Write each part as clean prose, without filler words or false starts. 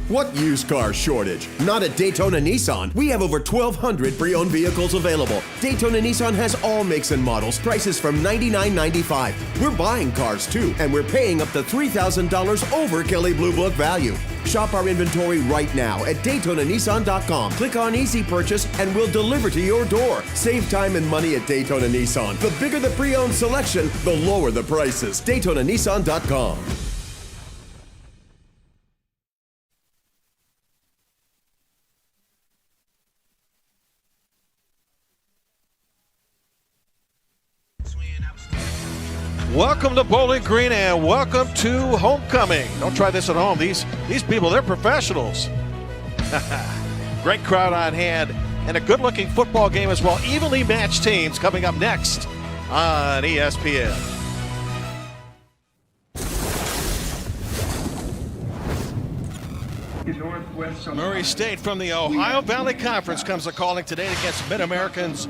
What used car shortage? Not at Daytona Nissan. We have over 1,200 pre-owned vehicles available. Daytona Nissan has all makes and models, prices from $99.95. We're buying cars too, and we're paying up to $3,000 over Kelley Blue Book value. Shop our inventory right now at DaytonaNissan.com. Click on Easy Purchase and we'll deliver to your door. Save time and money at Daytona Nissan. The bigger the pre-owned selection, the lower the prices. DaytonaNissan.com. Welcome to Bowling Green and welcome to homecoming. Don't try this at home. These people, they're professionals. Great crowd on hand and a good-looking football game as well. Evenly matched teams coming up next on ESPN. Murray State from the Ohio Valley Conference comes a-calling today against Mid-American's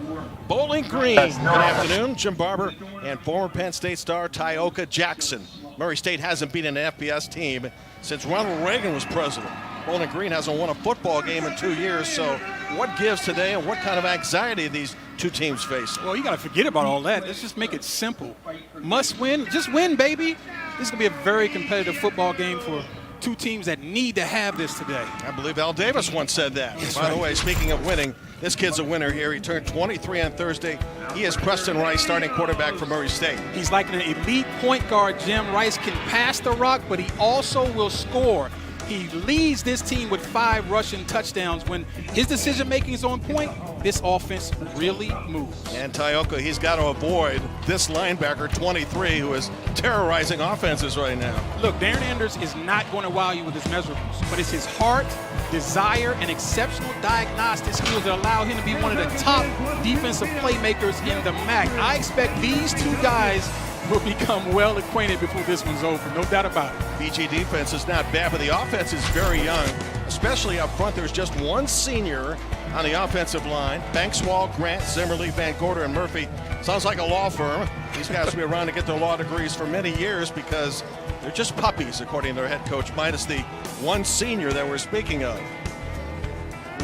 Bowling Green. Good afternoon, Jim Barber and former Penn State star Tyoka Jackson. Murray State hasn't beaten an FBS team since Ronald Reagan was president. Bowling Green hasn't won a football game in 2 years, so what gives today and what kind of anxiety these two teams face? Well, you got to forget about all that. Let's just make it simple. Must win. Just win, baby. This is going to be a very competitive football game for two teams that need to have this today. I believe Al Davis once said that. That's By right. the way, speaking of winning, this kid's a winner here. He turned 23 on Thursday. He is Preston Rice, starting quarterback for Murray State. He's like an elite point guard, Jim. Rice can pass the rock, but he also will score. He leads this team with 5 rushing touchdowns. When his decision-making is on point, this offense really moves. And Tyoka, he's got to avoid this linebacker, 23, who is terrorizing offenses right now. Look, Darren Anders is not going to wow you with his measurables, but it's his heart, desire, and exceptional diagnostic skills that allow him to be one of the top defensive playmakers in the MAC. I expect these two guys will become well acquainted before this one's over, no doubt about it. BG defense is not bad, but the offense is very young, especially up front. There's just one senior on the offensive line. Bankswall, Grant, Zimmerly, Van Gorder, and Murphy. Sounds like a law firm. These guys will be around to get their law degrees for many years because they're just puppies, according to their head coach, minus the one senior that we're speaking of.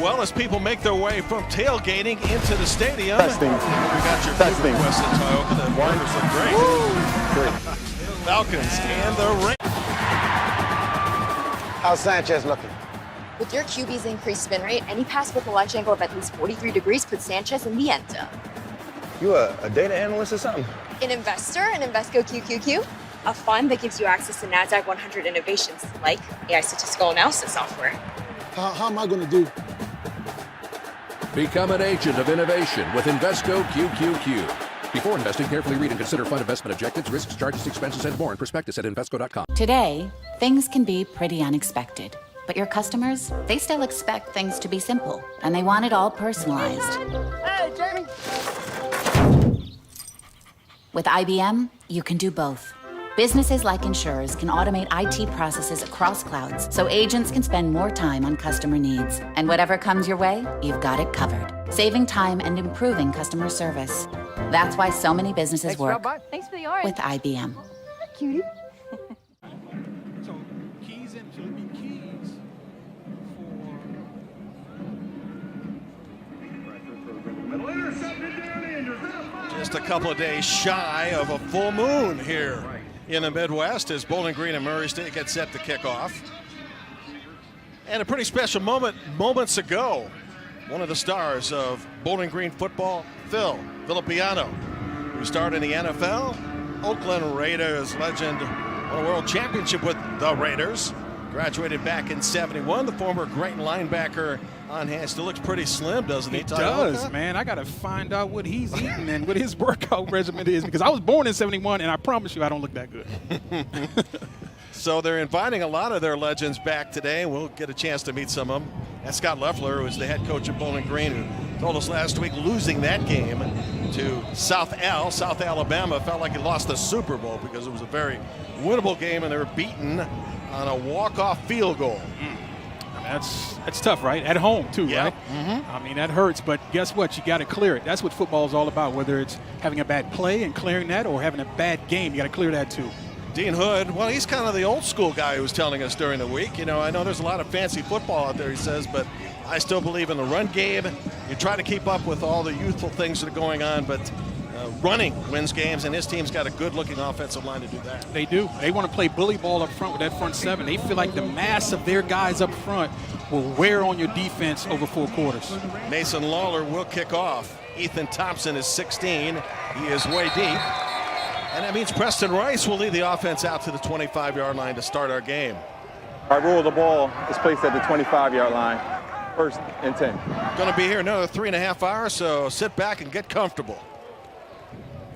Well, as people make their way from tailgating into the stadium, we got your favorite requested Tyoka. The Warriors look great. Falcons and the Rangers. How's Sanchez looking? With your QB's increased spin rate, any pass with a launch angle of at least 43 degrees puts Sanchez in the end zone. You a data analyst or something? An investor in Invesco QQQ, a fund that gives you access to NASDAQ 100 innovations like AI statistical analysis software. How am I going to do? Become an agent of innovation with Invesco QQQ. Before investing, carefully read and consider fund investment objectives, risks, charges, expenses, and more in prospectus at Invesco.com. Today, things can be pretty unexpected. But your customers, they still expect things to be simple. And they want it all personalized. Hey, Jamie! With IBM, you can do both. Businesses like insurers can automate IT processes across clouds so agents can spend more time on customer needs. And whatever comes your way, you've got it covered. Saving time and improving customer service. That's why so many businesses work Thanks for the orange. with IBM. Cutie. So keys in, so it'd be keys for... Just a couple of days shy of a full moon here in the Midwest as Bowling Green and Murray State get set to kick off. And a pretty special moment moments ago. One of the stars of Bowling Green football, Phil Villapiano, who started in the NFL, Oakland Raiders legend, won a world championship with the Raiders, graduated back in '71. The former great linebacker on hand still looks pretty slim, doesn't he? He does, man. I got to find out what he's eating and what his workout regimen is because I was born in '71, and I promise you I don't look that good. So they're inviting a lot of their legends back today, and we'll get a chance to meet some of them. That's Scott Loeffler, who is the head coach of Bowling Green, who told us last week losing that game to South Alabama felt like he lost the Super Bowl because it was a very winnable game, and they were beaten on a walk-off field goal. That's tough, right? At home, too, Yeah. right? I mean, that hurts, but guess what? You got to clear it. That's what football is all about, whether it's having a bad play and clearing that or having a bad game. You got to clear that, too. Dean Hood, well, he's kind of the old school guy who was telling us during the week. You know, I know there's a lot of fancy football out there, he says, but I still believe in the run game. You try to keep up with all the youthful things that are going on, but running wins games, and his team's got a good-looking offensive line to do that. They do. They want to play bully ball up front with that front seven. They feel like the mass of their guys up front will wear on your defense over 4 quarters. Mason Lawler will kick off. Ethan Thompson is 16. He is way deep. And that means Preston Rice will lead the offense out to the 25-yard line to start our game. Our rule of the ball is placed at the 25-yard line. 1st and 10. Going to be here another 3.5 hours, so sit back and get comfortable.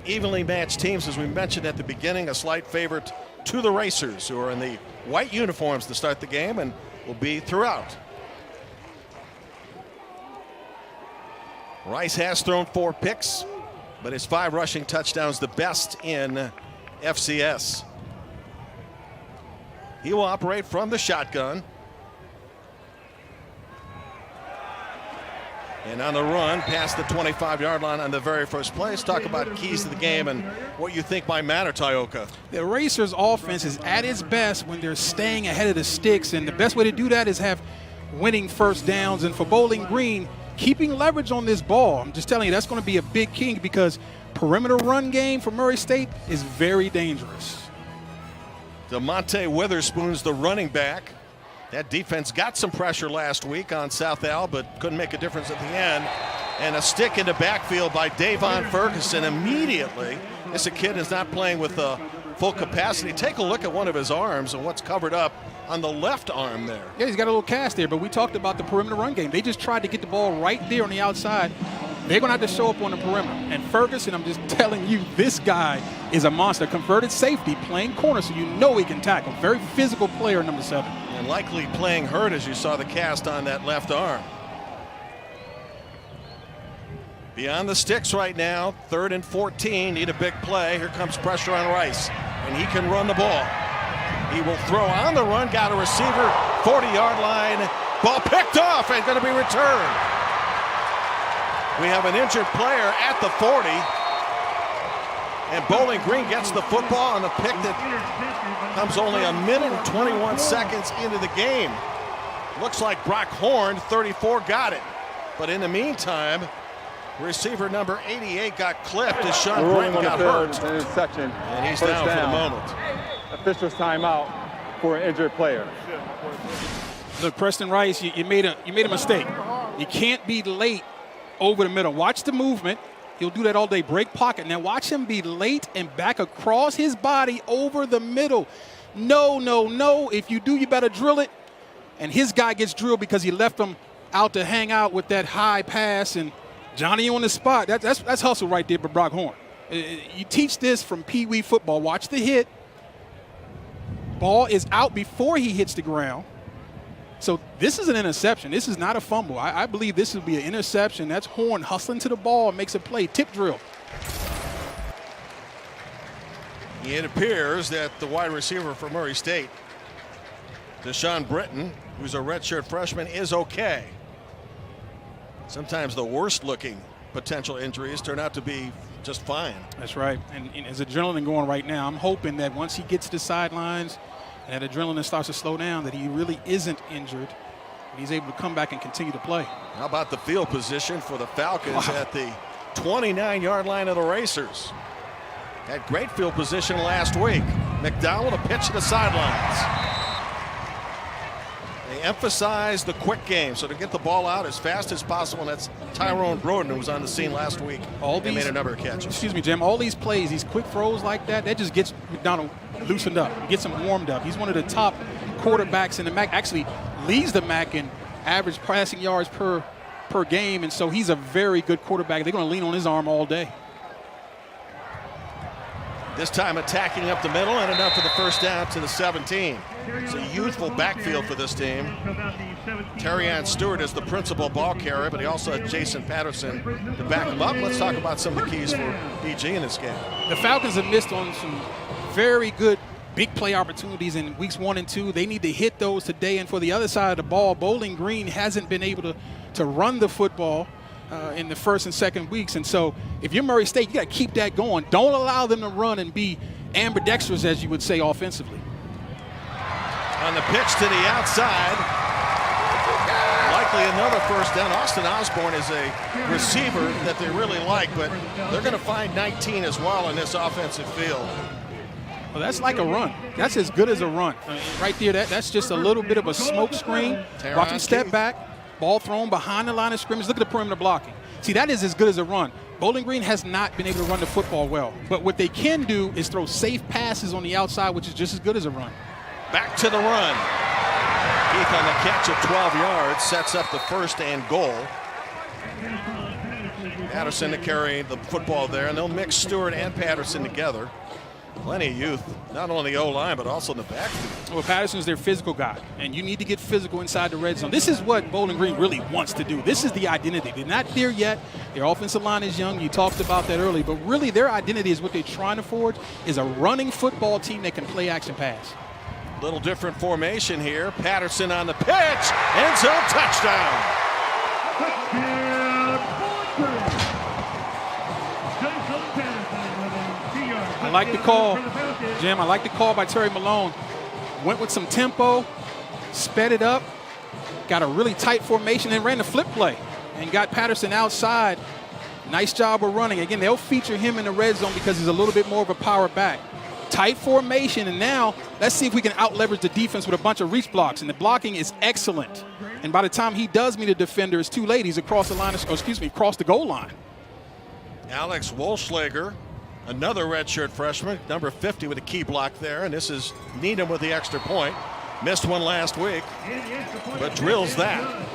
Evenly matched teams, as we mentioned at the beginning, a slight favorite to the Racers, who are in the white uniforms to start the game and will be throughout. Rice has thrown 4 picks, but his 5 rushing touchdowns, the best in FCS. He will operate from the shotgun. And on the run, past the 25-yard line on the very first play. Let's talk about keys to the game and what you think might matter, Tioka. The Racers' offense is at its best when they're staying ahead of the sticks, and the best way to do that is have winning first downs. And for Bowling Green, keeping leverage on this ball, I'm just telling you, that's going to be a big key because perimeter run game for Murray State is very dangerous. DeMonte Witherspoon's the running back. That defense got some pressure last week on South Al, but couldn't make a difference at the end. And a stick into backfield by Davon Ferguson immediately. This kid is not playing with full capacity. Take a look at one of his arms and what's covered up on the left arm there. Yeah, he's got a little cast there, but we talked about the perimeter run game. They just tried to get the ball right there on the outside. They're going to have to show up on the perimeter. And Ferguson, I'm just telling you, this guy is a monster. Converted safety, playing corner, so you know he can tackle. Very physical player, number 7. And likely playing hurt, as you saw the cast on that left arm. Beyond the sticks right now, 3rd and 14, need a big play. Here comes pressure on Rice, and he can run the ball. He will throw on the run, got a receiver, 40-yard line, ball picked off and going to be returned. We have an injured player at the 40, and Bowling Green gets the football on a pick that comes only a minute and 21 seconds into the game. Looks like Brock Horn, 34, got it. But in the meantime, receiver number 88 got clipped as Sean Britton got hurt. And he's down for the moment. Officials timeout for an injured player. Look, Preston Rice, you made a mistake. You can't be late over the middle. Watch the movement. He'll do that all day. Break pocket. Now watch him be late and back across his body over the middle. No. If you do, you better drill it. And his guy gets drilled because he left him out to hang out with that high pass. And Johnny on the spot. That's hustle right there by Brock Horn. You teach this from Pee Wee football. Watch the hit. Ball is out before he hits the ground. So this is an interception. This is not a fumble. I believe this will be an interception. That's Horn hustling to the ball, makes a play, tip drill. It appears that the wide receiver for Murray State, Deshaun Britton, who's a redshirt freshman, is okay. Sometimes the worst-looking potential injuries turn out to be just fine. That's right. And as adrenaline going right now, I'm hoping that once he gets to the sidelines and that adrenaline starts to slow down, that he really isn't injured. He's able to come back and continue to play. How about the field position for the Falcons at the 29-yard line of the Racers? Had great field position last week. McDowell, a pitch to the sidelines. They emphasize the quick game, so to get the ball out as fast as possible. And that's Tyrone Broden, who was on the scene last week. They made a number of catches. Excuse me, Jim. All these plays, these quick throws like that, that just gets McDonald loosened up, gets him warmed up. He's one of the top quarterbacks in the MAC. Actually leads the MAC in average passing yards per game, and so he's a very good quarterback. They're going to lean on his arm all day. This time attacking up the middle and enough for the first down to the 17. It's a youthful backfield for this team. Terrion Stewart is the principal ball carrier, but he also had Jason Patterson to back him up. Let's talk about some of the keys for BG in this game. The Falcons have missed on some very good big play opportunities in weeks 1 and 2. They need to hit those today. And for the other side of the ball, Bowling Green hasn't been able to run the football in the first and second weeks. And so if you're Murray State, you got to keep that going. Don't allow them to run and be ambidextrous, as you would say, offensively. On the pitch to the outside. Likely another first down. Austin Osborne is a receiver that they really like, but they're going to find 19 as well in this offensive field. Well, that's like a run. That's as good as a run. I mean, right there, that's just a little bit of a smoke screen. Watch him step back, ball thrown behind the line of scrimmage. Look at the perimeter blocking. See, that is as good as a run. Bowling Green has not been able to run the football well, but what they can do is throw safe passes on the outside, which is just as good as a run. Back to the run. Keith on the catch at 12 yards, sets up the first and goal. Patterson to carry the football there, and they'll mix Stewart and Patterson together. Plenty of youth, not only the O-line, but also in the backfield. Well, Patterson's their physical guy, and you need to get physical inside the red zone. This is what Bowling Green really wants to do. This is the identity. They're not there yet. Their offensive line is young. You talked about that early, but really their identity is what they're trying to forge is a running football team that can play action pass. Little different formation here. Patterson on the pitch. End zone touchdown. I like the call, Jim. I like the call by Terry Malone. Went with some tempo, sped it up, got a really tight formation, and ran the flip play and got Patterson outside. Nice job of running. Again, they'll feature him in the red zone because he's a little bit more of a power back. Tight formation, and now let's see if we can out-leverage the defense with a bunch of reach blocks. And the blocking is excellent. And by the time he does meet a defender, it's too late. He's across the line, across the goal line. Alex Wolschlager, another redshirt freshman, number 50 with a key block there, and this is Needham with the extra point. Missed one last week, but drills that.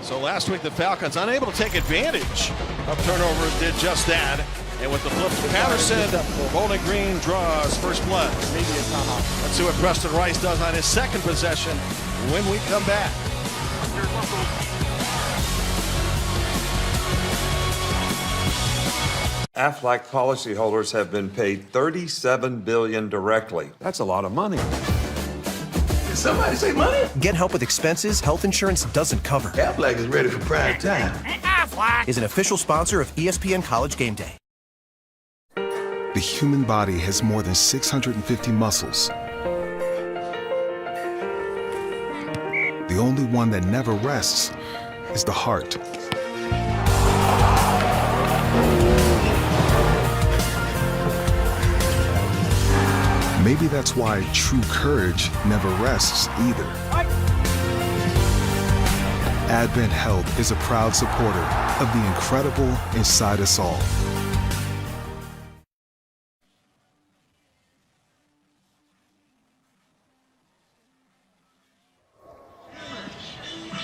So last week the Falcons unable to take advantage of turnovers, did just that. And with the flip to Patterson, Bowling Green draws first blood. Let's see what Preston Rice does on his second possession when we come back. Aflac policyholders have been paid $37 billion directly. That's a lot of money. Did somebody say money? Get help with expenses health insurance doesn't cover. Aflac is ready for prime time. Aflac is an official sponsor of ESPN College Game Day. The human body has more than 650 muscles. The only one that never rests is the heart. Maybe that's why true courage never rests either. Advent Health is a proud supporter of the incredible inside us all.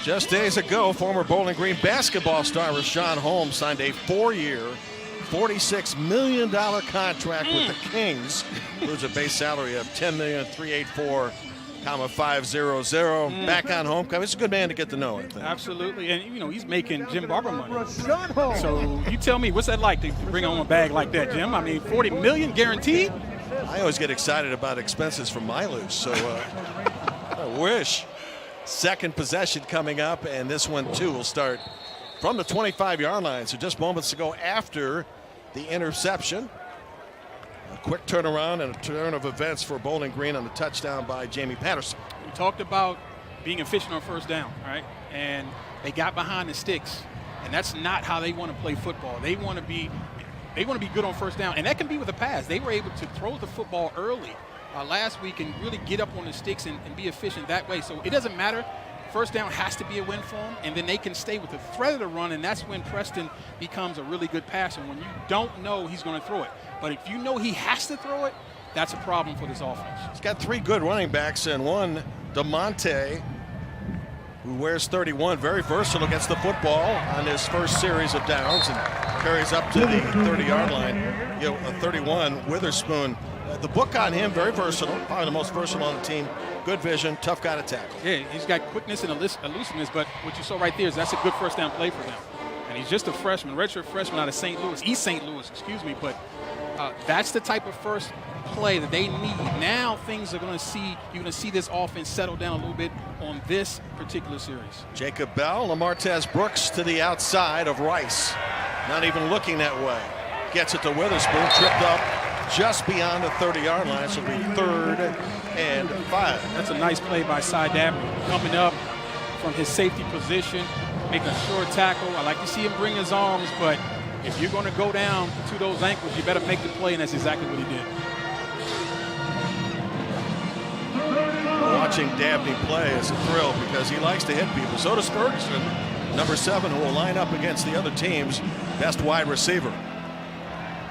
Just days ago, former Bowling Green basketball star Rashawn Holmes signed a 4-year, $46 million contract with the Kings. Includes a base salary of $10,384,500. Back on homecoming. It's a good man to get to know, I think. Absolutely. And, you know, he's making Jim Barber money. So you tell me, what's that like to bring home a bag like that, Jim? I mean, $40 million guaranteed? I always get excited about expenses from my loose, so I wish. Second possession coming up, and this one, too, will start from the 25-yard line. So just moments ago after the interception. A quick turnaround and a turn of events for Bowling Green on the touchdown by Jamie Patterson. We talked about being efficient on first down, right? And they got behind the sticks, and that's not how they want to play football. They want to be good on first down, and that can be with a pass. They were able to throw the football early last week and really get up on the sticks and be efficient that way. So it doesn't matter. First down has to be a win for them, and then they can stay with the threat of the run, and that's when Preston becomes a really good passer, when you don't know he's going to throw it. But if you know he has to throw it, that's a problem for this offense. He's got 3 good running backs, and one, DeMonte, who wears 31, very versatile against the football on his first series of downs and carries up to the 30-yard line. You know, a 31, Witherspoon. The book on him, very versatile, probably the most versatile on the team. Good vision, tough guy to tackle. Yeah, he's got quickness and elusiveness, but what you saw right there is that's a good first down play for them. And he's just a freshman, redshirt freshman out of East St. Louis, but that's the type of first play that they need. Now things are going to see, you're going to see this offense settle down a little bit on this particular series. Jacob Bell, Lamartez Brooks to the outside of Rice. Not even looking that way. Gets it to Witherspoon, tripped up, just beyond the 30-yard line, so it'll be 3rd and 5. That's a nice play by Cy Dabney, coming up from his safety position, making a short tackle. I like to see him bring his arms, but if you're going to go down to those ankles, you better make the play, and that's exactly what he did. Watching Dabney play is a thrill because he likes to hit people. So does Ferguson, number 7, who will line up against the other team's best wide receiver.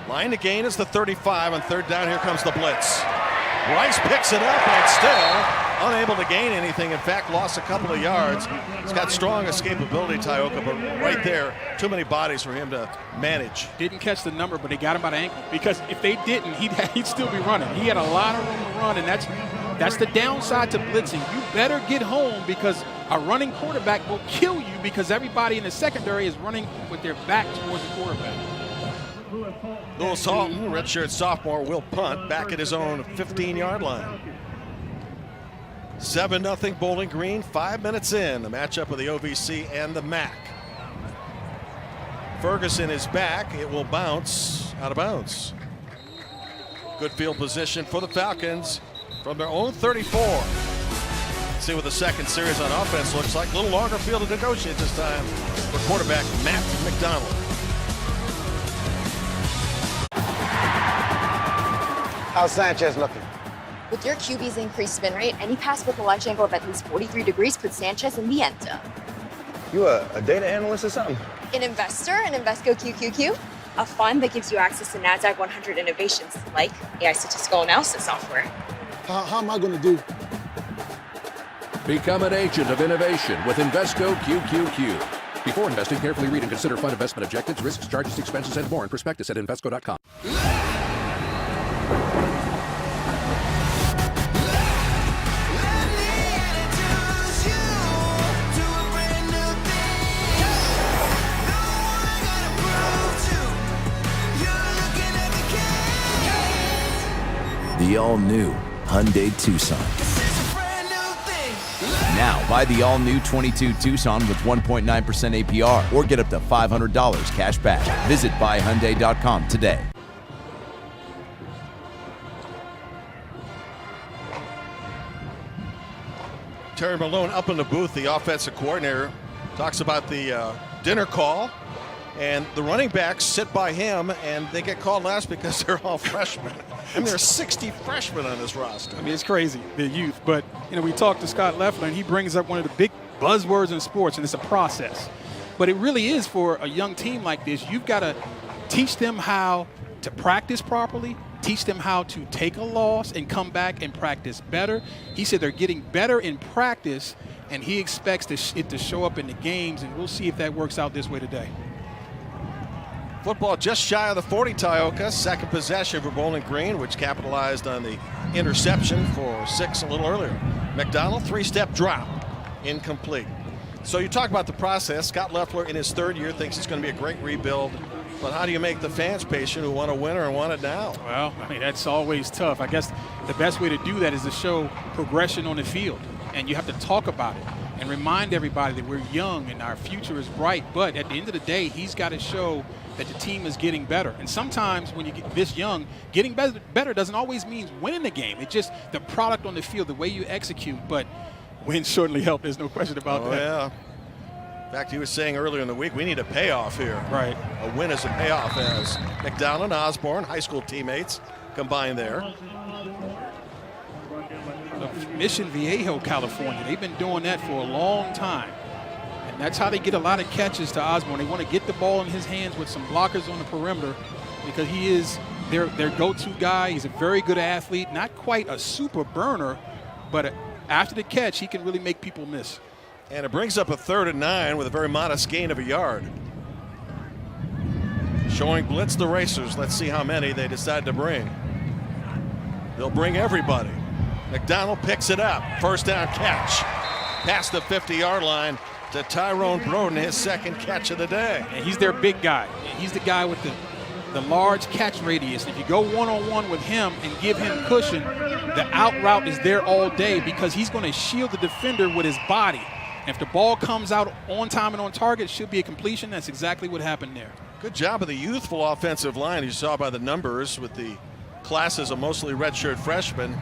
Line to gain is the 35 on 3rd down. Here comes the blitz. Rice picks it up and still unable to gain anything. In fact, lost a couple of yards. He's got strong escapability, Tioka, but right there, too many bodies for him to manage. Didn't catch the number, but they got him by the ankle. Because if they didn't, he'd still be running. He had a lot of room to run, and that's the downside to blitzing. You better get home because a running quarterback will kill you because everybody in the secondary is running with their back towards the quarterback. Lewis Halton, redshirt sophomore, will punt back at his own 15-yard line. 7-0 Bowling Green, 5 minutes in. The matchup of the OVC and the MAC. Ferguson is back. It will bounce out of bounds. Good field position for the Falcons from their own 34. Let's see what the second series on offense looks like. A little longer field to negotiate this time for quarterback Matt McDonald. How's Sanchez looking? With your QB's increased spin rate, any pass with a launch angle of at least 43 degrees puts Sanchez in the end zone. You a data analyst or something? An investor in Invesco QQQ, a fund that gives you access to NASDAQ 100 innovations like AI statistical analysis software. How am I going to do? Become an agent of innovation with Invesco QQQ. Before investing, carefully read and consider fund investment objectives, risks, charges, expenses, and more in prospectus at Invesco.com. The all-new Hyundai Tucson. Now, buy the all-new 22 Tucson with 1.9% APR or get up to $500 cash back. Visit buyhyundai.com today. Terry Malone up in the booth, the offensive coordinator, talks about the dinner call. And the running backs sit by him, and they get called last because they're all freshmen. I mean, there are 60 freshmen on this roster. I mean, it's crazy, the youth. But, you know, we talked to Scott Leffler, and he brings up one of the big buzzwords in sports, and it's a process. But it really is for a young team like this. You've got to teach them how to practice properly, teach them how to take a loss and come back and practice better. He said they're getting better in practice, and he expects it to show up in the games, and we'll see if that works out this way today. Football just shy of the 40, Tioka. Second possession for Bowling Green, which capitalized on the interception for 6 a little earlier. McDonald, 3-step drop, incomplete. So you talk about the process. Scott Leffler in his 3rd year thinks it's going to be a great rebuild. But how do you make the fans patient who want a winner and want it now? Well, I mean, that's always tough. I guess the best way to do that is to show progression on the field. And you have to talk about it and remind everybody that we're young and our future is bright. But at the end of the day, he's got to show that the team is getting better. And sometimes when you get this young, getting better doesn't always mean winning the game. It's just the product on the field, the way you execute. But wins certainly help. There's no question about that. Yeah. In fact, he was saying earlier in the week, we need a payoff here. Right. A win is a payoff as McDonald and Osborne, high school teammates, combined there. Mission Viejo, California. They've been doing that for a long time. And that's how they get a lot of catches to Osborne. They want to get the ball in his hands with some blockers on the perimeter because he is their go-to guy. He's a very good athlete, not quite a super burner, but after the catch, he can really make people miss. And it brings up a 3rd and 9 with a very modest gain of a yard. Showing blitz the racers. Let's see how many they decide to bring. They'll bring everybody. McDonald picks it up. 1st down catch. Past the 50-yard line to Tyrone Broden, his 2nd catch of the day. And he's their big guy. He's the guy with the large catch radius. If you go one-on-one with him and give him cushion, the out route is there all day because he's going to shield the defender with his body. And if the ball comes out on time and on target, it should be a completion. That's exactly what happened there. Good job of the youthful offensive line. You saw by the numbers with the classes of mostly redshirt freshmen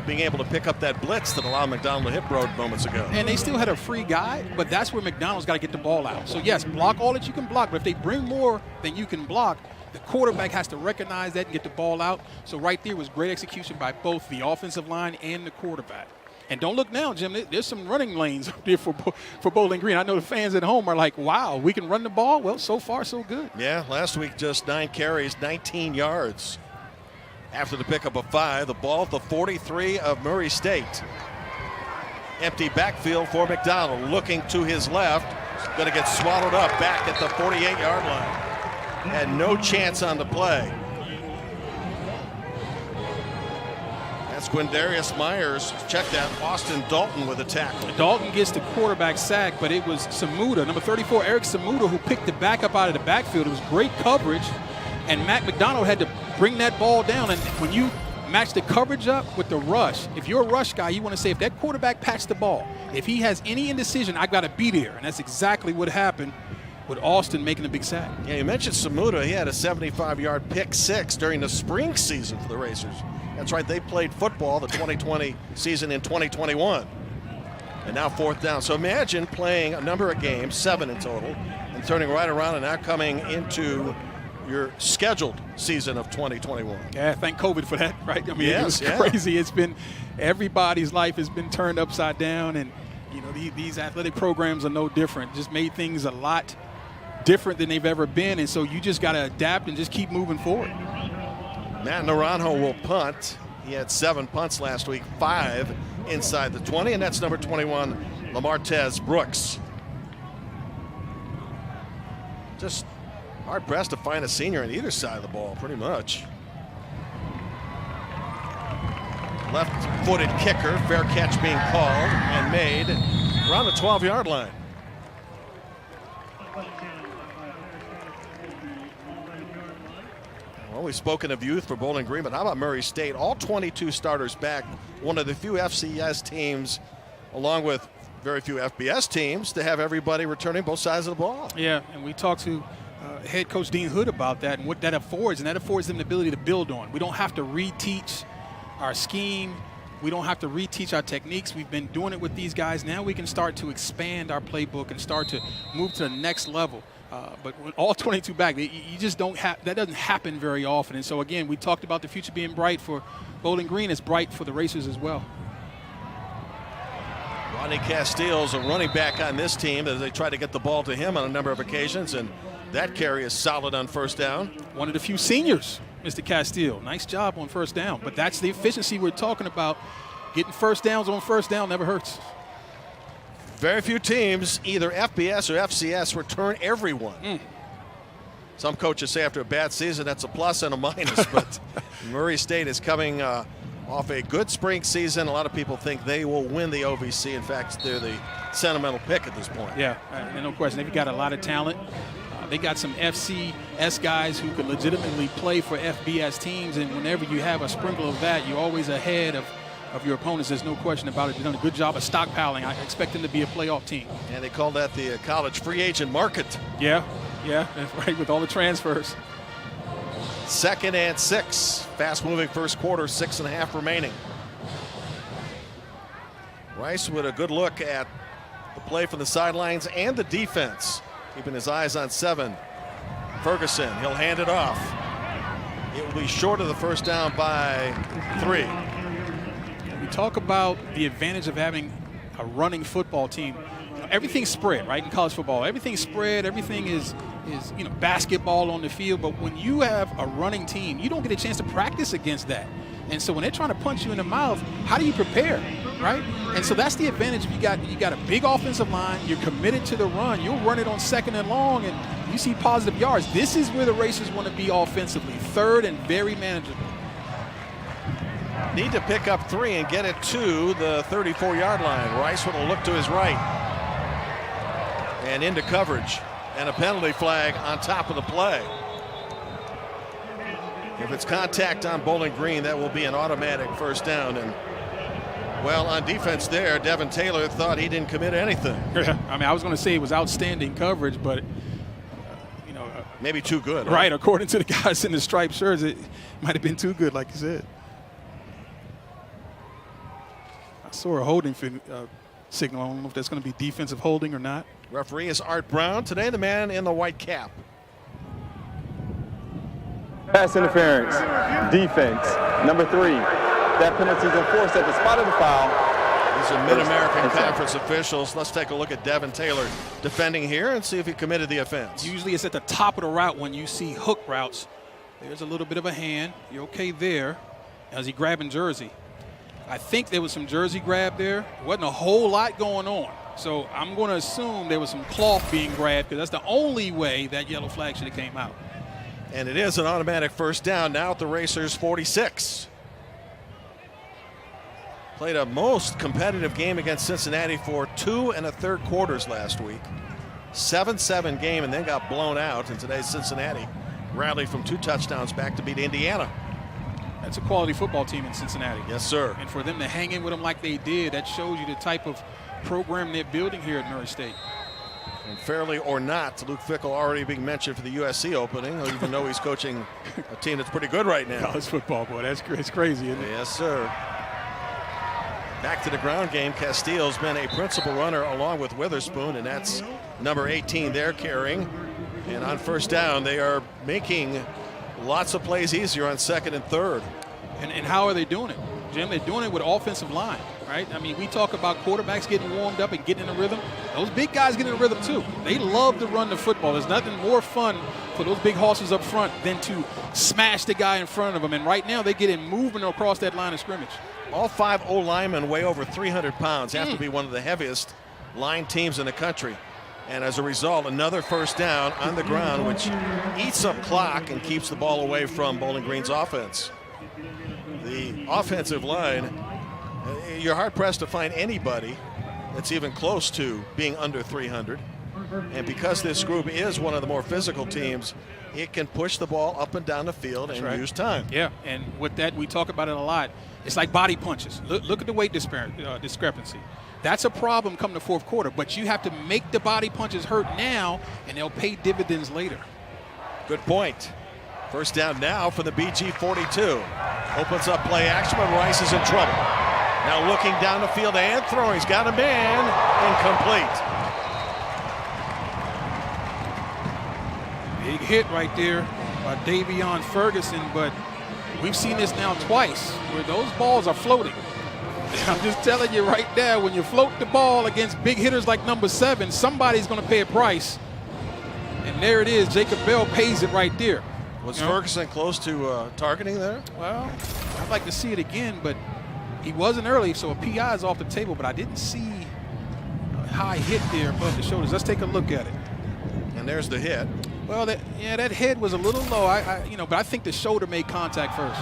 being able to pick up that blitz that allowed McDonald to hit Broad moments ago. And they still had a free guy, but that's where McDonald's got to get the ball out. So, yes, block all that you can block, but if they bring more than you can block, the quarterback has to recognize that and get the ball out. So right there was great execution by both the offensive line and the quarterback. And don't look now, Jim, there's some running lanes up there for Bowling Green. I know the fans at home are like, wow, we can run the ball? Well, so far, so good. Yeah, last week just 9 carries, 19 yards. After the pickup of 5, the ball at the 43 of Murray State. Empty backfield for McDonald, looking to his left. Going to get swallowed up back at the 48-yard line. Had no chance on the play. That's Quindarius Myers. Check that. Austin Dalton with a tackle. Dalton gets the quarterback sack, but it was Samuda, number 34, Eric Samuda, who picked the back up out of the backfield. It was great coverage, and Matt McDonald had to bring that ball down. And when you match the coverage up with the rush, if you're a rush guy, you want to say, if that quarterback pats the ball, if he has any indecision, I got to be there. And that's exactly what happened with Austin making a big sack. Yeah, you mentioned Samuda. He had a 75-yard pick 6 during the spring season for the Racers. That's right, they played football the 2020 season in 2021. And now 4th down. So imagine playing a number of games, 7 in total, and turning right around and now coming into your scheduled season of 2021. Yeah, thank COVID for that, right? I mean, yes, it was crazy. It's been, everybody's life has been turned upside down, and you know, these athletic programs are no different. Just made things a lot different than they've ever been, and so you just got to adapt and just keep moving forward. Matt Naranjo will punt. He had 7 punts last week, 5 inside the 20, and that's number 21, Lamartez Brooks. Just hard-pressed to find a senior on either side of the ball, pretty much. Left-footed kicker, fair catch being called and made around the 12-yard line. Well, we've spoken of youth for Bowling Green, but how about Murray State? All 22 starters back. One of the few FCS teams, along with very few FBS teams, to have everybody returning both sides of the ball. Yeah, and we talked to head coach Dean Hood about that and what that affords, and that affords them the ability to build on. We don't have to reteach our scheme. We don't have to reteach our techniques. We've been doing it with these guys. Now we can start to expand our playbook and start to move to the next level. But with all 22 back, you just don't have, that doesn't happen very often. And so again, we talked about the future being bright for Bowling Green. It's bright for the Racers as well. Rodney Castile's a running back on this team as they try to get the ball to him on a number of occasions, and that carry is solid on 1st down. One of the few seniors, Mr. Castile. Nice job on 1st down. But that's the efficiency we're talking about. Getting 1st downs on 1st down never hurts. Very few teams, either FBS or FCS, return everyone. Some coaches say after a bad season that's a plus and a minus, but Murray State is coming off a good spring season. A lot of people think they will win the OVC. In fact, they're the sentimental pick at this point. Yeah, no question. They've got a lot of talent. They got some FCS guys who could legitimately play for FBS teams, and whenever you have a sprinkle of that, you're always ahead of your opponents. There's no question about it. They've done a good job of stockpiling. I expect them to be a playoff team. And they call that the college free agent market. Yeah, that's right, with all the transfers. 2nd and 6. Fast-moving first quarter, 6.5 remaining. Rice with a good look at the play from the sidelines and the defense. Keeping his eyes on 7. Ferguson, he'll hand it off. It will be short of the 1st down by 3. We talk about the advantage of having a running football team. Everything's spread, right, in college football. Everything's spread. Everything is basketball on the field. But when you have a running team, you don't get a chance to practice against that. And so when they're trying to punch you in the mouth, how do you prepare, right? And so that's the advantage. You got a big offensive line. You're committed to the run. You'll run it on 2nd and long, and you see positive yards. This is where the Racers want to be offensively. 3rd and very manageable. Need to pick up 3 and get it to the 34-yard line. Rice will look to his right. And into coverage. And a penalty flag on top of the play. If it's contact on Bowling Green, that will be an automatic 1st down. And, well, on defense there, Devin Taylor thought he didn't commit anything. I mean, I was going to say it was outstanding coverage, but, maybe too good. Right, according to the guys in the striped shirts, it might have been too good, like you said. I saw a holding signal. I don't know if that's going to be defensive holding or not. Referee is Art Brown. Today, the man in the white cap. Pass interference, defense, number 3. That penalty is enforced at the spot of the foul. These are Mid-American Conference officials. Let's take a look at Devin Taylor defending here and see if he committed the offense. Usually it's at the top of the route when you see hook routes. There's a little bit of a hand. You're okay there. As he grabbing jersey. I think there was some jersey grab there. There wasn't a whole lot going on. So I'm going to assume there was some cloth being grabbed because that's the only way that yellow flag should have came out. And it is an automatic first down now at the Racers' 46. Played a most competitive game against Cincinnati for 2 1/3 quarters last week. 7-7 game and then got blown out. And today's Cincinnati rallied from 2 touchdowns back to beat Indiana. That's a quality football team in Cincinnati. Yes, sir. And for them to hang in with them like they did, that shows you the type of program they're building here at Murray State. And fairly or not, Luke Fickell already being mentioned for the USC opening, even though he's coaching a team that's pretty good right now. College football, boy, that's crazy, isn't it? Yes, sir. Back to the ground game, Castillo's been a principal runner along with Witherspoon, and that's number 18 they're carrying. And on first down, they are making lots of plays easier on 2nd and 3rd. And how are they doing it, Jim? They're doing it with offensive line, right? I mean, we talk about quarterbacks getting warmed up and getting in a rhythm. Those big guys get in a rhythm too. They love to run the football. There's nothing more fun for those big horses up front than to smash the guy in front of them. And right now, they're getting moving across that line of scrimmage. All 5 O-linemen weigh over 300 pounds, have to be one of the heaviest line teams in the country. And as a result, another first down on the ground, which eats up clock and keeps the ball away from Bowling Green's offense. The offensive line, you're hard-pressed to find anybody that's even close to being under 300. And because this group is one of the more physical teams, it can push the ball up and down the field and use time. Yeah, and with that, we talk about it a lot. It's like body punches. Look at the weight discrepancy. That's a problem come the 4th quarter, but you have to make the body punches hurt now, and they'll pay dividends later. Good point. First down now for the BG 42. Opens up play action, but Rice is in trouble. Now looking down the field and throwing. He's got a man. Incomplete. Big hit right there by Davion Ferguson, but we've seen this now twice where those balls are floating. I'm just telling you right now, when you float the ball against big hitters like number 7, somebody's going to pay a price. And there it is. Jacob Bell pays it right there. Was Ferguson close to targeting there? Well, I'd like to see it again, but he wasn't early, so a PI is off the table, but I didn't see a high hit there above the shoulders. Let's take a look at it. And there's the hit. Well, that head was a little low, but I think the shoulder made contact first.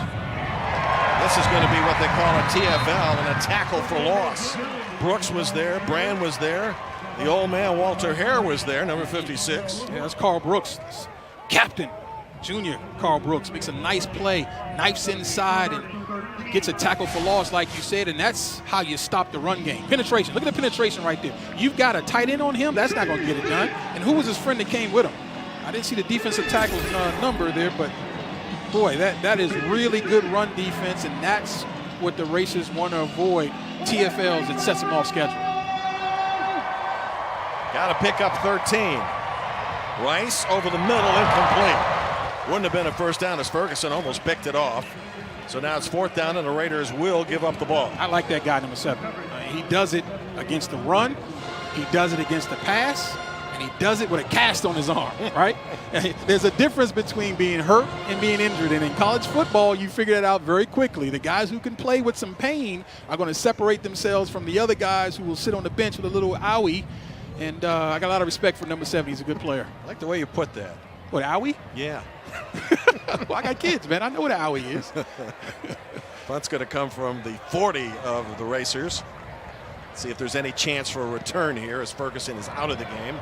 This is going to be what they call a TFL, and a tackle for loss. Brooks was there, Brand was there, the old man Walter Hare was there, number 56. Yeah, that's Carl Brooks, captain, junior Carl Brooks, makes a nice play, knifes inside and gets a tackle for loss like you said, and that's how you stop the run game. Penetration, look at the penetration right there. You've got a tight end on him, that's not going to get it done. And who was his friend that came with him? I didn't see the defensive tackle's number there, but boy, that is really good run defense, and that's what the Racers want to avoid. TFLs, it sets them off schedule. Got to pick up 13. Rice over the middle, incomplete. Wouldn't have been a first down as Ferguson almost picked it off. So now it's 4th down, and the Raiders will give up the ball. I like that guy, number 7. He does it against the run. He does it against the pass. He does it with a cast on his arm, right? There's a difference between being hurt and being injured. And in college football, you figure that out very quickly. The guys who can play with some pain are going to separate themselves from the other guys who will sit on the bench with a little owie. And I got a lot of respect for number 7. He's a good player. I like the way you put that. What, owie? Yeah. Well, I got kids, man. I know what an owie is. Punt's going to come from the 40 of the Racers. See if there's any chance for a return here as Ferguson is out of the game.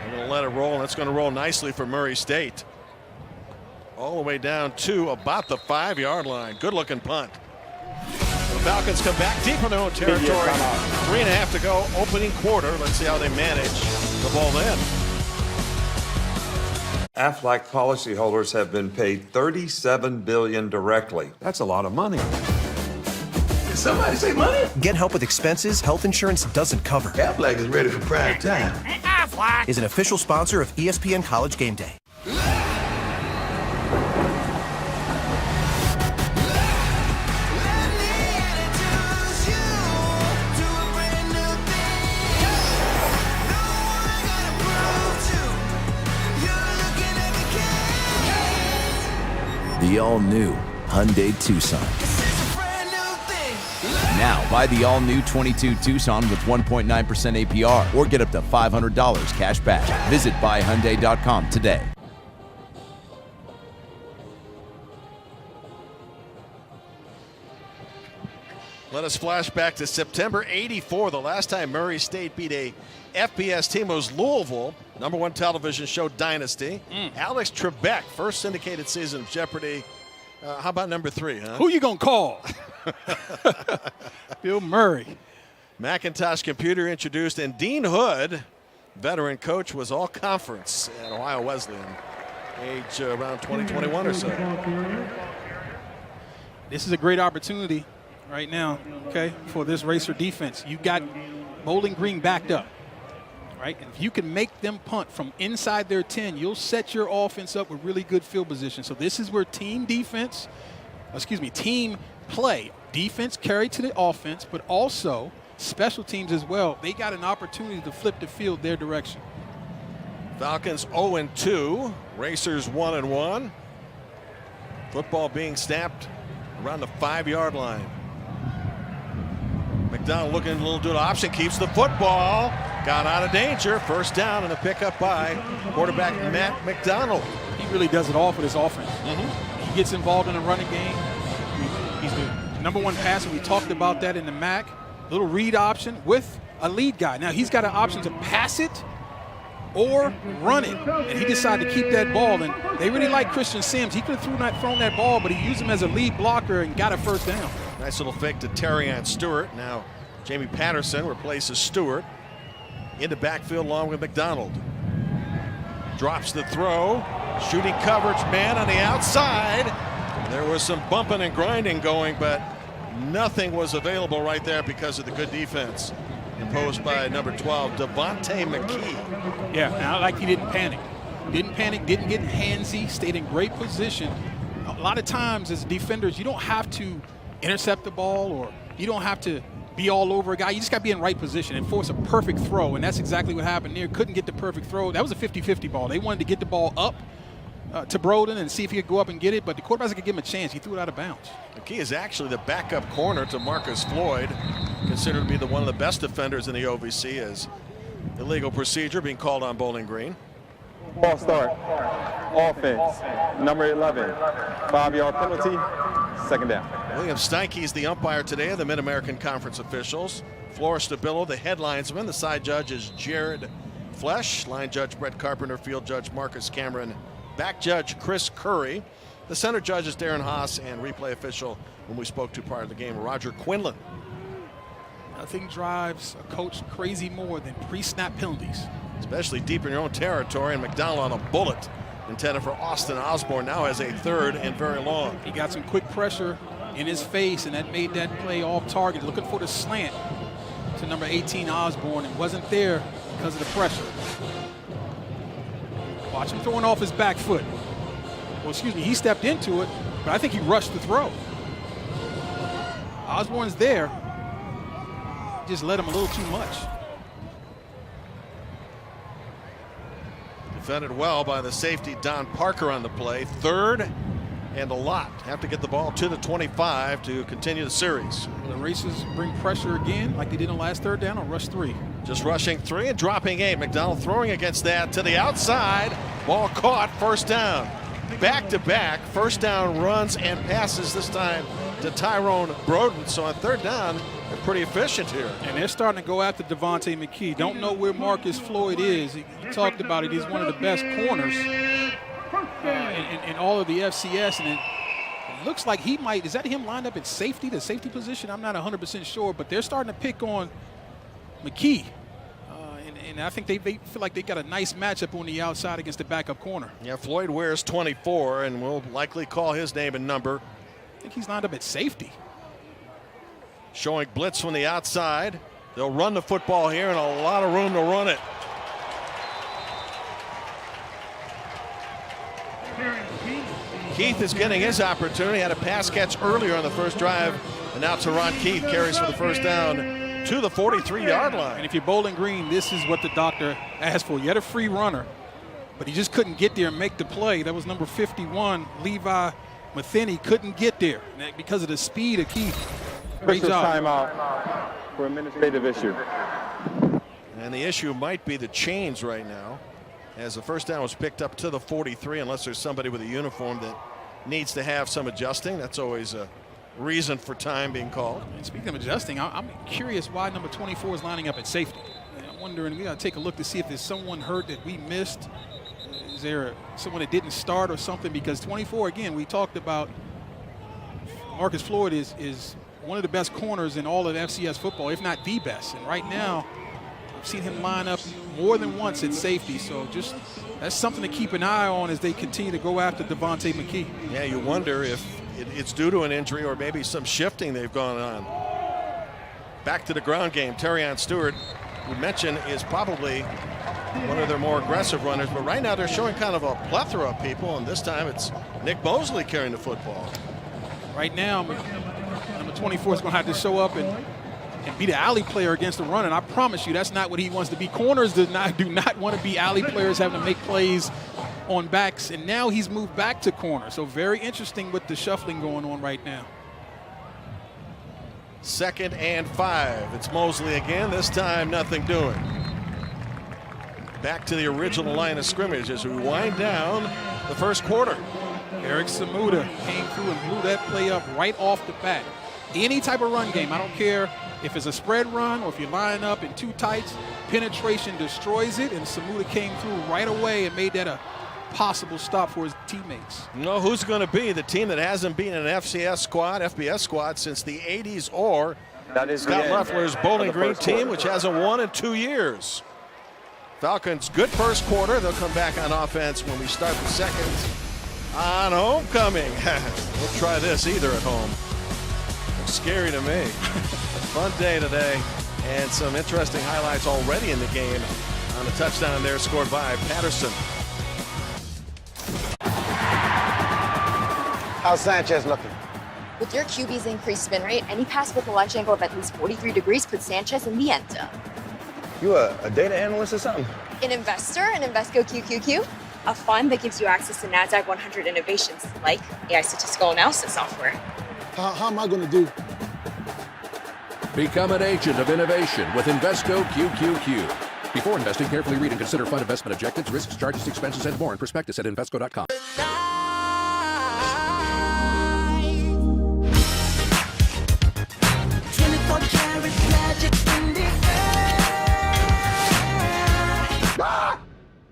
They're going to let it roll, and it's going to roll nicely for Murray State. All the way down to about the 5-yard line. Good-looking punt. The Falcons come back deep in their own territory. 3.5 to go, opening quarter. Let's see how they manage the ball then. Aflac policyholders have been paid $37 billion directly. That's a lot of money. Did somebody say money? Get help with expenses health insurance doesn't cover. Aflac is ready for prime time. Aflac is an official sponsor of ESPN College Game Day. The all-new Hyundai Tucson. Now, buy the all-new 22 Tucson with 1.9% APR or get up to $500 cash back. Visit buyhyundai.com today. Let us flash back to September '84. The last time Murray State beat a FBS team was Louisville. #1 television show Dynasty. Alex Trebek, first syndicated season of Jeopardy. How about number 3, huh? Who you going to call? Bill Murray. Macintosh Computer introduced, and Dean Hood, veteran coach, was all conference at Ohio Wesleyan, age around 2021 or so. This is a great opportunity right now, okay, for this Racer defense. You got Bowling Green backed up, right? And if you can make them punt from inside their 10, you'll set your offense up with really good field position. So this is where team play, defense carried to the offense, but also special teams as well. They got an opportunity to flip the field their direction. Falcons 0-2, Racers 1-1. Football being snapped around the 5-yard line. McDonald looking a little dual option, keeps the football, got out of danger. First down and a pickup by quarterback Matt McDonald. He really does it all for this offense. He gets involved in the running game. He's the #1 passer. We talked about that in the MAC. Little read option with a lead guy. Now he's got an option to pass it or run it, and he decided to keep that ball. And they really like Christian Sims. He could have thrown that ball, but he used him as a lead blocker and got a first down. Nice little fake to Terrian Stewart. Now Jamie Patterson replaces Stewart into backfield along with McDonald. Drops the throw. Shooting coverage man on the outside. There was some bumping and grinding going, but nothing was available right there because of the good defense imposed by number 12, Devontae McKee. Yeah, and I like he didn't panic. Didn't get handsy, stayed in great position. A lot of times as defenders, you don't have to intercept the ball or you don't have to be all over a guy. You just got to be in right position and force a perfect throw, and that's exactly what happened there. Couldn't get the perfect throw. That was a 50-50 ball. They wanted to get the ball up to Broden and see if he could go up and get it, but the quarterback could give him a chance. He threw it out of bounds. McKee is actually the backup corner to Marcus Floyd, considered to be one of the best defenders in the OVC, as illegal procedure being called on Bowling Green. Ball start. Offense. Number 11. 5-yard penalty. Second down. William Steinke is the umpire today of the Mid-American Conference officials. Flores Stabilo, the head linesman. The side judge is Jared Flesh. Line judge Brett Carpenter. Field judge Marcus Cameron. Back judge Chris Curry. The center judge is Darren Haas, and replay official, whom we spoke to prior to the game, Roger Quinlan. Nothing drives a coach crazy more than pre-snap penalties. Especially deep in your own territory, and McDonald on a bullet intended for Austin Osborne now has a third and very long. He got some quick pressure in his face, and that made that play off target. Looking for the slant to number 18 Osborne, and wasn't there because of the pressure. Watch him throwing off his back foot. Well, excuse me, he stepped into it, but I think he rushed the throw. Osborne's there. Just let him a little too much. Defended well by the safety Don Parker on the play. Third and a lot. Have to get the ball to the 25 to continue the series. The Racers bring pressure again like they did on last third down on rush 3. Just rushing 3 and dropping 8. McDonald throwing against that to the outside. Ball caught, first down. Back-to-back first down runs and passes, this time to Tyrone Broden. So on third down, they're pretty efficient here. And they're starting to go after Devontae McKee. Don't know where Marcus Floyd is. He talked about it. He's one of the best corners in all of the FCS. And it looks like he might, is that him lined up at safety, the safety position? I'm not 100% sure, but they're starting to pick on McKee. And I think they feel like they got a nice matchup on the outside against the backup corner. Yeah, Floyd wears 24 and will likely call his name and number. I think he's lined up at safety. Showing blitz from the outside. They'll run the football here and a lot of room to run it. Keith is getting his opportunity. Had a pass catch earlier on the first drive, and now Teron Keith carries for the first down to the 43-yard line. And if you're Bowling Green, this is what the doctor asked for. You had a free runner, but he just couldn't get there and make the play. That was number 51, Levi Matheny, couldn't get there because of the speed of Keith. Great job. Timeout for administrative issue. And the issue might be the chains right now, as the first down was picked up to the 43, unless there's somebody with a uniform that needs to have some adjusting. That's always a reason for time being called. And speaking of adjusting, I'm curious why number 24 is lining up at safety. And I'm wondering, we got to take a look to see if there's someone hurt that we missed. Is there someone that didn't start or something? Because 24, again, we talked about Marcus Floyd is one of the best corners in all of FCS football, if not the best. And right now, I've seen him line up more than once at safety. So just that's something to keep an eye on as they continue to go after Devontae McKee. Yeah, you wonder if it's due to an injury or maybe some shifting they've gone on. Back to the ground game. Terrion Stewart, we mentioned, is probably one of their more aggressive runners, but right now they're showing kind of a plethora of people, and this time it's Nick Mosley carrying the football. Right now, number 24 is going to have to show up and be the alley player against the run, and I promise you that's not what he wants to be. Corners do not want to be alley players having to make plays on backs, and now he's moved back to corner. So very interesting with the shuffling going on right now. 2nd and 5. It's Mosley again, this time nothing doing. Back to the original line of scrimmage as we wind down the first quarter. Eric Samuda came through and blew that play up right off the bat. Any type of run game, I don't care if it's a spread run or if you line up in two tights, penetration destroys it, and Samuda came through right away and made that a possible stop for his teammates. No, who's going to be the team that hasn't beaten an FCS squad, FBS squad since the 80s, or Scott Loeffler's Bowling Green team, which hasn't won in 2 years. Falcons, good first quarter. They'll come back on offense when we start the second on homecoming. We'll try this either at home. Looks scary to me. Fun day today, and some interesting highlights already in the game on a touchdown there scored by Patterson. How's Sanchez looking? With your QB's increased spin rate, any pass with a launch angle of at least 43 degrees puts Sanchez in the end zone. You a data analyst or something? An investor in Invesco QQQ, a fund that gives you access to NASDAQ 100 innovations like AI statistical analysis software. How am I going to do? Become an agent of innovation with Invesco QQQ. Before investing, carefully read and consider fund investment objectives, risks, charges, expenses, and more in prospectus at Invesco.com.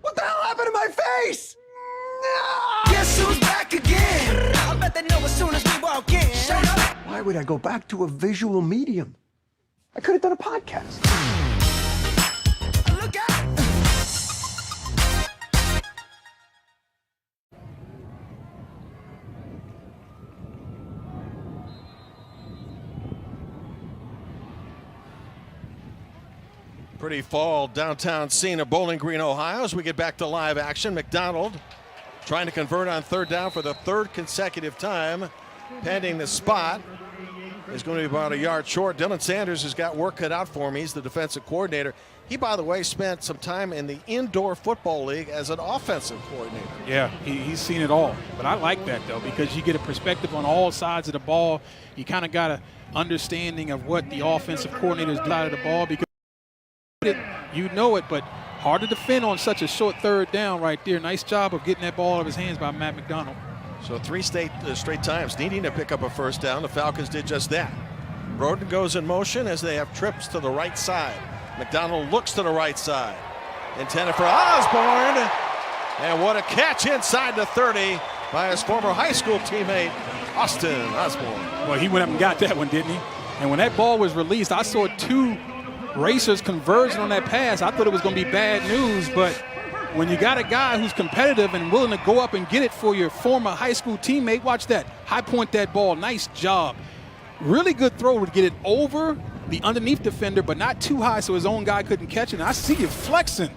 What the hell happened to my face? Guess who's back again? I bet they know as soon as we walk in. Shut up. Why would I go back to a visual medium? I could have done a podcast. Look out! Pretty fall downtown scene of Bowling Green, Ohio as we get back to live action. McDonald trying to convert on third down for the third consecutive time. Pending the spot is going to be about a yard short. Dylan Sanders has got work cut out for him. He's the defensive coordinator. He, by the way, spent some time in the Indoor Football League as an offensive coordinator. Yeah, he's seen it all. But I like that, though, because you get a perspective on all sides of the ball. You kind of got an understanding of what the offensive coordinators do out of the ball, because you know it, but hard to defend on such a short third down right there. Nice job of getting that ball out of his hands by Matt McDonald. So 3 straight times needing to pick up a first down. The Falcons did just that. Broden goes in motion as they have trips to the right side. McDonald looks to the right side. Intended for Osborne. And what a catch inside the 30 by his former high school teammate, Austin Osborne. Well, he went up and got that one, didn't he? And when that ball was released, I saw 2 Racer's conversion on that pass, I thought it was going to be bad news, but when you got a guy who's competitive and willing to go up and get it for your former high school teammate, watch that. High point that ball. Nice job. Really good throw to get it over the underneath defender, but not too high so his own guy couldn't catch it. And I see you flexing,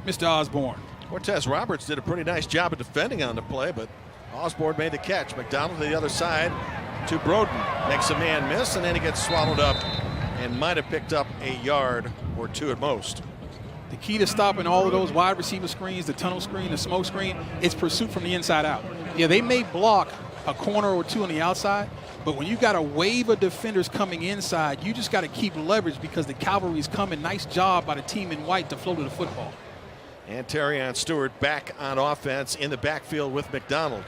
Mr. Osborne. Cortez Roberts did a pretty nice job of defending on the play, but Osborne made the catch. McDonald to the other side to Broden. Makes a man miss, and then he gets swallowed up and might have picked up a yard or two at most. The key to stopping all of those wide receiver screens, the tunnel screen, the smoke screen, is pursuit from the inside out. Yeah, they may block a corner or two on the outside, but when you got a wave of defenders coming inside, you just got to keep leverage because the cavalry's coming. Nice job by the team in white to flow to the football. And Terrion Stewart back on offense in the backfield with McDonald.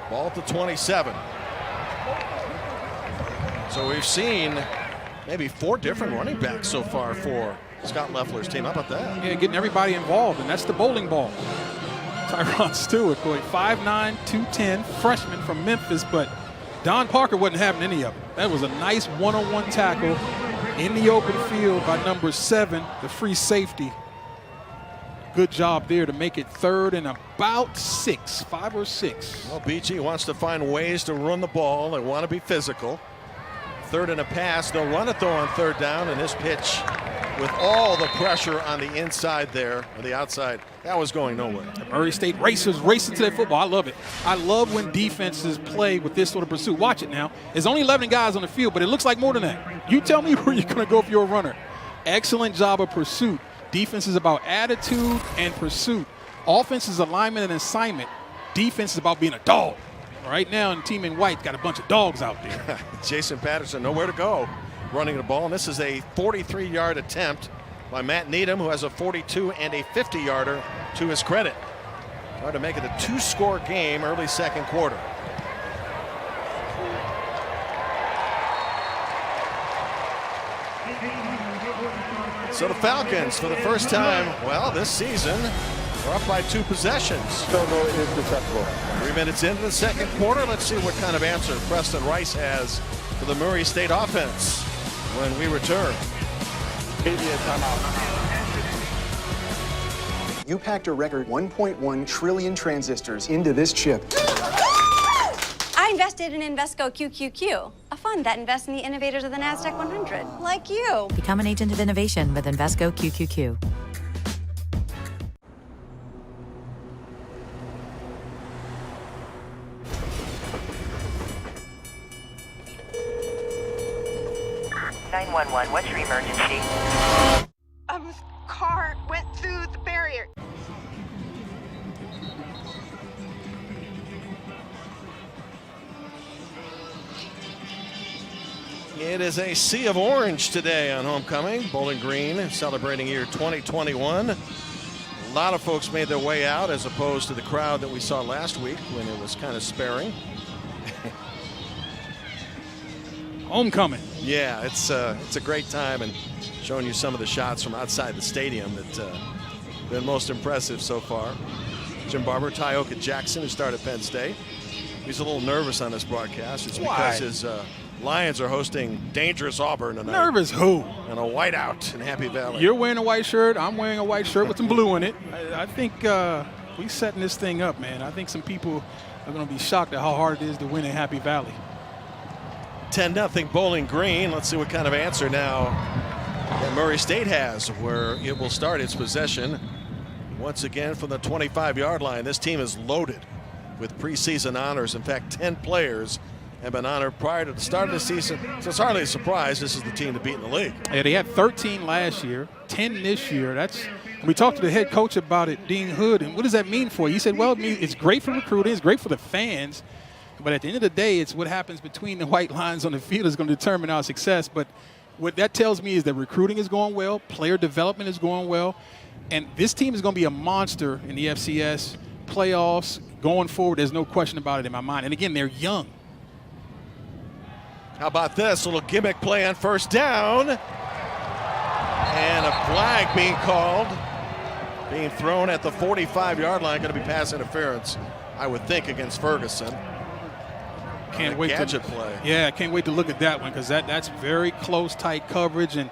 Ball to 27. So we've seen maybe 4 different running backs so far for Scott Loeffler's team. How about that? Yeah, getting everybody involved, and that's the bowling ball. Tyron Stewart, boy, 5'9", 210, freshman from Memphis, but Don Parker wasn't having any of it. That was a nice one-on-one tackle in the open field by number 7, the free safety. Good job there to make it 3rd and about 6, 5 or 6. Well, BG wants to find ways to run the ball. They want to be physical. 3rd and a pass. They'll run it though on 3rd down, and this pitch with all the pressure on the inside there, or the outside, that was going nowhere. Murray State Racers racing to that football. I love it. I love when defenses play with this sort of pursuit. Watch it now. There's only 11 guys on the field, but it looks like more than that. You tell me where you're going to go if you're a runner. Excellent job of pursuit. Defense is about attitude and pursuit. Offense is alignment and assignment. Defense is about being a dog. Right now, the team in white got a bunch of dogs out there. Jason Patterson, nowhere to go running the ball. And this is a 43-yard attempt by Matt Needham, who has a 42 and a 50-yarder to his credit. Trying to make it a 2-score game early 2nd quarter. So the Falcons, for the first time, well, this season, are up by 2 possessions. Field goal is acceptable. 3 minutes into the 2nd quarter. Let's see what kind of answer Preston Rice has for the Murray State offense when we return. You packed a record 1.1 trillion transistors into this chip. I invested in Invesco QQQ, a fund that invests in the innovators of the NASDAQ 100, like you. Become an agent of innovation with Invesco QQQ. What's your emergency? Car went through the barrier. It is a sea of orange today on homecoming. Bowling Green celebrating year 2021. A lot of folks made their way out as opposed to the crowd that we saw last week when it was kind of sparing. Homecoming. Yeah, it's a great time, and showing you some of the shots from outside the stadium that been most impressive so far. Jim Barber, Tyoka Jackson, who started Penn State. He's a little nervous on this broadcast. It's because his Lions are hosting dangerous Auburn tonight. Nervous who? And a whiteout in Happy Valley. You're wearing a white shirt. I'm wearing a white shirt with some blue in it. I think we setting this thing up, man. I think some people are going to be shocked at how hard it is to win in Happy Valley. 10-0 Bowling Green. Let's see what kind of answer now that Murray State has, where it will start its possession once again from the 25-yard line. This team is loaded with preseason honors. In fact, 10 players have been honored prior to the start of the season. So it's hardly a surprise this is the team to beat in the league. Yeah, they had 13 last year, 10 this year. We talked to the head coach about it, Dean Hood, and what does that mean for you? He said, well, it's great for recruiting, it's great for the fans, but at the end of the day, it's what happens between the white lines on the field is going to determine our success. But what that tells me is that recruiting is going well, player development is going well, and this team is going to be a monster in the FCS playoffs going forward. There's no question about it in my mind. And again, they're young. How about this little gimmick play on first down? And a flag being called, being thrown at the 45-yard line. Going to be pass interference, I would think, against Ferguson. Can't wait gadget to play. Yeah, I can't wait to look at that one because that's very close, tight coverage. And,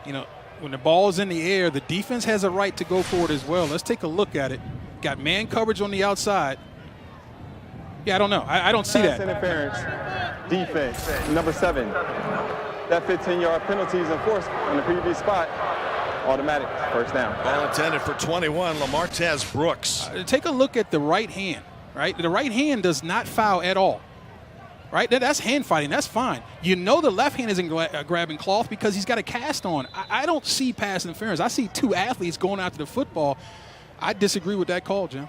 you know, when the ball's in the air, the defense has a right to go for it as well. Let's take a look at it. Got man coverage on the outside. Yeah, I don't know. I don't see that. Interference, defense, number 7. That 15-yard penalty is enforced on the previous spot. Automatic, first down. Ball intended for 21, Lamartez Brooks. Take a look at the right hand, right? The right hand does not foul at all, right? That's hand fighting. That's fine. You know the left hand isn't grabbing cloth because he's got a cast on. I don't see pass interference. I see two athletes going after the football. I disagree with that call, Jim.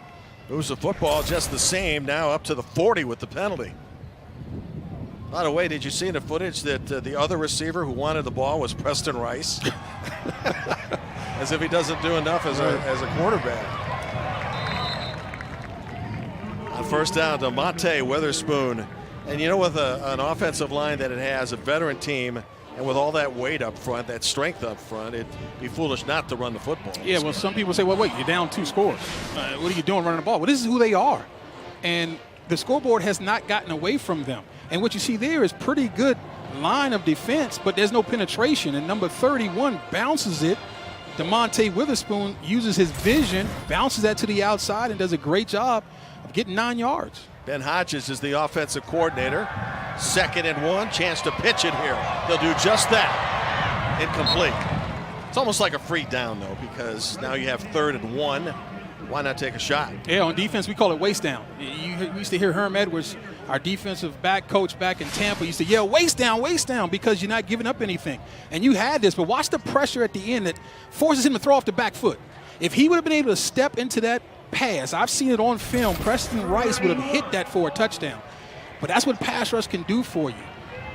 Moves the football just the same, now up to the 40 with the penalty. By the way, did you see in the footage that the other receiver who wanted the ball was Preston Rice? As if he doesn't do enough as a quarterback. On first down, DeMonte Witherspoon. And you know, with an offensive line that it has, a veteran team, and with all that weight up front, that strength up front, it'd be foolish not to run the football. Yeah, well, some people say, well, wait, you're down 2 scores. What are you doing running the ball? Well, this is who they are. And the scoreboard has not gotten away from them. And what you see there is pretty good line of defense, but there's no penetration. And number 31 bounces it. DeMonte Witherspoon uses his vision, bounces that to the outside, and does a great job of getting 9 yards. Ben Hodges is the offensive coordinator. 2nd and 1, chance to pitch it here. They'll do just that. Incomplete. It's almost like a free down, though, because now you have 3rd and 1. Why not take a shot? Yeah, on defense, we call it waste down. We used to hear Herm Edwards, our defensive back coach back in Tampa, used to yell, waste down, because you're not giving up anything. And you had this, but watch the pressure at the end that forces him to throw off the back foot. If he would have been able to step into that pass, I've seen it on film, Preston Rice would have hit that for a touchdown. But that's what pass rush can do for you.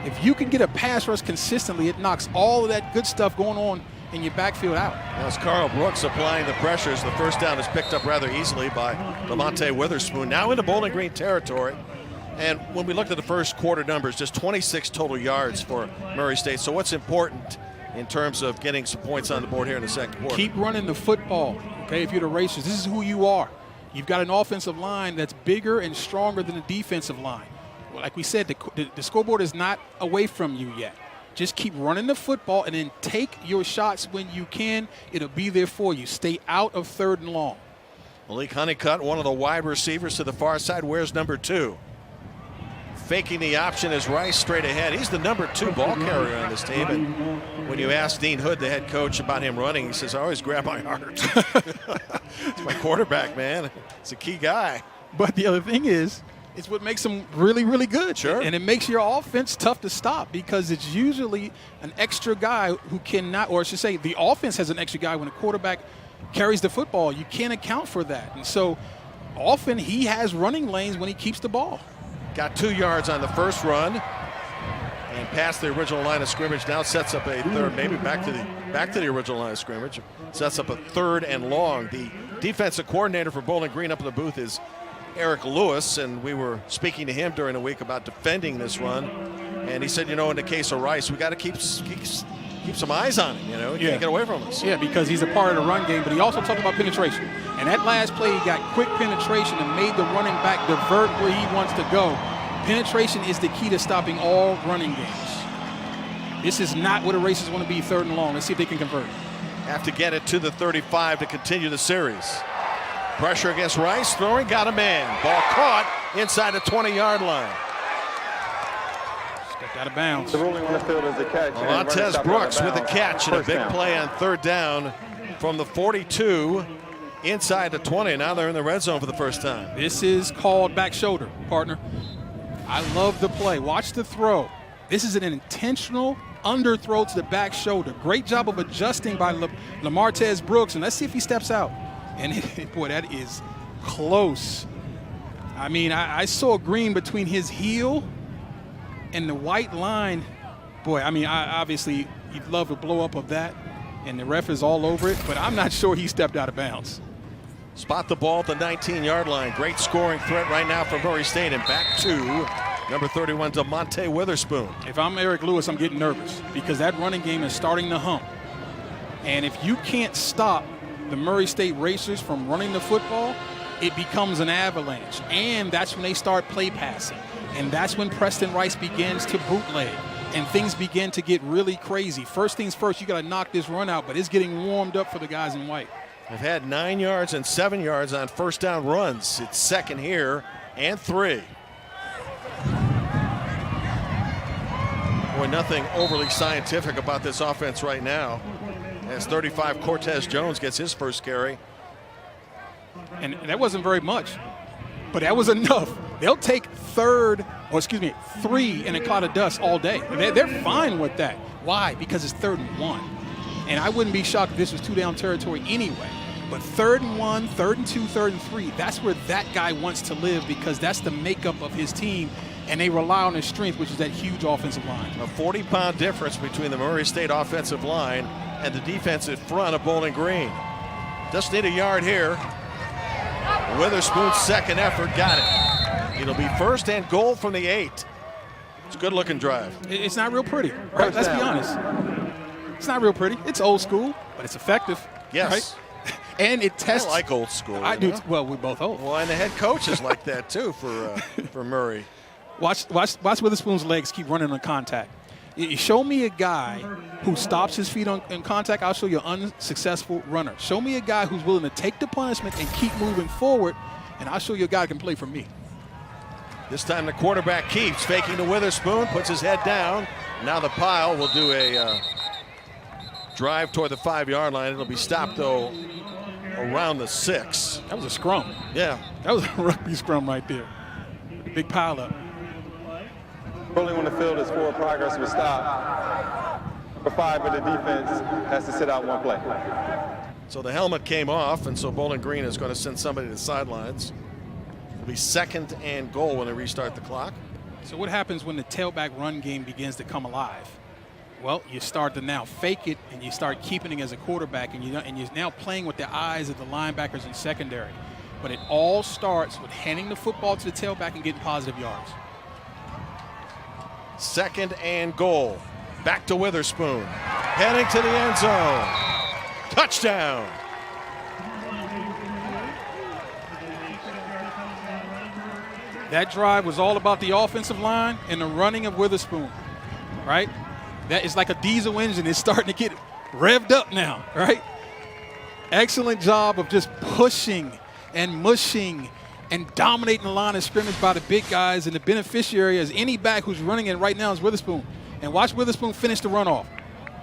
If you can get a pass rush consistently, it knocks all of that good stuff going on in your backfield out. Now it's Carl Brooks applying the pressures. The first down is picked up rather easily by DeMonte Witherspoon. Now into Bowling Green territory. And when we looked at the first quarter numbers, just 26 total yards for Murray State. So what's important in terms of getting some points on the board here in the second quarter? Keep running the football, okay, if you're the Racers. This is who you are. You've got an offensive line that's bigger and stronger than the defensive line. Well, like we said, the scoreboard is not away from you yet. Just keep running the football and then take your shots when you can. It'll be there for you. Stay out of 3rd and long. Malik Honeycutt, one of the wide receivers to the far side, wears number 2. Faking the option is Rice straight ahead. He's the number 2 ball carrier on this team. And when you ask Dean Hood, the head coach, about him running, he says, I always grab my heart. It's my quarterback, man. It's a key guy. But the other thing is, it's what makes them really, really good. Sure. And it makes your offense tough to stop because it's usually an extra guy who cannot, or I should say the offense has an extra guy when a quarterback carries the football. You can't account for that. And so often he has running lanes when he keeps the ball. Got 2 yards on the first run and past the original line of scrimmage. Now sets up a 3rd, maybe back to the original line of scrimmage. Sets up a 3rd and long. The defensive coordinator for Bowling Green up in the booth is Eric Lewis, and we were speaking to him during the week about defending this run. And he said, you know, in the case of Rice, we got to keep some eyes on him. You know, he can't get away from us. Yeah, because he's a part of the run game, but he also talked about penetration. And that last play, he got quick penetration and made the running back divert where he wants to go. Penetration is the key to stopping all running games. This is not what the Racers want to be 3rd and long. Let's see if they can convert. Have to get it to the 35 to continue the series. Pressure against Rice, throwing, got a man. Ball caught inside the 20-yard line. Stepped out of bounds. The ruling on the field is a catch. Montez Brooks with a catch and a big play on 3rd down from the 42 inside the 20. Now they're in the red zone for the first time. This is called back shoulder, partner. I love the play. Watch the throw. This is an intentional underthrow to the back shoulder. Great job of adjusting by Lamartez Brooks. And let's see if he steps out. And boy, that is close. I mean, I saw green between his heel and the white line. Boy, I mean, obviously, you'd love a blow up of that. And the ref is all over it. But I'm not sure he stepped out of bounds. Spot the ball at the 19-yard line. Great scoring threat right now for Murray State. And back to number 31, DeMonte Witherspoon. If I'm Eric Lewis, I'm getting nervous because that running game is starting to hump. And if you can't stop the Murray State Racers from running the football, it becomes an avalanche. And that's when they start play passing. And that's when Preston Rice begins to bootleg. And things begin to get really crazy. First things first, you got to knock this run out, but it's getting warmed up for the guys in white. They've had 9 yards and 7 yards on first down runs. It's second here and 3. Boy, nothing overly scientific about this offense right now. As 35 Cortez Jones gets his first carry. And that wasn't very much, but that was enough. They'll take 3 in a cloud of dust all day. They're fine with that. Why? Because it's 3rd and 1. And I wouldn't be shocked if this was 2-down territory anyway. But 3rd and 1, 3rd and 2, 3rd and 3, that's where that guy wants to live because that's the makeup of his team. And they rely on his strength, which is that huge offensive line. A 40-pound difference between the Murray State offensive line and the defensive front of Bowling Green. Just need a yard here. Witherspoon's second effort got it. It'll be 1st and goal from the 8. It's a good-looking drive. It's not real pretty, right? Let's be honest. It's not real pretty. It's old school, but it's effective. Yes. Right? And it tests. I like old school. I do. Well, we both old. Well, and the head coach is like that too for Murray. Watch Witherspoon's legs keep running on contact. You show me a guy who stops his feet on contact, I'll show you an unsuccessful runner. Show me a guy who's willing to take the punishment and keep moving forward, and I'll show you a guy who can play for me. This time the quarterback keeps faking to Witherspoon, puts his head down. Now the pile will do a drive toward the 5-yard line. It'll be stopped, though, around the 6. That was a scrum. Yeah. That was a rugby scrum right there. Big pile up. Rolling on the field is forward progress with stop. Number 5 of the defense has to sit out one play. So the helmet came off, and so Bowling Green is going to send somebody to the sidelines. It'll be 2nd and goal when they restart the clock. So what happens when the tailback run game begins to come alive? Well, you start to now fake it, and you start keeping it as a quarterback, and you're now playing with the eyes of the linebackers in secondary. But it all starts with handing the football to the tailback and getting positive yards. 2nd and goal. Back to Witherspoon. Heading to the end zone. Touchdown. That drive was all about the offensive line and the running of Witherspoon, right? That is like a diesel engine. It's starting to get revved up now, right? Excellent job of just pushing and mushing and dominating the line of scrimmage by the big guys, and the beneficiary is any back who's running it right now is Witherspoon. And watch Witherspoon finish the runoff.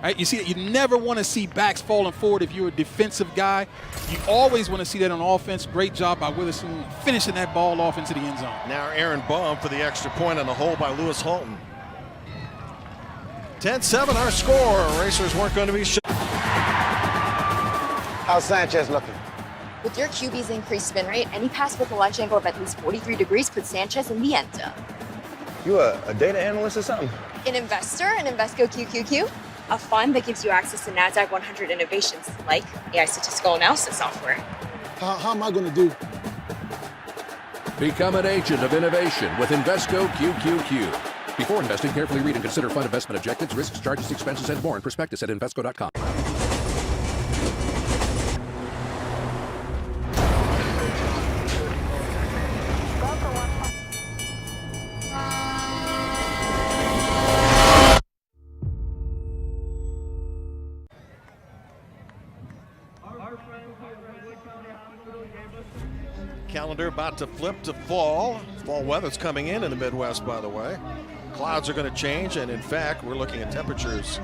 Right? You see that you never want to see backs falling forward if you're a defensive guy. You always want to see that on offense. Great job by Witherspoon finishing that ball off into the end zone. Now Aaron Baum for the extra point on the hole by Lewis Halton. 10-7 our score. Racers weren't going to be shot. How's Sanchez looking? With your QB's increased spin rate, any pass with a launch angle of at least 43 degrees puts Sanchez in the end zone. You a data analyst or something? An investor in Invesco QQQ, a fund that gives you access to NASDAQ 100 innovations like AI statistical analysis software. How am I going to do? Become an agent of innovation with Invesco QQQ. Before investing, carefully read and consider fund investment objectives, risks, charges, expenses, and more in prospectus at Invesco.com. Calendar about to flip to fall. Fall weather's coming in the Midwest, by the way. Clouds are going to change, and in fact, we're looking at temperatures,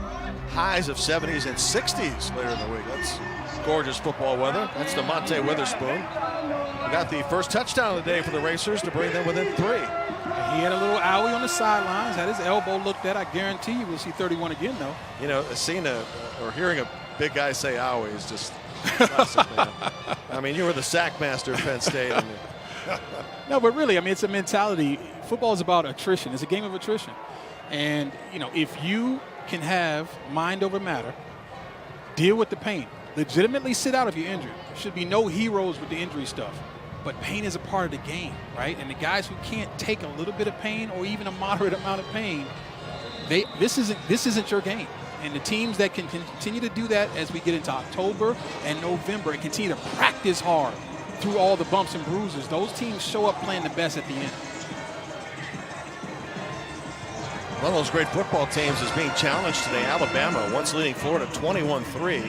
highs of 70s and 60s later in the week. That's gorgeous football weather. That's DeMonte Witherspoon. We got the first touchdown of the day for the Racers to bring them within 3. He had a little owie on the sidelines, had his elbow looked at. I guarantee you we'll see 31 again, though. You know, seeing or hearing a big guy say owie is just classic, man. I mean, you were the sack master at Penn State. No, but really, I mean, it's a mentality. Football is about attrition. It's a game of attrition. And, you know, if you can have mind over matter, deal with the pain, legitimately sit out if you're injured. There should be no heroes with the injury stuff. But pain is a part of the game, right? And the guys who can't take a little bit of pain or even a moderate amount of pain, this isn't your game. And the teams that can continue to do that as we get into October and November and continue to practice hard through all the bumps and bruises, those teams show up playing the best at the end. One of those great football teams is being challenged today. Alabama, once leading Florida 21-3,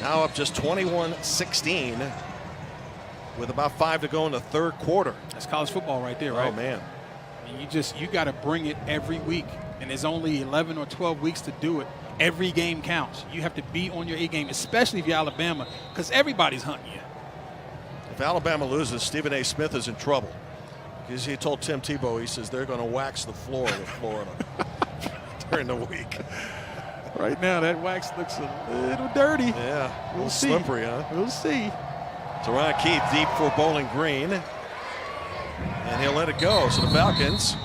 now up just 21-16 with about 5 to go in the third quarter. That's college football right there, right? Oh, man. I mean, you got to bring it every week, and there's only 11 or 12 weeks to do it. Every game counts. You have to be on your A game, especially if you're Alabama, because everybody's hunting you. If Alabama loses, Stephen A. Smith is in trouble. Because he told Tim Tebow, he says they're going to wax the floor with Florida during the week. Right now, that wax looks a little dirty. Yeah, a little slippery, huh? We'll see. Teron Keith deep for Bowling Green. And he'll let it go. So the Falcons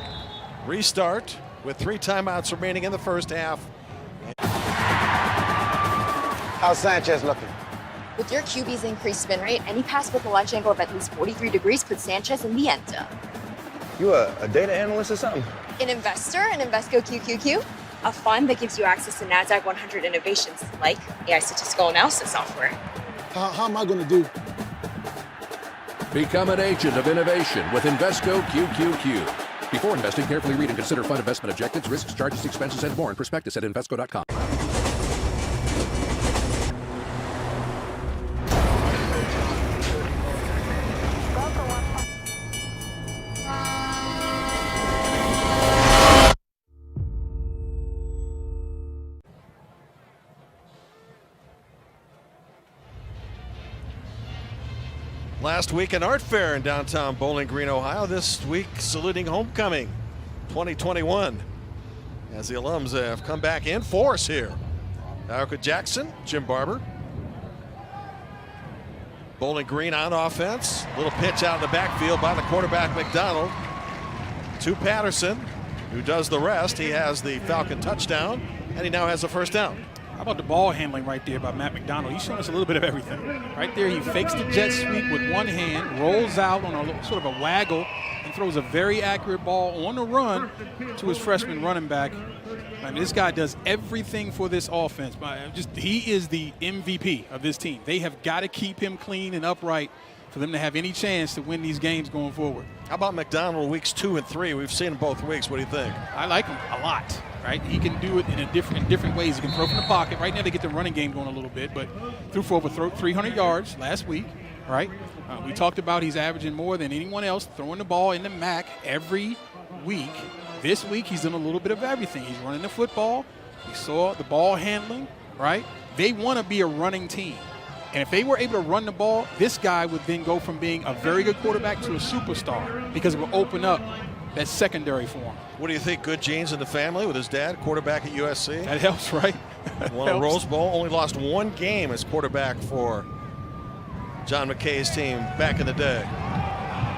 restart with 3 timeouts remaining in the first half. How's Sanchez looking? With your QB's increased spin rate, any pass with a launch angle of at least 43 degrees puts Sanchez in the end zone. You a data analyst or something? An investor in Invesco QQQ, a fund that gives you access to NASDAQ 100 innovations like AI statistical analysis software. How am I going to do? Become an agent of innovation with Invesco QQQ. Before investing, carefully read and consider fund investment objectives, risks, charges, expenses, and more in prospectus at Invesco.com. Last week an art fair in downtown Bowling Green, Ohio. This week saluting homecoming 2021 as the alums have come back in force here. Erica Jackson, Jim Barber. Bowling Green on offense. Little pitch out in the backfield by the quarterback McDonald to Patterson, who does the rest. He has the Falcon touchdown, and he now has the first down. How about the ball handling right there by Matt McDonald? He's showing us a little bit of everything. Right there, he fakes the jet sweep with one hand, rolls out on a sort of a waggle, and throws a very accurate ball on the run to his freshman running back. I mean, this guy does everything for this offense. He is the MVP of this team. They have got to keep him clean and upright for them to have any chance to win these games going forward. How about McDonald weeks 2 and 3? We've seen him both weeks. What do you think? I like him a lot. Right, he can do it in different ways. He can throw from the pocket. Right now they get the running game going a little bit, but threw for over 300 yards last week. Right, we talked about he's averaging more than anyone else throwing the ball in the MAC every week. This week he's done a little bit of everything. He's running the football. We saw the ball handling. Right, they want to be a running team, and if they were able to run the ball, this guy would then go from being a very good quarterback to a superstar because it will open up that secondary for him. What do you think? Good genes in the family with his dad, quarterback at USC? That helps, right? Won a Rose Bowl, only lost 1 game as quarterback for John McKay's team back in the day.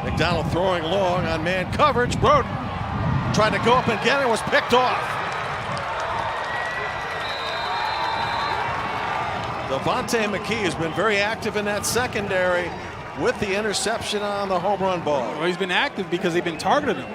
McDonald throwing long on man coverage. Broden tried to go up and get it, was picked off. Devontae McKee has been very active in that secondary with the interception on the home run ball. Well, he's been active because they've been targeting him.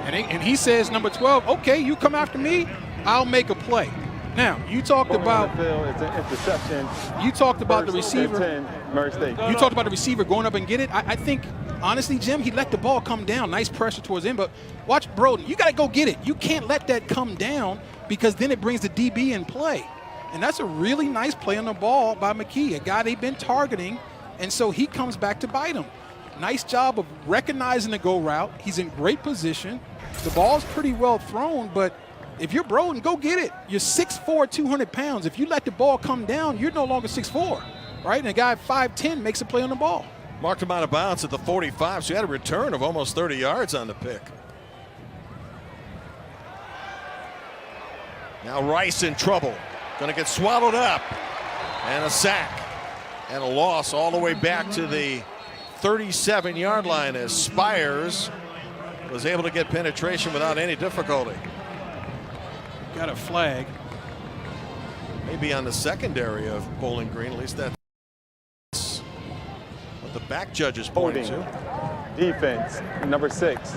And he says, number 12, okay, you come after me, I'll make a play. Now, you talked about it's an interception. You talked about the receiver. 10, Murray State. You talked about the receiver going up and get it. I think, honestly, Jim, he let the ball come down. Nice pressure towards him. But watch Broden. You got to go get it. You can't let that come down because then it brings the DB in play. And that's a really nice play on the ball by McKee, a guy they've been targeting. And so he comes back to bite him. Nice job of recognizing the go route. He's in great position. The ball's pretty well thrown, but if you're Broden, go get it. You're 6'4", 200 pounds. If you let the ball come down, you're no longer 6'4", right? And a guy 5'10" makes a play on the ball. Marked him out of bounds at the 45, so he had a return of almost 30 yards on the pick. Now Rice in trouble. Going to get swallowed up. And a sack. And a loss all the way back to the 37-yard line as Spires was able to get penetration without any difficulty. Got a flag. Maybe on the secondary of Bowling Green, at least that's what the back judge is pointing to. Defense, number 6.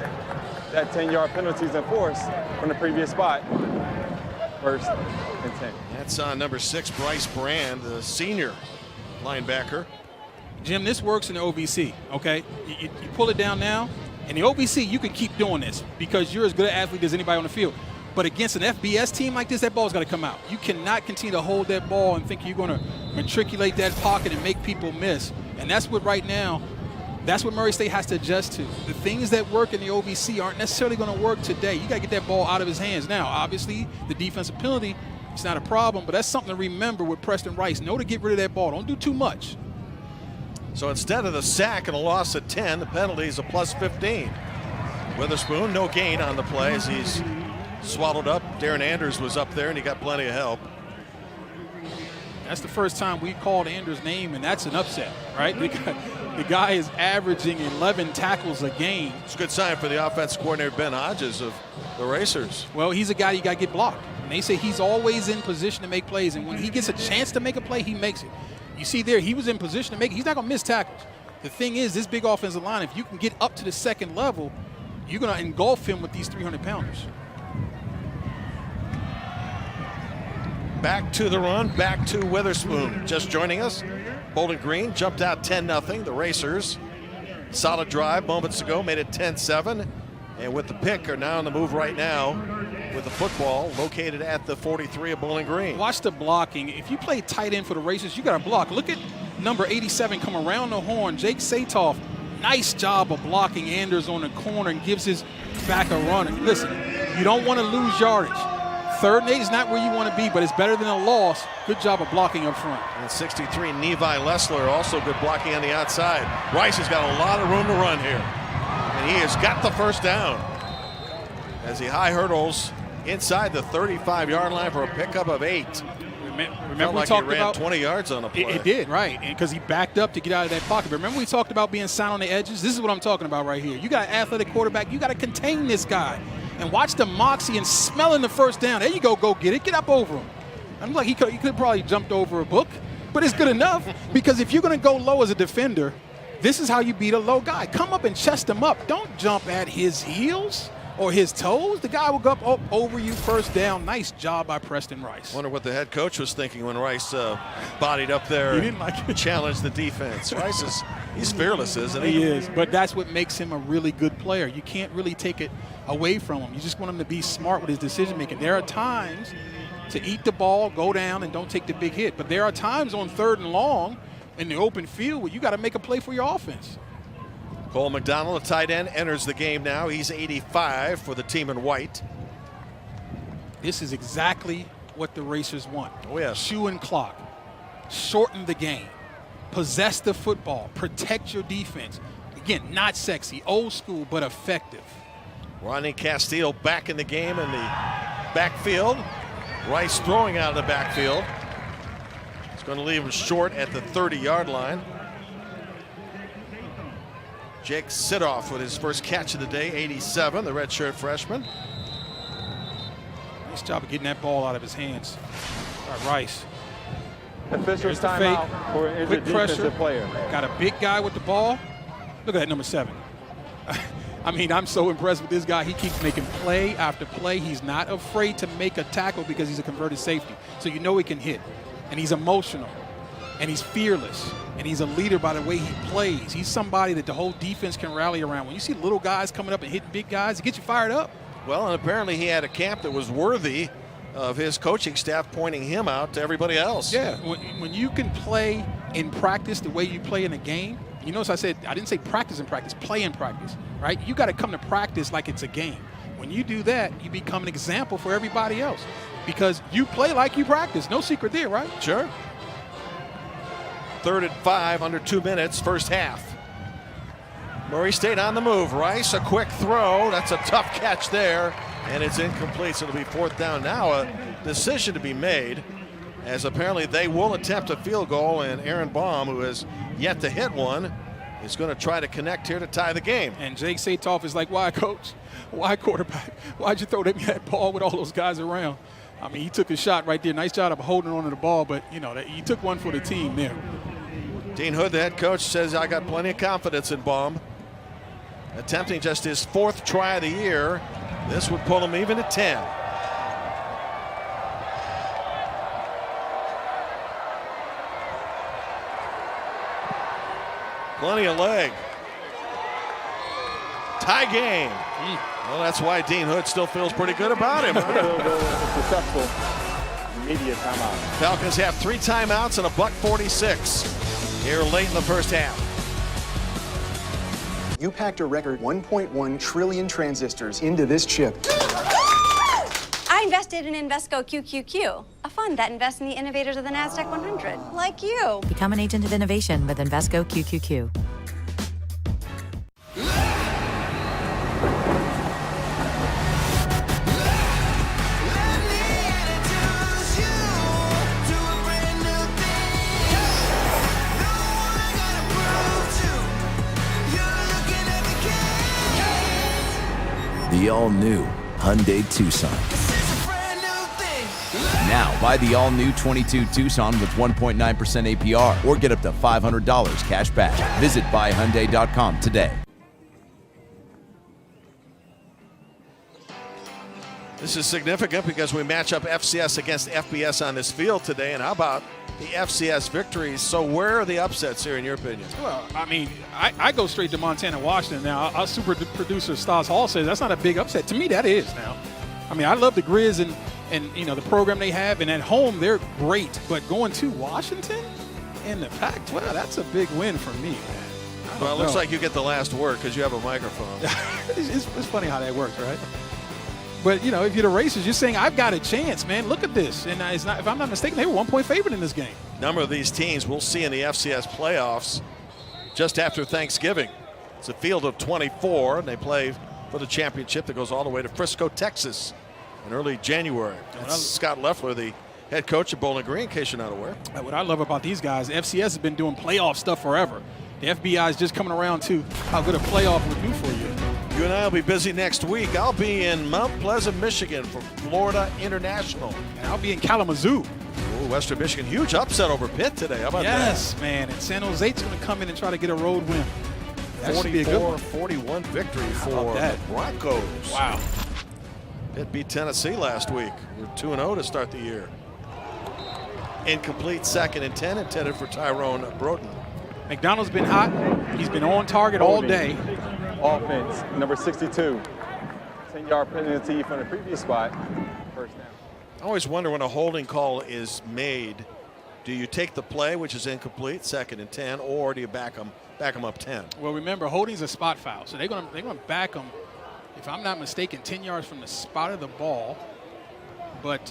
That 10-yard penalty is enforced from the previous spot. First and 10. That's on number 6, Bryce Brand, the senior linebacker. Jim, this works in the OVC, okay? You pull it down now. In the OVC, you can keep doing this because you're as good an athlete as anybody on the field. But against an FBS team like this, that ball's got to come out. You cannot continue to hold that ball and think you're going to matriculate that pocket and make people miss. And that's what right now, that's what Murray State has to adjust to. The things that work in the OVC aren't necessarily going to work today. You got to get that ball out of his hands. Now, obviously, the defensive penalty, it's not a problem, but that's something to remember with Preston Rice. Know to get rid of that ball. Don't do too much. So instead of the sack and a loss of 10, the penalty is a plus 15. Witherspoon, no gain on the play as he's swallowed up. Darren Anders was up there, and he got plenty of help. That's the first time we called Anders' name, and that's an upset, right? The guy is averaging 11 tackles a game. It's a good sign for the offense coordinator, Ben Hodges, of the Racers. Well, he's a guy you got to get blocked. And they say he's always in position to make plays, and when he gets a chance to make a play, he makes it. You see there, he was in position to make it. He's not going to miss tackles. The thing is, this big offensive line, if you can get up to the second level, you're going to engulf him with these 300-pounders. Back to the run, back to Witherspoon. Just joining us, Bowling Green jumped out 10-0. The Racers, solid drive moments ago, made it 10-7. And with the pick, are now on the move right now with the football located at the 43 of Bowling Green. Watch the blocking. If you play tight end for the Racers, you got to block. Look at number 87 come around the horn. Jake Satoff, nice job of blocking Anders on the corner and gives his back a run. Listen, you don't want to lose yardage. 3rd and 8 is not where you want to be, but it's better than a loss. Good job of blocking up front. And 63, Nevi Lessler, also good blocking on the outside. Rice has got a lot of room to run here. And he has got the first down as he high hurdles inside the 35-yard line for a pickup of 8. Remember we like talked he ran about 20 yards on a play. It did, right, because he backed up to get out of that pocket. But remember we talked about being sound on the edges? This is what I'm talking about right here. You got an athletic quarterback. You got to contain this guy. And watch the moxie and smelling the first down. There you go, go get it. Get up over him. I'm like, he could have probably jumped over a book, but it's good enough because if you're going to go low as a defender, this is how you beat a low guy. Come up and chest him up. Don't jump at his heels or his toes. The guy will go up over you, first down. Nice job by Preston Rice. Wonder what the head coach was thinking when Rice bodied up there. He didn't like it. Challenged the defense. Rice he's fearless, isn't he? He is, but that's what makes him a really good player. You can't really take it away from him. You just want him to be smart with his decision making. There are times to eat the ball, go down, and don't take the big hit. But there are times on 3rd and long in the open field where you got to make a play for your offense. Cole McDonald, a tight end, enters the game now. He's 85 for the team in white. This is exactly what the Racers want. Oh, yes. Shoe and clock. Shorten the game. Possess the football. Protect your defense. Again, not sexy, old school, but effective. Ronnie Castile back in the game in the backfield. Rice throwing out of the backfield. It's going to leave him short at the 30-yard line. Jake Sidoff with his first catch of the day, 87, the redshirt freshman. Nice job of getting that ball out of his hands. All right, Rice. Official timeout for an injured defensive player. Got a big guy with the ball. Look at that, number 7. I mean, I'm so impressed with this guy. He keeps making play after play. He's not afraid to make a tackle because he's a converted safety. So you know he can hit. And he's emotional. And he's fearless. And he's a leader by the way he plays. He's somebody that the whole defense can rally around. When you see little guys coming up and hitting big guys, it gets you fired up. Well, and apparently he had a camp that was worthy of his coaching staff pointing him out to everybody else. Yeah, when you can play in practice the way you play in a game, you notice I said, I didn't say practice in practice, play in practice, right? You got to come to practice like it's a game. When you do that, you become an example for everybody else because you play like you practice. No secret there, right? Sure. 3rd and 5, under 2 minutes, first half. Murray State on the move. Rice, a quick throw. That's a tough catch there, and it's incomplete, so it'll be 4th down. Now a decision to be made, as apparently they will attempt a field goal, and Aaron Baum, who has yet to hit one, is going to try to connect here to tie the game. And Jake Satoff is like, why, coach? Why, quarterback? Why'd you throw that ball with all those guys around? I mean, he took a shot right there. Nice job of holding on to the ball, but, you know, he took one for the team there. Dean Hood, the head coach, says, I got plenty of confidence in Baum. Attempting just his 4th try of the year. This would pull him even to 10. Plenty of leg. Tie game. Well, that's why Dean Hood still feels pretty good about him. Successful. Immediate timeout. Falcons have 3 timeouts and a $1.46 here late in the first half. You packed a record 1.1 trillion transistors into this chip. I invested in Invesco QQQ, a fund that invests in the innovators of the NASDAQ 100, like you. Become an agent of innovation with Invesco QQQ. The all-new Hyundai Tucson. Now, buy the all-new 22 Tucson with 1.9% APR or get up to $500 cash back. Visit buyhyundai.com today. This is significant because we match up FCS against FBS on this field today. And how about the FCS victories? So where are the upsets here in your opinion? Well, I mean, I go straight to Montana, Washington now. Our super producer Stas Hall says that's not a big upset. To me, that is now. I mean, I love the Grizz and you know the program they have, and at home they're great. But going to Washington in the Pac-12, that's a big win for me, man. Well, it looks like you get the last word because you have a microphone. It's funny how that works, right? But, you know, if you're the Racers, you're saying, I've got a chance, man. Look at this. And it's not, if I'm not mistaken, they were 1-point favorite in this game. A number of these teams we'll see in the FCS playoffs just after Thanksgiving. It's a field of 24, and they play for the championship that goes all the way to Frisco, Texas in early January. That's Scott Loeffler, the head coach of Bowling Green, in case you're not aware. What I love about these guys, FCS has been doing playoff stuff forever. The FBI is just coming around to how good a playoff would do for you. You and I will be busy next week. I'll be in Mount Pleasant, Michigan for Florida International. And I'll be in Kalamazoo. Ooh, Western Michigan, huge upset over Pitt today. How about that? Yes, man. And San Jose's going to come in and try to get a road win. 44-41 victory for the Broncos. Wow. Pitt beat Tennessee last week. We're 2-0 to start the year. Incomplete 2nd and 10 intended for Tyrone Broughton. McDonald's been hot. He's been on target all day. Offense, number 62. 10-yard penalty from the previous spot. First down. I always wonder when a holding call is made, do you take the play, which is incomplete, 2nd and 10, or do you back them up 10? Well, remember, holding's a spot foul, so they're going to back them, if I'm not mistaken, 10 yards from the spot of the ball. But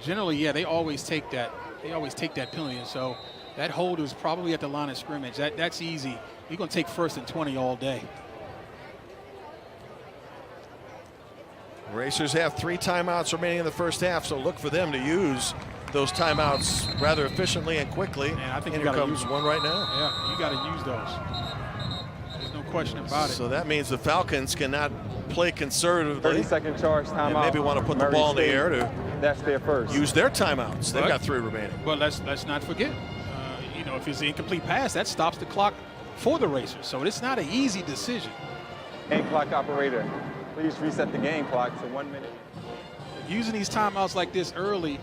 generally, yeah, they always take that. They always take that penalty, and so that hold is probably at the line of scrimmage. That's easy. You're going to take 1st and 20 all day. Racers have 3 timeouts remaining in the first half, so look for them to use those timeouts rather efficiently and quickly. And I think here you got to comes use one right now. Yeah, you got to use those. There's no question about it. So that means the Falcons cannot play conservatively. 30-second charge timeout. And maybe want to put the ball in the air to that's their first. Use their timeouts. They've got 3 remaining. Well, let's not forget, you know, if it's an incomplete pass, that stops the clock for the Racers. So it's not an easy decision. Game clock operator, please reset the game clock to 1 minute. Using these timeouts like this early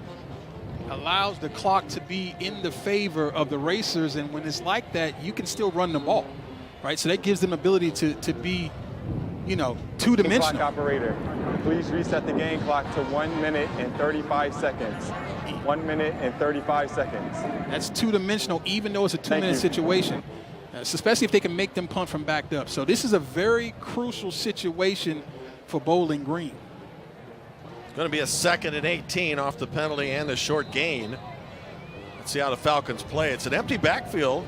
allows the clock to be in the favor of the Racers, and when it's like that, you can still run the ball, right? So that gives them ability to be, you know, two-dimensional. Clock operator, please reset the game clock to 1 minute and 35 seconds. 1 minute and 35 seconds. That's two-dimensional, even though it's a 2-minute situation, especially if they can make them punt from backed up. So this is a very crucial situation for Bowling Green. It's going to be a 2nd and 18 off the penalty and the short gain. Let's see how the Falcons play. It's an empty backfield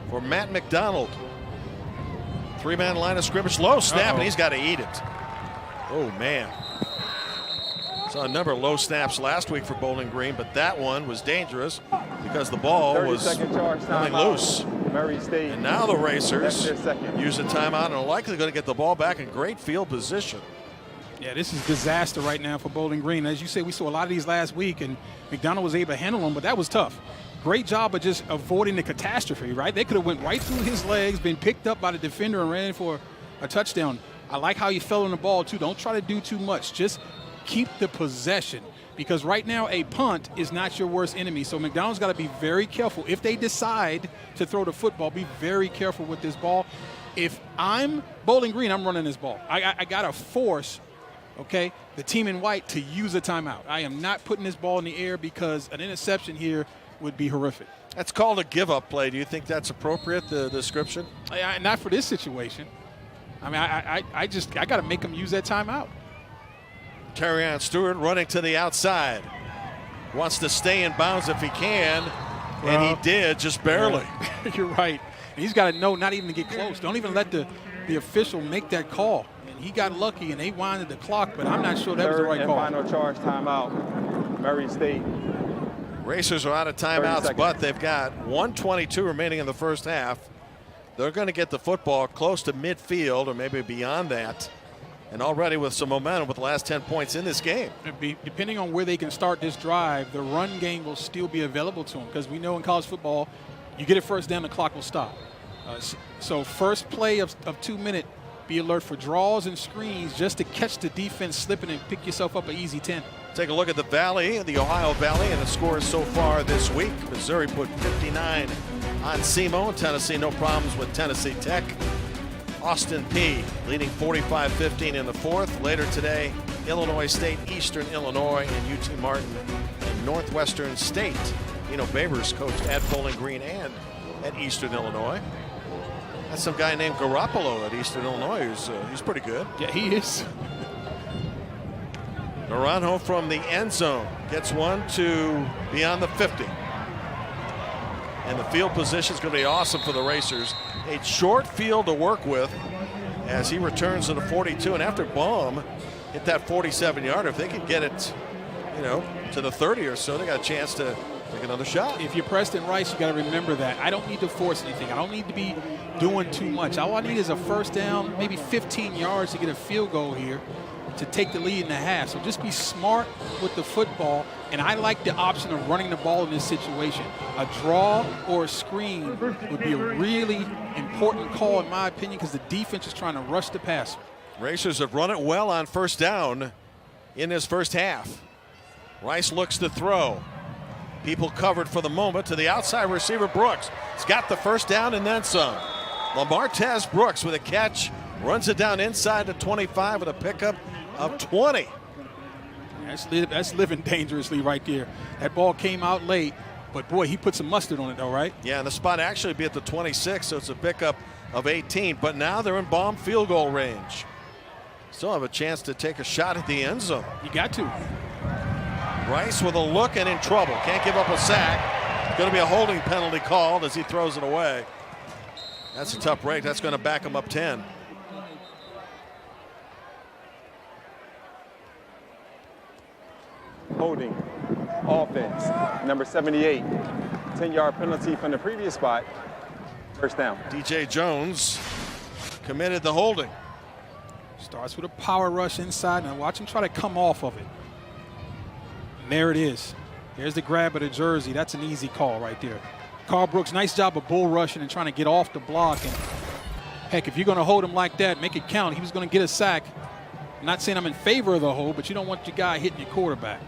for Matt McDonald. 3-man line of scrimmage, low snap, and he's got to eat it. Oh, man. Saw a number of low snaps last week for Bowling Green, but that one was dangerous because the ball was coming loose. Murray State. And now the Racers use a timeout and are likely going to get the ball back in great field position. Yeah, this is disaster right now for Bowling Green. As you say, we saw a lot of these last week, and McDonald was able to handle them, but that was tough. Great job of just avoiding the catastrophe, right? They could have went right through his legs, been picked up by the defender, and ran in for a touchdown. I like how he fell on the ball, too. Don't try to do too much. Just keep the possession, because right now a punt is not your worst enemy. So McDonald's got to be very careful. If they decide to throw the football, be very careful with this ball. if I'm Bowling Green, I'm running this ball. I got to force, okay, the team in white to use a timeout. I am not putting this ball in the air because an interception here would be horrific. That's called a give-up play. Do you think that's appropriate, the description? Not for this situation. I mean, I got to make them use that timeout. Terrion Stewart running to the outside. Wants to stay in bounds if he can, and he did, just barely. Yeah. You're right. And he's got to know not even to get close. Don't even let the official make that call. And he got lucky, and they winded the clock, but I'm not sure that was the right call. Final charge timeout, Murray State. Racers are out of timeouts, but they've got 1:22 remaining in the first half. They're going to get the football close to midfield or maybe beyond that. And already with some momentum with the last 10 points in this game. Depending on where they can start this drive, the run game will still be available to them because we know in college football, you get it first down, the clock will stop. So first play of 2 minutes, be alert for draws and screens just to catch the defense slipping and pick yourself up an easy 10. Take a look at the Valley, the Ohio Valley, and the scores so far this week. Missouri put 59 on SEMO. Tennessee, no problems with Tennessee Tech. Austin Peay leading 45-15 in the fourth. Later today, Illinois State, Eastern Illinois, and UT Martin and Northwestern State. Babers coached at Bowling Green and at Eastern Illinois. That's some guy named Garoppolo at Eastern Illinois he's pretty good. Yeah, he is. Naranjo from the end zone gets one to beyond the 50. And the field position is going to be awesome for the Racers. A short field to work with as he returns to the 42. And after Baum hit that 47-yarder, if they can get it, to the 30 or so, they got a chance to take another shot. If you're Preston Rice, you got to remember that. I don't need to force anything. I don't need to be doing too much. All I need is a first down, maybe 15 yards to get a field goal here to take the lead in the half. So just be smart with the football. And I like the option of running the ball in this situation. A draw or a screen would be a really important call, in my opinion, because the defense is trying to rush the passer. Racers have run it well on first down in this first half. Rice looks to throw. People covered for the moment to the outside receiver, Brooks. He's got the first down and then some. Lamartez Brooks with a catch, runs it down inside the 25 with a pickup of 20. That's living dangerously right there. That ball came out late, but boy, he put some mustard on it though, right? Yeah, and the spot actually be at the 26, so it's a pickup of 18. But now they're in Baum field goal range. Still have a chance to take a shot at the end zone. You got to. Rice with a look and in trouble. Can't give up a sack. Going to be a holding penalty called as he throws it away. That's a tough break. That's going to back him up 10. Holding offense, number 78. 10-yard penalty from the previous spot. First down. DJ Jones committed the holding. Starts with a power rush inside. Now watch him try to come off of it. And there it is. There's the grab of the jersey. That's an easy call right there. Carl Brooks, nice job of bull rushing and trying to get off the block. And heck, if you're going to hold him like that, make it count. He was going to get a sack. I'm not saying I'm in favor of the hold, but you don't want your guy hitting your quarterback.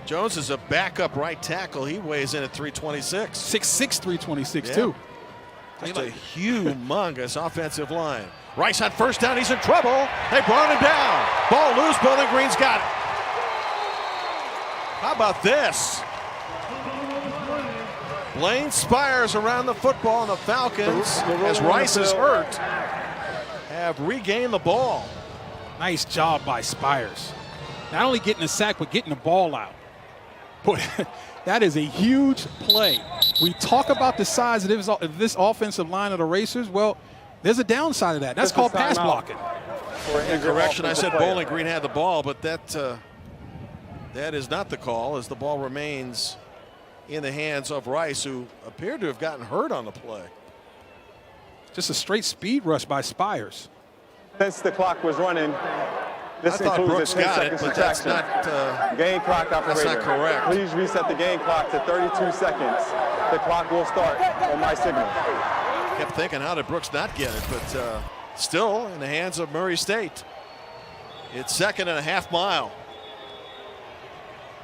Jones is a backup right tackle. He weighs in at 326. 6'6", 326 too. Just a humongous offensive line. Rice on first down. He's in trouble. They brought him down. Ball loose. Bowling Green's got it. How about this? Blaine Spires around the football, and the Falcons, as Rice is hurt, have regained the ball. Nice job by Spires. Not only getting a sack, but getting the ball out. Boy, that is a huge play. We talk about the size of this offensive line of the Racers. Well, there's a downside of that. That's called pass blocking. Correction, I said Bowling Green had the ball, but that is not the call, as the ball remains in the hands of Rice, who appeared to have gotten hurt on the play. Just a straight speed rush by Spires. Since the clock was running, this I thought includes Brooks a 10 got it, second but that's subtraction. not game clock operator. That's not correct. Please reset the game clock to 32 seconds. The clock will start on my signal. Kept thinking, how did Brooks not get it? But still in the hands of Murray State. It's 2nd and a half mile.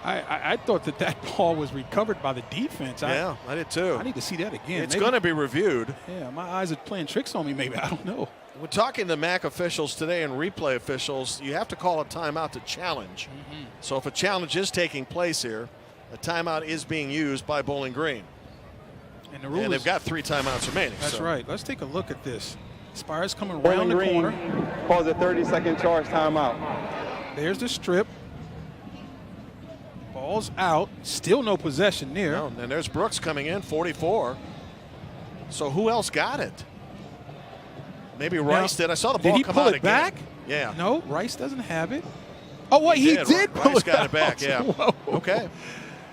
I thought that ball was recovered by the defense. Yeah, I did too. I need to see that again. It's going to be reviewed. Yeah, my eyes are playing tricks on me maybe. I don't know. We're talking to MAC officials today and replay officials. You have to call a timeout to challenge. So if a challenge is taking place here, a timeout is being used by Bowling Green. And the rule and they've got 3 timeouts remaining. That's right. Let's take a look at this. Spires coming Bowling around the Green corner. calls a 30-second charge timeout. There's the strip. Ball's out. Still no possession near. No, and there's Brooks coming in, 44. So who else got it? Maybe Rice did. I saw the ball did he come pull out it again. back? Yeah. No, Rice doesn't have it. Oh, what he did pull Rice it got out. it back. Yeah. Whoa. Okay.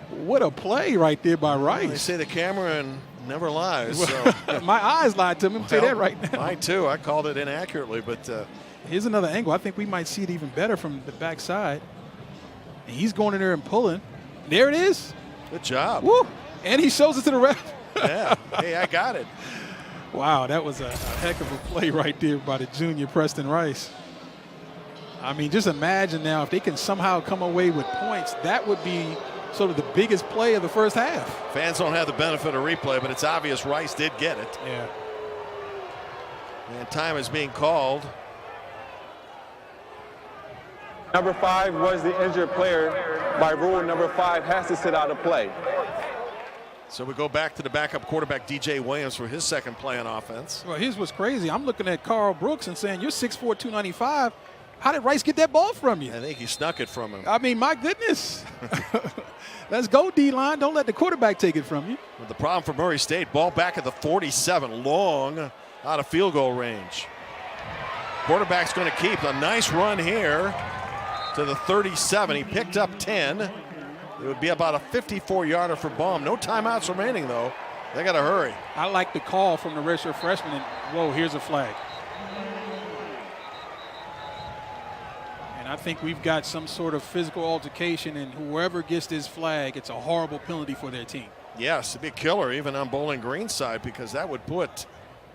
What a play right there by Rice. They say the camera never lies. So. My eyes lied to me. I'm say that right now. Mine too. I called it inaccurately, but here's another angle. I think we might see it even better from the backside. And he's going in there and pulling. There it is. Good job. Woo! And he shows it to the ref. Yeah. Hey, I got it. Wow, that was a heck of a play right there by the junior Preston Rice. I mean, just imagine now if they can somehow come away with points, that would be sort of the biggest play of the first half. Fans don't have the benefit of replay, but it's obvious Rice did get it. Yeah. And time is being called. Number 5 was the injured player. By rule, number 5 has to sit out of play. So we go back to the backup quarterback, DJ Williams, for his second play on offense. Well, here's what's crazy. I'm looking at Carl Brooks and saying, you're 6'4", 295. How did Rice get that ball from you? I think he snuck it from him. I mean, my goodness. Let's go, D-line. Don't let the quarterback take it from you. But the problem for Murray State, ball back at the 47, long out of field goal range. Quarterback's going to keep a nice run here to the 37. He picked up 10. It would be about a 54-yarder for Baum. No timeouts remaining, though. They got to hurry. I like the call from the redshirt freshman. And, whoa, here's a flag. And I think we've got some sort of physical altercation, and whoever gets this flag, it's a horrible penalty for their team. Yes, it'd be a killer even on Bowling Green's side, because that would put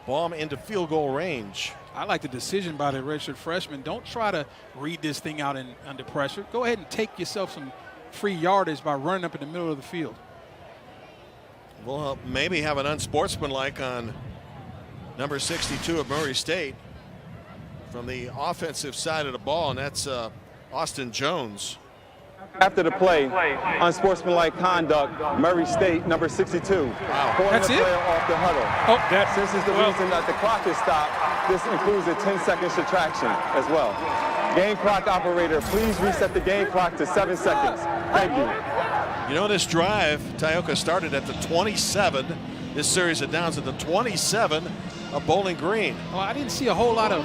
Baum into field goal range. I like the decision by the redshirt freshman. Don't try to read this thing out under pressure. Go ahead and take yourself some free yardage by running up in the middle of the field. We'll maybe have an unsportsmanlike on number 62 of Murray State from the offensive side of the ball, and that's Austin Jones. After the play, unsportsmanlike conduct, Murray State, number 62. Wow. Pulling That's the it? player off the huddle. Oh, that's This is the reason that the clock is stopped. This includes a 10-second subtraction as well. Game clock operator, please reset the game clock to 7 seconds. Thank you. You know, this drive, Tioka started at the 27. This series of downs at the 27 of Bowling Green. Well, I didn't see a whole lot of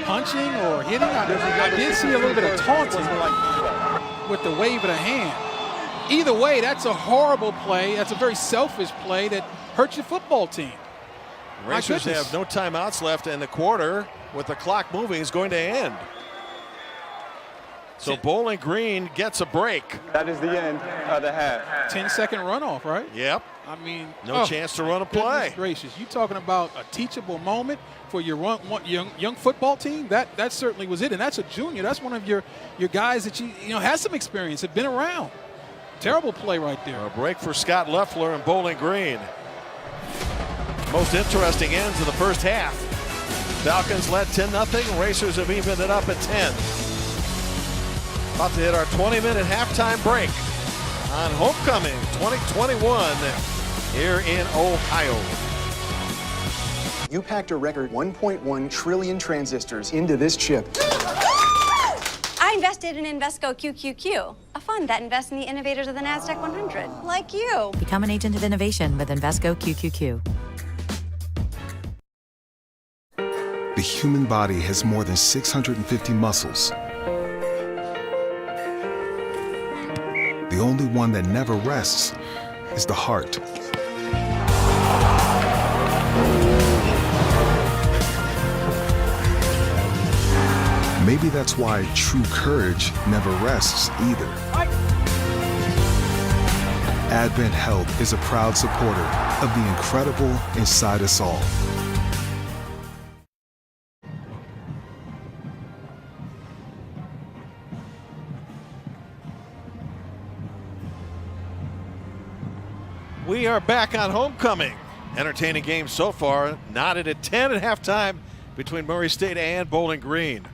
punching or hitting. I did see a little bit of taunting with the wave of the hand. Either way, that's a horrible play. That's a very selfish play that hurts your football team. Racers have no timeouts left, and the quarter, with the clock moving, is going to end. So Bowling Green gets a break. That is the end of the half. 10-second runoff, right? Yep. I mean, no chance to run a play. Goodness gracious, you talking about a teachable moment for your young football team? That certainly was it, and that's a junior. That's one of your guys that you know has some experience, have been around. Terrible play right there. A break for Scott Leffler and Bowling Green. Most interesting end to the first half. Falcons led 10-0. Racers have evened it up at 10. About to hit our 20-minute halftime break on Homecoming 2021 here in Ohio. You packed a record 1.1 trillion transistors into this chip. I invested in Invesco QQQ, a fund that invests in the innovators of the NASDAQ 100, like you. Become an agent of innovation with Invesco QQQ. The human body has more than 650 muscles. The only one that never rests is the heart. Maybe that's why true courage never rests either. Advent Health is a proud supporter of the incredible inside us all. We are back on homecoming. Entertaining game so far. Knotted at 10 at halftime between Murray State and Bowling Green.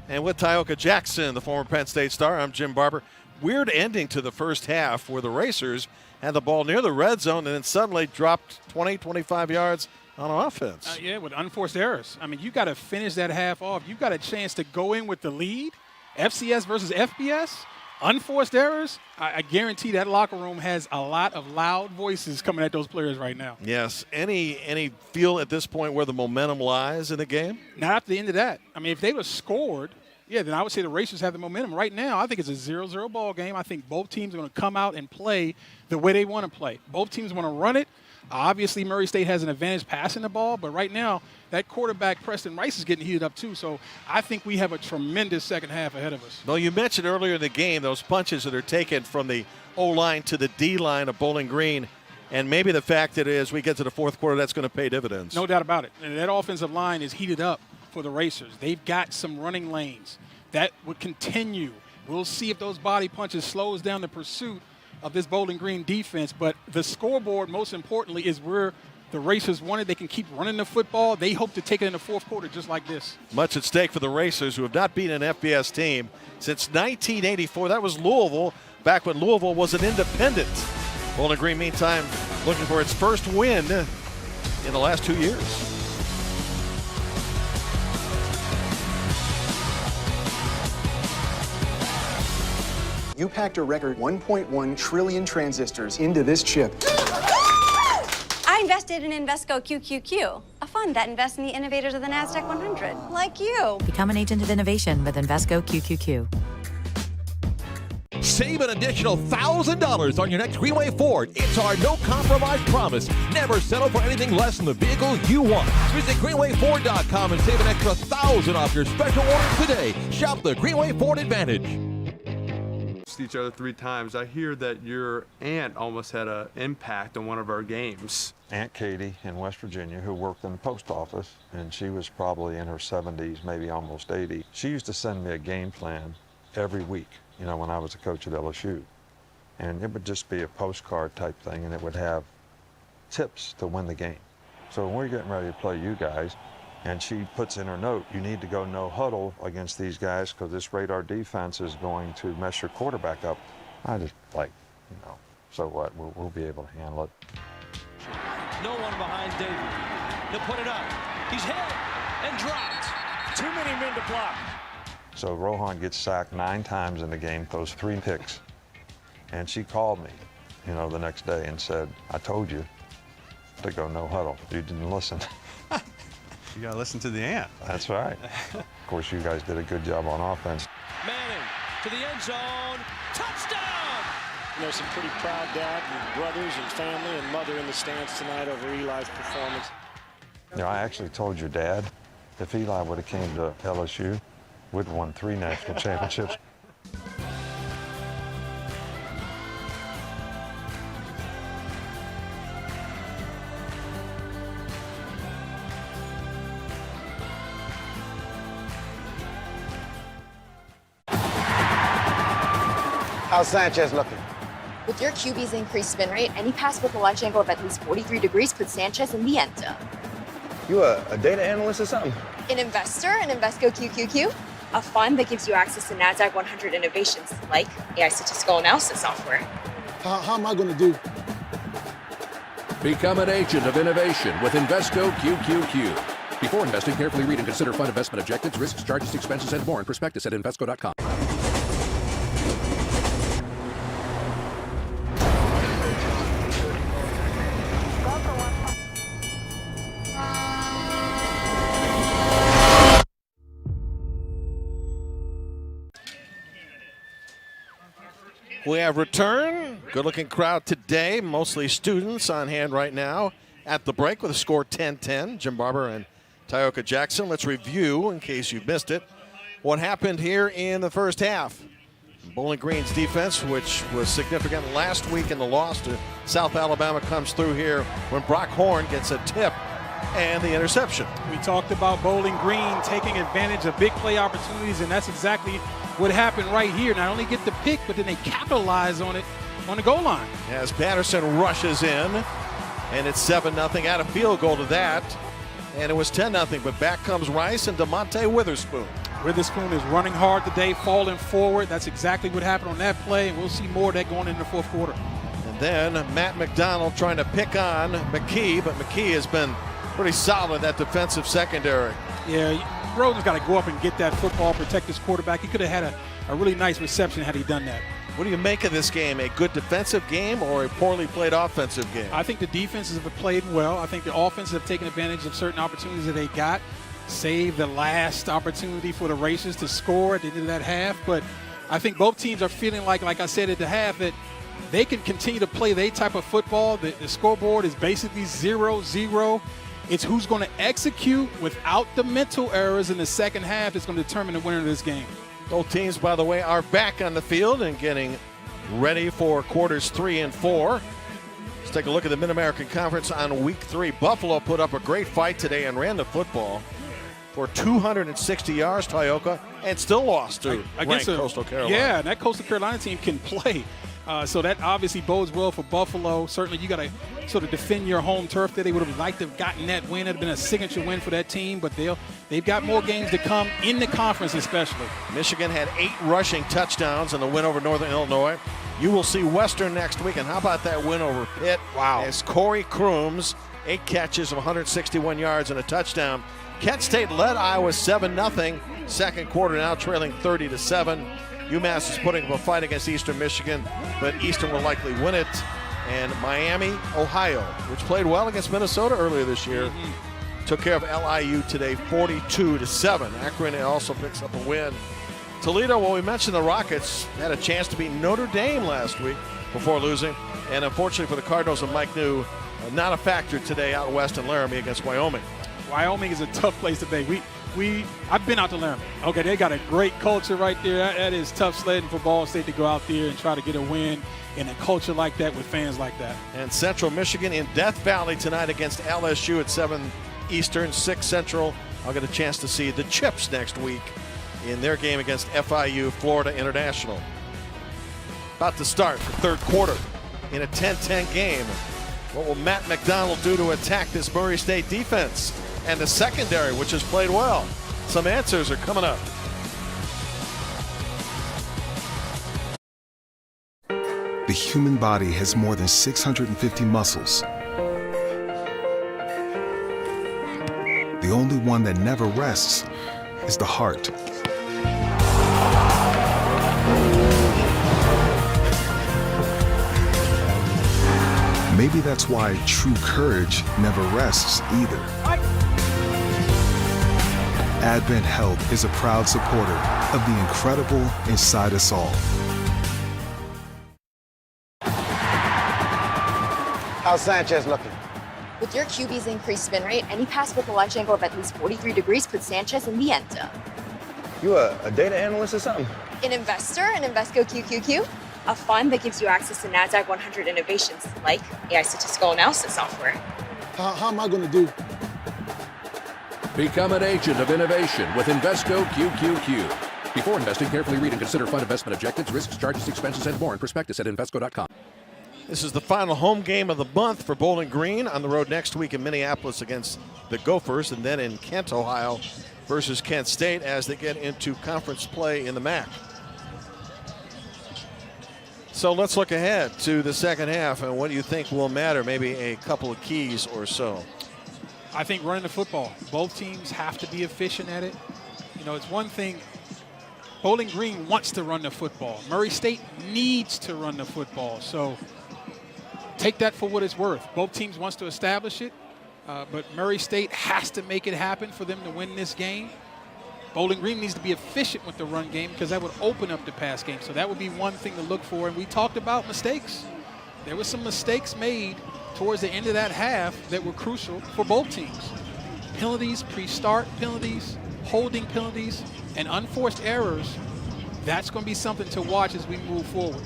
And with Tyoka Jackson, the former Penn State star, I'm Jim Barber. Weird ending to the first half where the Racers had the ball near the red zone and then suddenly dropped 20, 25 yards on offense. Yeah, with unforced errors. I mean, you got to finish that half off. You got a chance to go in with the lead. FCS versus FBS. Unforced errors, I guarantee that locker room has a lot of loud voices coming at those players right now. Yes. Any feel at this point where the momentum lies in the game? Not after the end of that. I mean, if they would have scored, yeah, then I would say the Racers have the momentum. Right now, I think it's a 0-0 ball game. I think both teams are going to come out and play the way they want to play. Both teams want to run it. Obviously, Murray State has an advantage passing the ball, but right now, that quarterback, Preston Rice, is getting heated up too. So I think we have a tremendous second half ahead of us. Well, you mentioned earlier in the game those punches that are taken from the O-line to the D-line of Bowling Green, and maybe the fact that as we get to the fourth quarter, that's going to pay dividends. No doubt about it. And that offensive line is heated up for the Racers. They've got some running lanes. That would continue. We'll see if those body punches slows down the pursuit of this Bowling Green defense. But the scoreboard, most importantly, is where the Racers wanted. They can keep running the football. They hope to take it in the fourth quarter just like this. Much at stake for the Racers, who have not beaten an FBS team since 1984. That was Louisville, back when Louisville was an independent. Bowling Green, meantime, looking for its first win in the last 2 years. You packed a record 1.1 trillion transistors into this chip. I invested in Invesco QQQ, a fund that invests in the innovators of the NASDAQ 100, like you. Become an agent of innovation with Invesco QQQ. Save an additional $1,000 on your next Greenway Ford. It's our no-compromise promise. Never settle for anything less than the vehicle you want. Visit GreenwayFord.com and save an extra $1,000 off your special order today. Shop the Greenway Ford Advantage. Each other 3 times. I hear that your aunt almost had an impact on one of our games. Aunt Katie in West Virginia, who worked in the post office, and she was probably in her 70s, maybe almost 80. She used to send me a game plan every week, you know, when I was a coach at LSU. And it would just be a postcard type thing, and it would have tips to win the game. So when we're getting ready to play you guys, and she puts in her note, you need to go no huddle against these guys because this radar defense is going to mess your quarterback up. I just like, you know, so what? We'll be able to handle it. No one behind David. He'll put it up. He's hit and dropped. Too many men to block. So Rohan gets sacked 9 times in the game, throws 3 picks. And she called me, you know, the next day and said, I told you to go no huddle. You didn't listen. You got to listen to the aunt. That's right. Of course, you guys did a good job on offense. Manning to the end zone. Touchdown! You know, some pretty proud dad and brothers and family and mother in the stands tonight over Eli's performance. You know, I actually told your dad if Eli would have came to LSU, we'd won 3 national championships. How's Sanchez looking? With your QB's increased spin rate, any pass with a launch angle of at least 43 degrees puts Sanchez in the end zone. You a data analyst or something? An investor in Invesco QQQ, a fund that gives you access to NASDAQ 100 innovations like AI statistical analysis software. How am I going to do? Become an agent of innovation with Invesco QQQ. Before investing, carefully read and consider fund investment objectives, risks, charges, expenses, and more in prospectus at Invesco.com. We have return. Good-looking crowd today, mostly students on hand right now at the break with a score 10-10. Jim Barber and Tyoka Jackson. Let's review, in case you missed it, what happened here in the first half. Bowling Green's defense, which was significant last week in the loss to South Alabama, comes through here when Brock Horn gets a tip and the interception. We talked about Bowling Green taking advantage of big play opportunities, and that's exactly what happened right here. Not only get the pick, but then they capitalize on it on the goal line. As Patterson rushes in, and it's 7-0. Add a field goal to that, and it was 10-0. But back comes Rice and DeMonte Witherspoon. Witherspoon is running hard today, falling forward. That's exactly what happened on that play, and we'll see more of that going into the fourth quarter. And then Matt McDonald trying to pick on McKee, but McKee has been pretty solid in that defensive secondary. Yeah, Rosen's got to go up and get that football, protect his quarterback. He could have had a really nice reception had he done that. What do you make of this game? A good defensive game or a poorly played offensive game? I think the defenses have played well. I think the offenses have taken advantage of certain opportunities that they got. Saved the last opportunity for the Racers to score at the end of that half. But I think both teams are feeling like I said at the half, that they can continue to play their type of football. The scoreboard is basically 0-0. It's who's going to execute without the mental errors in the second half that's going to determine the winner of this game. Both teams, by the way, are back on the field and getting ready for quarters 3 and 4. Let's take a look at the Mid-American Conference on week 3. Buffalo put up a great fight today and ran the football for 260 yards, Tioka, and still lost to ranked Coastal Carolina. Yeah, and that Coastal Carolina team can play. So that obviously bodes well for Buffalo. Certainly you got to sort of defend your home turf there. They would have liked to have gotten that win. It would have been a signature win for that team, but they've got more games to come in the conference especially. Michigan had 8 rushing touchdowns in the win over Northern Illinois. You will see Western next week, and how about that win over Pitt? Wow. As Corey Crooms, 8 catches of 161 yards and a touchdown. Kent State led Iowa 7-0. Second quarter now trailing 30-7. UMass is putting up a fight against Eastern Michigan, but Eastern will likely win it. And Miami, Ohio, which played well against Minnesota earlier this year, took care of LIU today 42-7. Akron also picks up a win. Toledo, well, we mentioned the Rockets had a chance to beat Notre Dame last week before losing. And unfortunately for the Cardinals and Mike New, not a factor today out west in Laramie against Wyoming. Wyoming is a tough place to be. I've been out to Laramie. Okay, they got a great culture right there. That is tough sledding for Ball State to go out there and try to get a win in a culture like that with fans like that. And Central Michigan in Death Valley tonight against LSU at 7 Eastern, 6 Central. I'll get a chance to see the Chips next week in their game against FIU Florida International. About to start the third quarter in a 10-10 game. What will Matt McDonald do to attack this Murray State defense and the secondary, which has played well? Some answers are coming up. The human body has more than 650 muscles. The only one that never rests is the heart. Maybe that's why true courage never rests either. Advent Health is a proud supporter of the incredible inside us all. How's Sanchez looking? With your QB's increased spin rate, any pass with a launch angle of at least 43 degrees puts Sanchez in the end zone. You a data analyst or something? An investor in Invesco QQQ, a fund that gives you access to NASDAQ 100 innovations like AI statistical analysis software. How am I going to do? Become an agent of innovation with Invesco QQQ. Before investing, carefully read and consider fund investment objectives, risks, charges, expenses, and more in prospectus at Invesco.com. This is the final home game of the month for Bowling Green, on the road next week in Minneapolis against the Gophers, and then in Kent, Ohio versus Kent State as they get into conference play in the MAC. So let's look ahead to the second half, and what do you think will matter? Maybe a couple of keys or so. I think running the football. Both teams have to be efficient at it. You know, it's one thing. Bowling Green wants to run the football. Murray State needs to run the football. So take that for what it's worth. Both teams wants to establish it, but Murray State has to make it happen for them to win this game. Bowling Green needs to be efficient with the run game because that would open up the pass game. So that would be one thing to look for. And we talked about mistakes. There were some mistakes made towards the end of that half that were crucial for both teams. Penalties, pre-start penalties, holding penalties, and unforced errors. That's going to be something to watch as we move forward.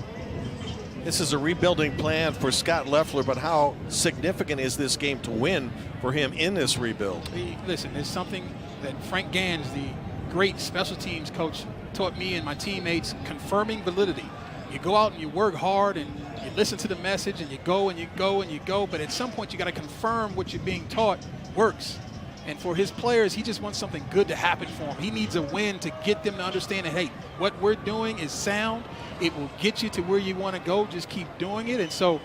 This is a rebuilding plan for Scott Loeffler, but how significant is this game to win for him in this rebuild? Listen, it's something that Frank Gans, the great special teams coach, taught me and my teammates: confirming validity. You go out and you work hard and You listen to the message and you go and you go and you go, but at some point you got to confirm what you're being taught works. And for his players, he just wants something good to happen for him. He needs a win to get them to understand that, hey, what we're doing is sound. It will get you to where you want to go. Just keep doing it. And so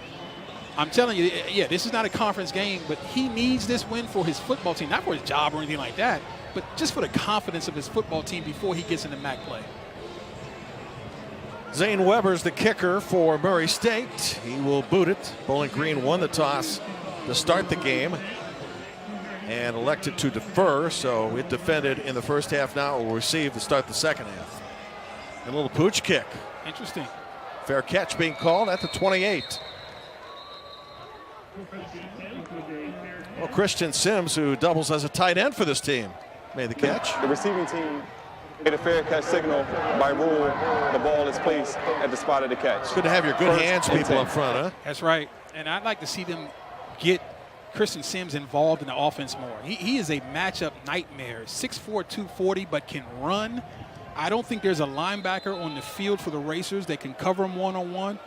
I'm telling you, yeah, this is not a conference game, but he needs this win for his football team, not for his job or anything like that, but just for the confidence of his football team before he gets into MAC play. Zane Weber's the kicker for Murray State. He will boot it. Bowling Green won the toss to start the game and elected to defer, so it defended in the first half. Now it will receive to start the second half. A little pooch kick. Interesting. Fair catch being called at the 28. Well, Christian Sims, who doubles as a tight end for this team, made the catch. The receiving team made a fair catch signal. By rule, the ball is placed at the spot of the catch. Good to have your good hands people up front, huh? That's right. And I'd like to see them get Christian Sims involved in the offense more. He is a matchup nightmare. 6'4", 240, but can run. I don't think there's a linebacker on the field for the Racers that can cover him one-on-one.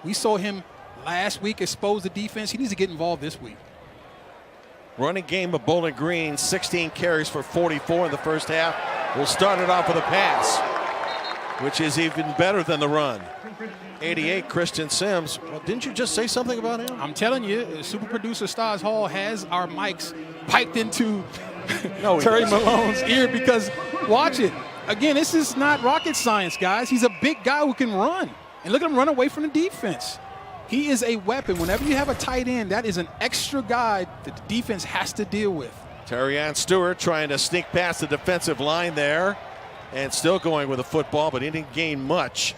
We saw him last week expose the defense. He needs to get involved this week. Running game of Bowling Green, 16 carries for 44 in the first half. We'll start it off with a pass, which is even better than the run. 88, Christian Sims. Well, didn't you just say something about him? I'm telling you, super producer Stas Hall has our mics piped into Terry Malone's ear because, watch it. Again, this is not rocket science, guys. He's a big guy who can run. And look at him run away from the defense. He is a weapon. Whenever you have a tight end, that is an extra guy that the defense has to deal with. Terrion Stewart trying to sneak past the defensive line there and still going with the football, but he didn't gain much.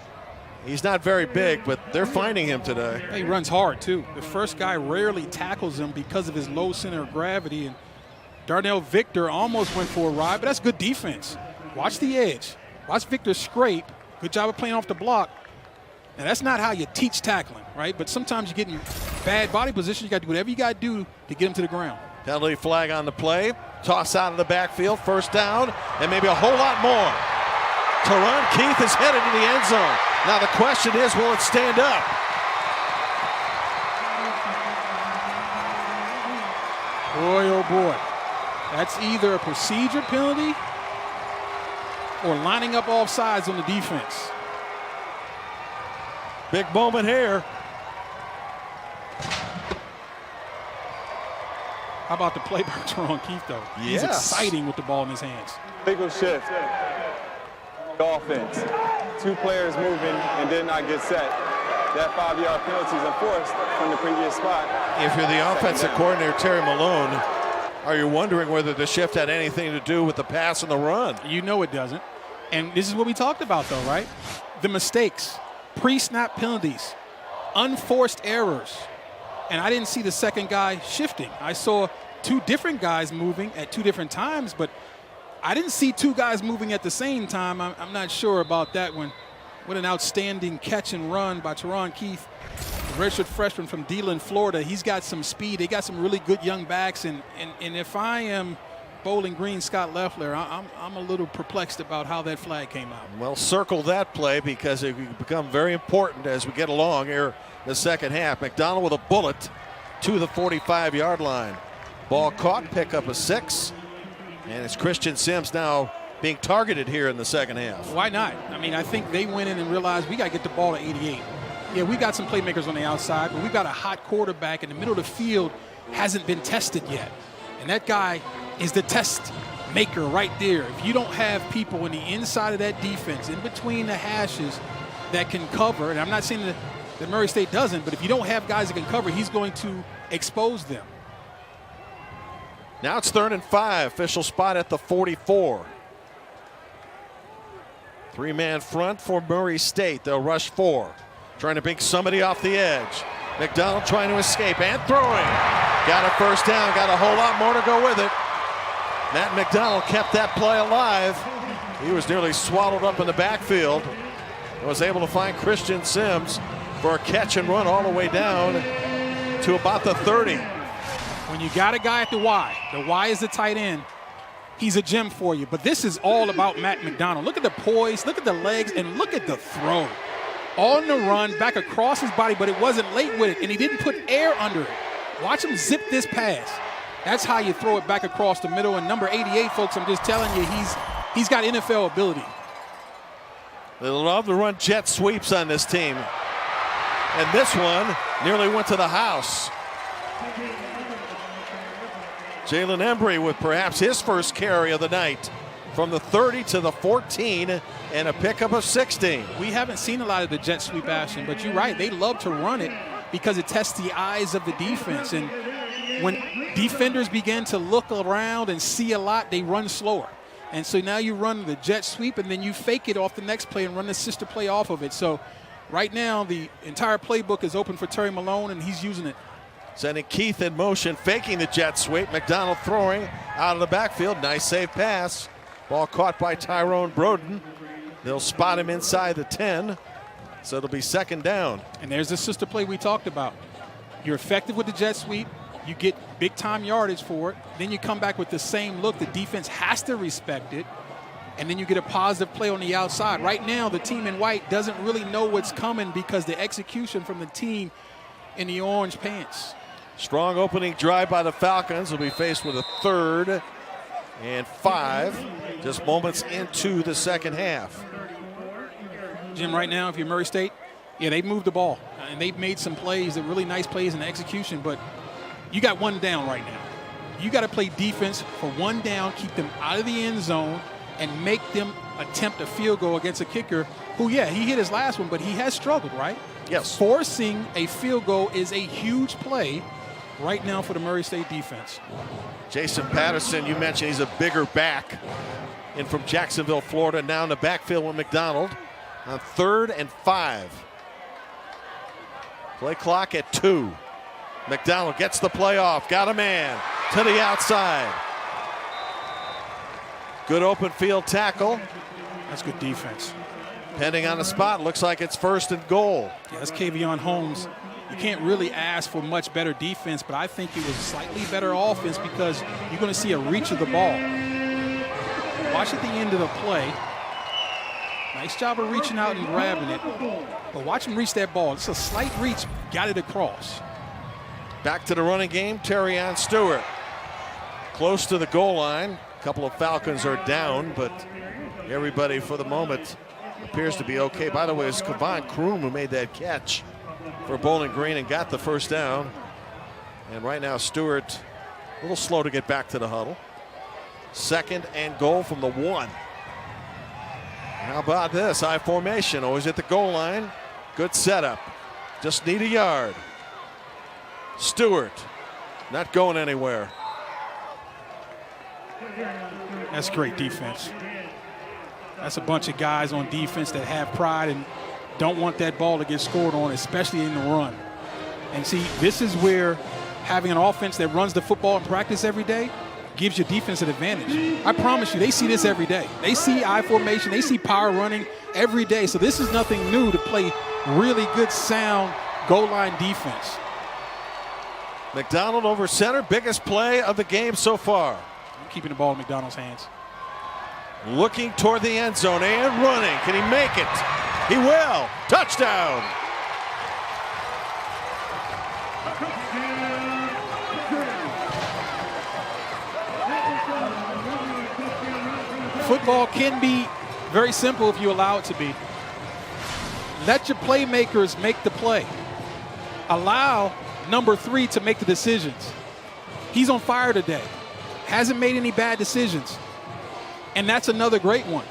He's not very big, but they're finding him today. He runs hard, too. The first guy rarely tackles him because of his low center of gravity. And Darnell Victor almost went for a ride, but that's good defense. Watch the edge. Watch Victor scrape. Good job of playing off the block. Now, that's not how you teach tackling, right? But sometimes you get in bad body position. You got to do whatever you got to do to get him to the ground. Penalty flag on the play. Toss out of the backfield. First down, and maybe a whole lot more. Teron Keith is headed to the end zone. Now the question is, will it stand up? Boy, oh boy. That's either a procedure penalty or lining up off sides on the defense. Big moment here. How about the play by Teron Keith, though? Yes. He's exciting with the ball in his hands. Legal shift. Offense. Two players moving and did not get set. That 5-yard penalty is enforced from the previous spot. If you're the offensive coordinator, Terry Malone, are you wondering whether the shift had anything to do with the pass and the run? You know it doesn't. And this is what we talked about, though, right? The mistakes, pre-snap penalties, unforced errors. And I didn't see the second guy shifting. I saw two different guys moving at two different times, but I didn't see two guys moving at the same time. I'm not sure about that one. What an outstanding catch and run by Teron Keith, the redshirt freshman from Deland, Florida. He's got some speed. They got some really good young backs. And if I am Bowling Green Scott Loeffler, I'm a little perplexed about how that flag came out. Well, circle that play because it will become very important as we get along here in the second half. McDonald with a bullet to the 45-yard line. Ball caught, pick up a 6. And it's Christian Sims now being targeted here in the second half. Why not? I mean, I think they went in and realized we got to get the ball to 88. Yeah, we got some playmakers on the outside, but we've got a hot quarterback in the middle of the field, hasn't been tested yet. And that guy is the test maker right there. If you don't have people on the inside of that defense, in between the hashes that can cover, and I'm not saying that Murray State doesn't, but if you don't have guys that can cover, he's going to expose them. Now it's 3rd and 5. Official spot at the 44. 3-man front for Murray State. They'll rush 4. Trying to pick somebody off the edge. McDonald trying to escape and throwing. Got a first down. Got a whole lot more to go with it. Matt McDonald kept that play alive. He was nearly swallowed up in the backfield. And was able to find Christian Sims for a catch and run all the way down to about the 30. When you got a guy at the Y is the tight end, he's a gem for you. But this is all about Matt McDonald. Look at the poise, look at the legs, and look at the throw. on the run, back across his body, but it wasn't late with it, and he didn't put air under it. Watch him zip this pass. That's how you throw it back across the middle. And number 88, folks, I'm just telling you, he's got NFL ability. They love to run jet sweeps on this team. And this one nearly went to the house. Jalen Embry with perhaps his first carry of the night. From the 30 to the 14 and a pickup of 16. We haven't seen a lot of the jet sweep action, but you're right. They love to run it because it tests the eyes of the defense. And when defenders begin to look around and see a lot, they run slower. And so now you run the jet sweep, and then you fake it off the next play and run the sister play off of it. So right now, the entire playbook is open for Terry Malone, and he's using it. Sending Keith in motion, faking the jet sweep. McDonald throwing out of the backfield. Nice safe pass. Ball caught by Tyrone Broden. They'll spot him inside the 10. So it'll be second down. And there's the sister play we talked about. You're effective with the jet sweep. You get big time yardage for it. Then you come back with the same look. The defense has to respect it. And then you get a positive play on the outside. Right now, the team in white doesn't really know what's coming because the execution from the team in the orange pants. Strong opening drive by the Falcons. Will be faced with a 3rd and 5. Just moments into the second half. Jim, right now, if you're Murray State, yeah, they've moved the ball. And they've made some plays, that really nice plays in the execution, but you got one down right now. You got to play defense for one down, keep them out of the end zone, and make them attempt a field goal against a kicker who, yeah, he hit his last one, but he has struggled, right? Yes. Forcing a field goal is a huge play right now for the Murray State defense. Jason Patterson, you mentioned he's a bigger back. In from Jacksonville, Florida, now in the backfield with McDonald on 3rd and 5. Play clock at 2. McDonald gets the play off, got a man to the outside. Good open field tackle. That's good defense. Pending on the spot, looks like it's 1st and goal. Yeah, that's Kavion Holmes. You can't really ask for much better defense, but I think it was slightly better offense because you're going to see a reach of the ball. Watch at the end of the play. Nice job of reaching out and grabbing it. But watch him reach that ball. It's a slight reach, got it across. Back to the running game, Terrion Stewart. Close to the goal line. A couple of Falcons are down, but everybody for the moment appears to be okay. By the way, it's Kevon Kroom who made that catch for Bowling Green and got the first down. And right now, Stewart a little slow to get back to the huddle. 2nd and goal from the 1. How about this? I formation, always at the goal line. Good setup. Just need a yard. Stewart not going anywhere. That's great defense. That's a bunch of guys on defense that have pride and don't want that ball to get scored on, especially in the run. And see, this is where having an offense that runs the football in practice every day gives your defense an advantage. I promise you, they see this every day. They see I formation, they see power running every day. So this is nothing new to play really good, sound goal line defense. McDonald over center, biggest play of the game so far. I'm keeping the ball in McDonald's hands. Looking toward the end zone and running. Can he make it? He will. Touchdown. Football can be very simple if you allow it to be. Let your playmakers make the play. Allow number 3 to make the decisions. He's on fire today. Hasn't made any bad decisions. And that's another great one.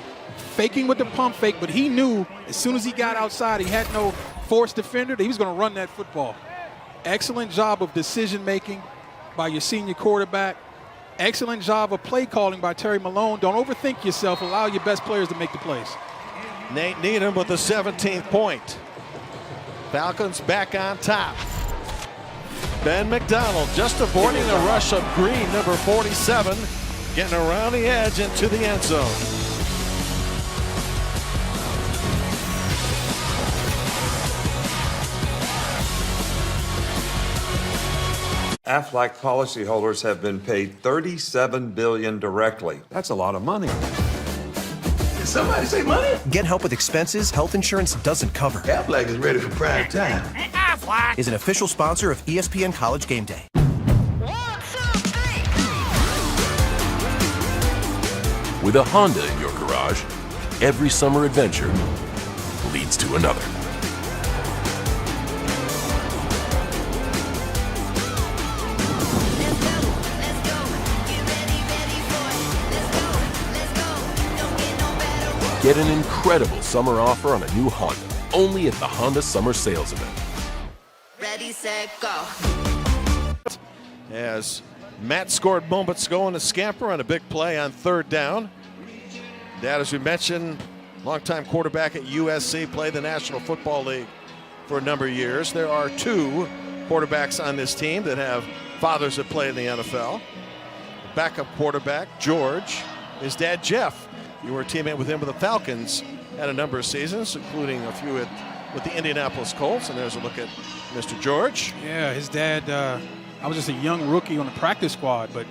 Faking with the pump fake, but he knew as soon as he got outside, he had no forced defender, that he was going to run that football. Excellent job of decision making by your senior quarterback. Excellent job of play calling by Terry Malone. Don't overthink yourself. Allow your best players to make the plays. Nate Needham with the 17th point. Falcons back on top. Ben McDonald just avoiding the rush of Green, number 47, getting around the edge into the end zone. Aflac policyholders have been paid $37 billion directly. That's a lot of money. Somebody say money? Get help with expenses health insurance doesn't cover. Aflac is ready for prime time. Is an official sponsor of ESPN College Game Day. With a Honda in your garage, every summer adventure leads to another. Get an incredible summer offer on a new Honda, only at the Honda Summer Sales Event. Ready, set, go. As Matt scored moments ago on a scamper on a big play on third down. Dad, as we mentioned, longtime quarterback at USC, played the National Football League for a number of years. There are 2 quarterbacks on this team that have fathers that play in the NFL. The backup quarterback, George, his dad, Jeff. You were a teammate with him with the Falcons at a number of seasons, including a few with the Indianapolis Colts. And there's a look at Mr. George. Yeah, his dad, I was just a young rookie on the practice squad, but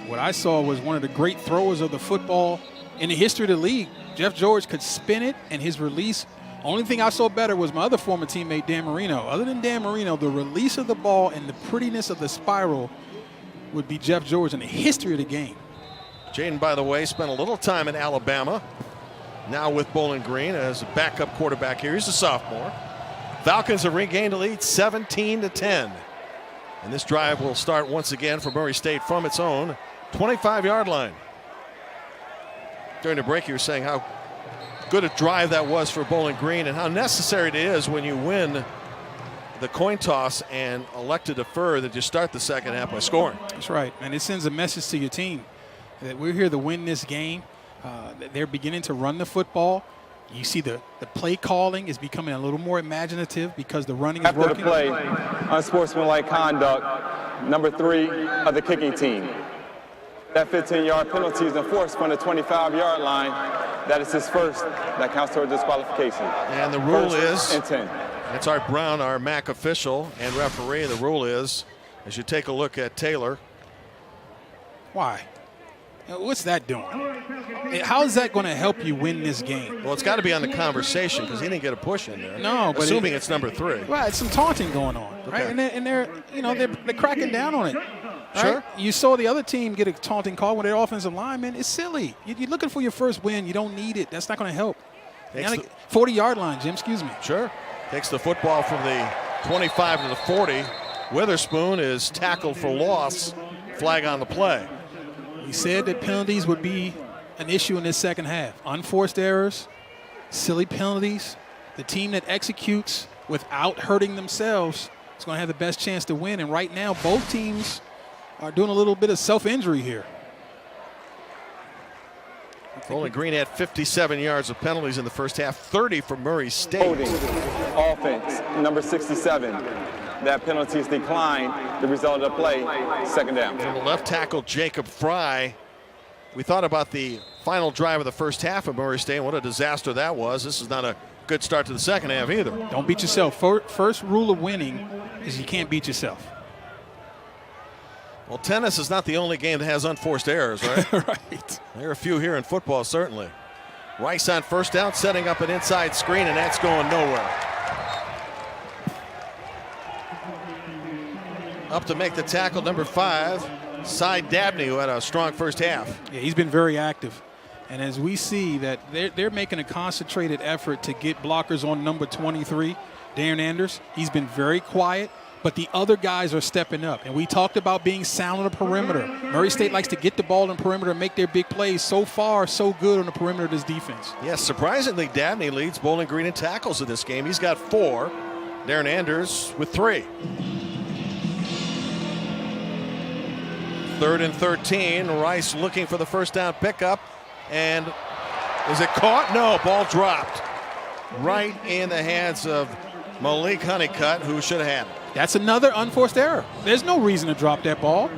what I saw was one of the great throwers of the football in the history of the league. Jeff George could spin it, and his release, only thing I saw better was my other former teammate, Dan Marino. Other than Dan Marino, the release of the ball and the prettiness of the spiral would be Jeff George in the history of the game. Jaden, by the way, spent a little time in Alabama, now with Bowling Green as a backup quarterback here. He's a sophomore. Falcons have regained a lead 17-10. And this drive will start once again for Murray State from its own 25-yard line. During the break, you were saying how good a drive that was for Bowling Green and how necessary it is when you win the coin toss and elect to defer that you start the second half by scoring. That's right, and it sends a message to your team that we're here to win this game. They're beginning to run the football. You see the play calling is becoming a little more imaginative because the running is working. After the play, unsportsmanlike conduct, number 3 of the kicking team. That 15-yard penalty is enforced from the 25-yard line. That is his first. That counts toward disqualification. And the rule First is, and 10. it's Art Brown, our MAC official and referee. The rule is, as you take a look at Taylor. Why? What's that doing? How is that going to help you win this game? Well, it's got to be on the conversation because he didn't get a push in there. No, but assuming it's number 3. Right, some taunting going on, right? Okay. And they're cracking down on it. Right? Sure. You saw the other team get a taunting call when their offensive lineman. It's silly. You're looking for your first win. You don't need it. That's not going to help. 40-yard line, Jim. Excuse me. Sure. Takes the football from the 25 to the 40. Witherspoon is tackled for loss. Flag on the play. He said that penalties would be an issue in this second half. Unforced errors, silly penalties. The team that executes without hurting themselves is going to have the best chance to win. And right now, both teams are doing a little bit of self-injury here. Bowling Green had 57 yards of penalties in the first half, 30 for Murray State. Holding offense, number 67. That penalty is declined. The result of the play, second down. From the left tackle, Jacob Fry. We thought about the final drive of the first half of Murray State. What a disaster that was. This is not a good start to the second half either. Don't beat yourself. First rule of winning is you can't beat yourself. Well, tennis is not the only game that has unforced errors, right? Right. There are a few here in football, certainly. Rice on first down, setting up an inside screen, and that's going nowhere. Up to make the tackle, number 5, Cy Dabney, who had a strong first half. Yeah, he's been very active. And as we see that they're making a concentrated effort to get blockers on number 23, Darren Anders. He's been very quiet, but the other guys are stepping up. And we talked about being sound on the perimeter. Murray State likes to get the ball in the perimeter and make their big plays. So far, so good on the perimeter of this defense. Yes, surprisingly, Dabney leads Bowling Green in tackles in this game. He's got 4. Darren Anders with 3. 3rd and 13. Rice looking for the first down pickup. And is it caught? No, ball dropped. Right in the hands of Malik Honeycutt, who should have had it. That's another unforced error. There's no reason to drop that ball.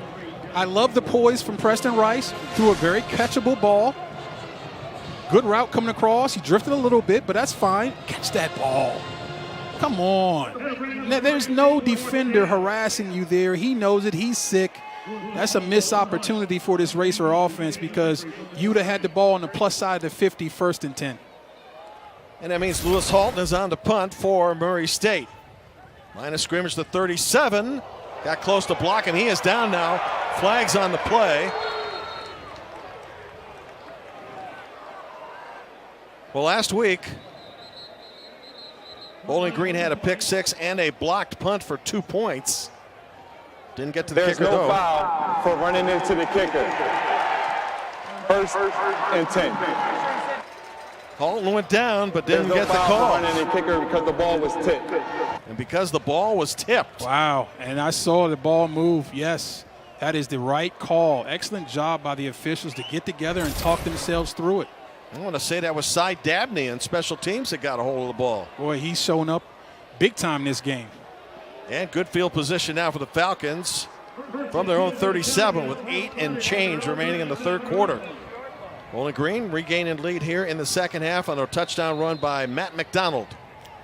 I love the poise from Preston Rice. Threw a very catchable ball. Good route coming across. He drifted a little bit, but that's fine. Catch that ball. Come on. There's no defender harassing you there. He knows it. He's sick. That's a missed opportunity for this Racer offense because you'd have had the ball on the plus side of the 50, 1st and 10. And that means Lewis Halton is on the punt for Murray State. Line of scrimmage to 37. Got close to blocking. He is down now. Flags on the play. Well, last week, Bowling Green had a pick 6 and a blocked punt for 2 points. Didn't get to the kicker, though. There's no foul for running into the kicker. 1st and 10. Halton went down, but didn't get the call. There's no foul for running the kicker because the ball was tipped. And because the ball was tipped. Wow, and I saw the ball move. Yes, that is the right call. Excellent job by the officials to get together and talk themselves through it. I want to say that was Cy Dabney and special teams that got a hold of the ball. Boy, he's showing up big time this game. And good field position now for the Falcons from their own 37 with 8 and change remaining in the 3rd quarter. Bowling Green regaining lead here in the 2nd half on a touchdown run by Matt McDonald.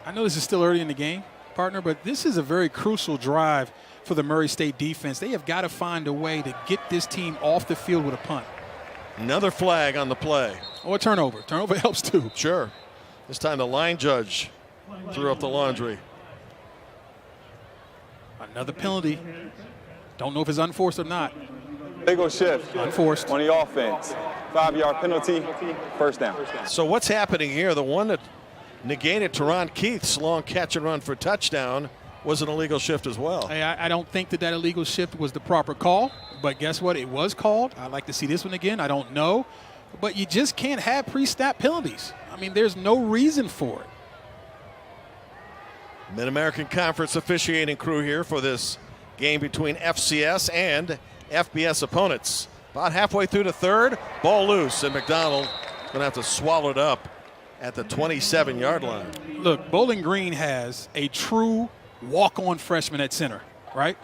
I know this is still early in the game, partner, but this is a very crucial drive for the Murray State defense. They have got to find a way to get this team off the field with a punt. Another flag on the play. Or a turnover. Turnover helps too. Sure. This time the line judge threw up the laundry. Another penalty. Don't know if it's unforced or not. Legal shift. Unforced. On the offense. 5-yard penalty, 1st down. So what's happening here? The one that negated Teron Keith's long catch and run for touchdown was an illegal shift as well. Hey, I don't think that illegal shift was the proper call, but guess what? It was called. I'd like to see this one again. I don't know. But you just can't have pre-snap penalties. I mean, there's no reason for it. Mid-American Conference officiating crew here for this game between FCS and FBS opponents. About halfway through the 3rd, ball loose, and McDonald going to have to swallow it up at the 27-yard line. Look, Bowling Green has a true walk-on freshman at center, right?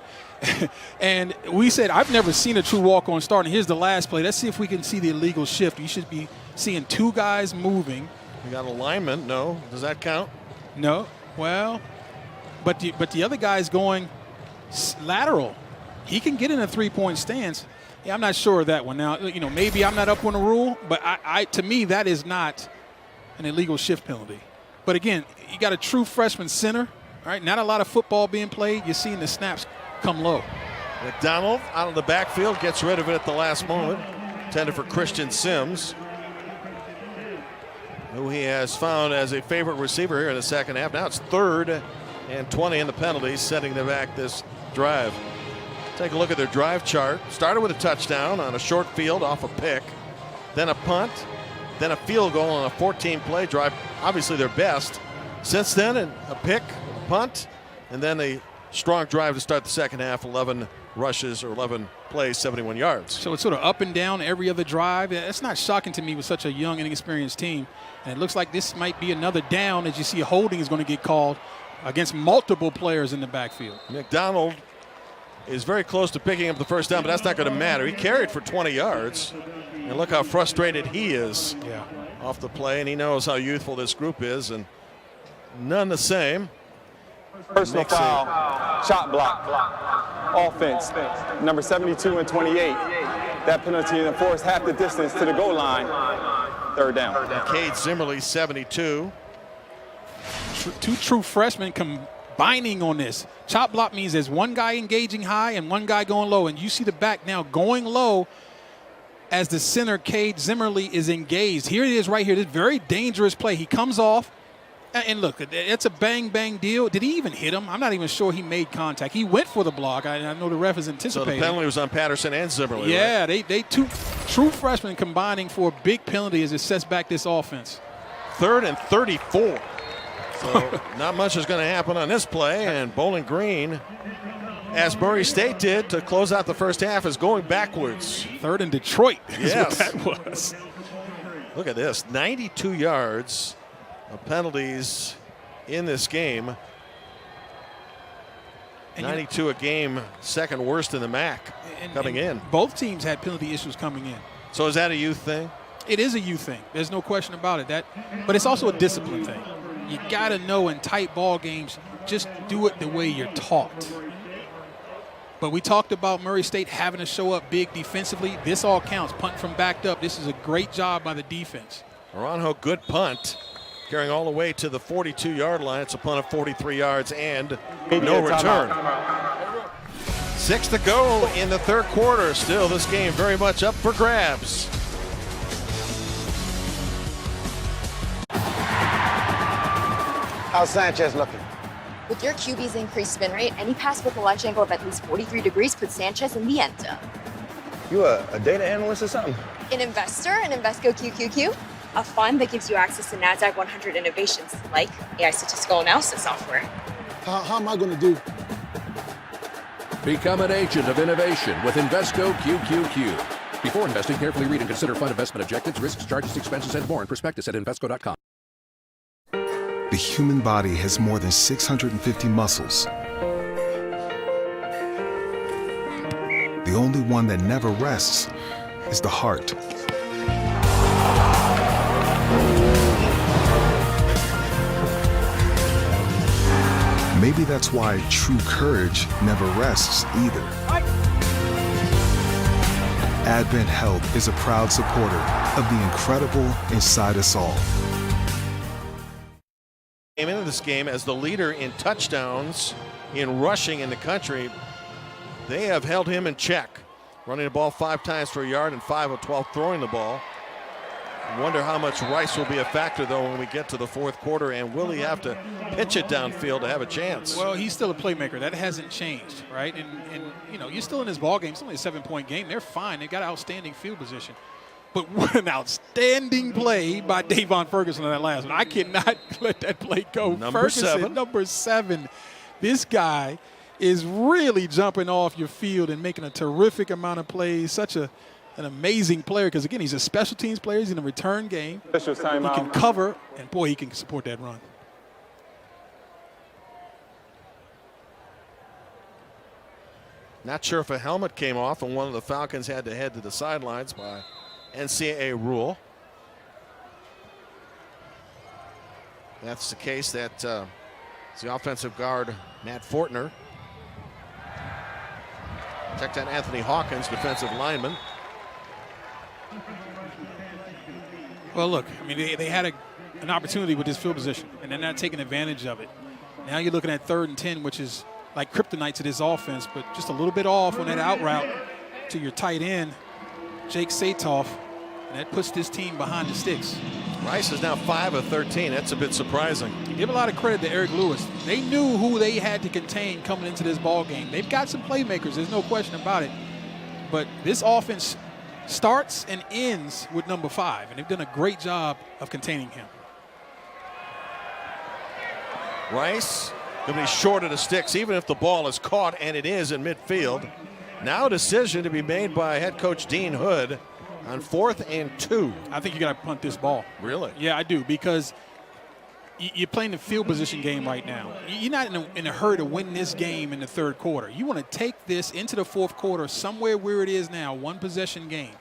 And we said, I've never seen a true walk-on start, and here's the last play. Let's see if we can see the illegal shift. You should be seeing 2 guys moving. We got alignment. No. Does that count? No. Well, but the other guy's going lateral. He can get in a 3-point stance. Yeah, I'm not sure of that one. Now, you know, maybe I'm not up on the rule, but to me, that is not an illegal shift penalty. But again, you got a true freshman center, all right? Not a lot of football being played. You're seeing the snaps come low. McDonald out of the backfield, gets rid of it at the last moment. Intended for Christian Sims, who he has found as a favorite receiver here in the 2nd half. Now it's 3rd and 20 in the penalties, setting them back this drive. Take a look at their drive chart. Started with a touchdown on a short field off a pick, then a punt, then a field goal on a 14-play drive. Obviously their best. Since then, a pick, a punt, and then a strong drive to start the 2nd half. 11 rushes or 11 plays, 71 yards. So it's sort of up and down every other drive. It's not shocking to me with such a young and inexperienced team. And it looks like this might be another down as you see a holding is going to get called against multiple players in the backfield. McDonald is very close to picking up the 1st down, but that's not going to matter. He carried for 20 yards. And look how frustrated he is off the play. And he knows how youthful this group is. And none the same. Personal foul, shot block, offense, number 72 and 28. That penalty enforced half the distance to the goal line, 3rd down. Cade Zimmerly, 72. 2 true freshmen combining on this. Chop block means there's one guy engaging high and one guy going low. And you see the back now going low as the center, Cade Zimmerly, is engaged. Here it is right here. This very dangerous play. He comes off. And look, it's a bang-bang deal. Did he even hit him? I'm not even sure he made contact. He went for the block. I know the ref is anticipating. So the penalty was on Patterson and Zimmerly. Yeah, right? they 2 true freshmen combining for a big penalty as it sets back this offense. 3rd and 34. So not much is going to happen on this play. And Bowling Green, as Murray State did to close out the 1st half, is going backwards. 3rd and Detroit is yes. what that was. Look at this, 92 yards of penalties in this game. And 92 a game, 2nd worst in the MAC coming in. Both teams had penalty issues coming in. So is that a youth thing? It is a youth thing. There's no question about it. But it's also a discipline thing. You got to know in tight ball games, just do it the way you're taught. But we talked about Murray State having to show up big defensively. This all counts. Punting from backed up. This is a great job by the defense. Naranjo, good punt. Carrying all the way to the 42-yard line. It's a punt of 43 yards and no return. 6 to go in the third quarter. Still, this game very much up for grabs. How's Sanchez looking? With your QB's increased spin rate, any pass with a launch angle of at least 43 degrees puts Sanchez in the end zone. You a data analyst or something? An investor in Invesco QQQ, a fund that gives you access to NASDAQ 100 innovations like AI statistical analysis software. How am I going to do? Become an agent of innovation with Invesco QQQ. Before investing, carefully read and consider fund investment objectives, risks, charges, expenses, and more in prospectus at Invesco.com. The human body has more than 650 muscles. The only one that never rests is the heart. Maybe that's why true courage never rests either. Advent Health is a proud supporter of the incredible inside us all. Came into this game as the leader in touchdowns in rushing in the country. They have held him in check, running the ball 5 times for a yard and 5 of 12 throwing the ball. I wonder how much Rice will be a factor, though, when we get to the fourth quarter, and will he have to pitch it downfield to have a chance? Well, he's still a playmaker. That hasn't changed, right? And you know, you're still in this ball game. It's only a 7-point game. They're fine. They got outstanding field position. But what an outstanding play by Davon Ferguson on that last one. I cannot let that play go. Ferguson, number 7. This guy is really jumping off your field and making a terrific amount of plays. Such an amazing player because, again, he's a special teams player. He's in a return game. He can cover, and, boy, he can support that run. Not sure if a helmet came off, and one of the Falcons had to head to the sidelines by NCAA rule. That's the case. That it's the offensive guard, Matt Fortner. Check that Anthony Hawkins, defensive lineman. Well, look, I mean, they had an opportunity with this field position, and they're not taking advantage of it. Now you're looking at 3rd and 10, which is like kryptonite to this offense, but just a little bit off on that out route to your tight end, Jake Satoff, and that puts this team behind the sticks. Rice is now 5 of 13. That's a bit surprising. You give a lot of credit to Eric Lewis. They knew who they had to contain coming into this ball game. They've got some playmakers. There's no question about it. But this offense starts and ends with number 5, and they've done a great job of containing him. Rice going to be short of the sticks, even if the ball is caught, and it is in midfield. Now a decision to be made by head coach Dean Hood on 4th and 2. I think you got to punt this ball. Really? Yeah, I do, because you're playing the field position game right now. You're not in a hurry to win this game in the 3rd quarter. You want to take this into the 4th quarter somewhere where it is now, 1-possession game.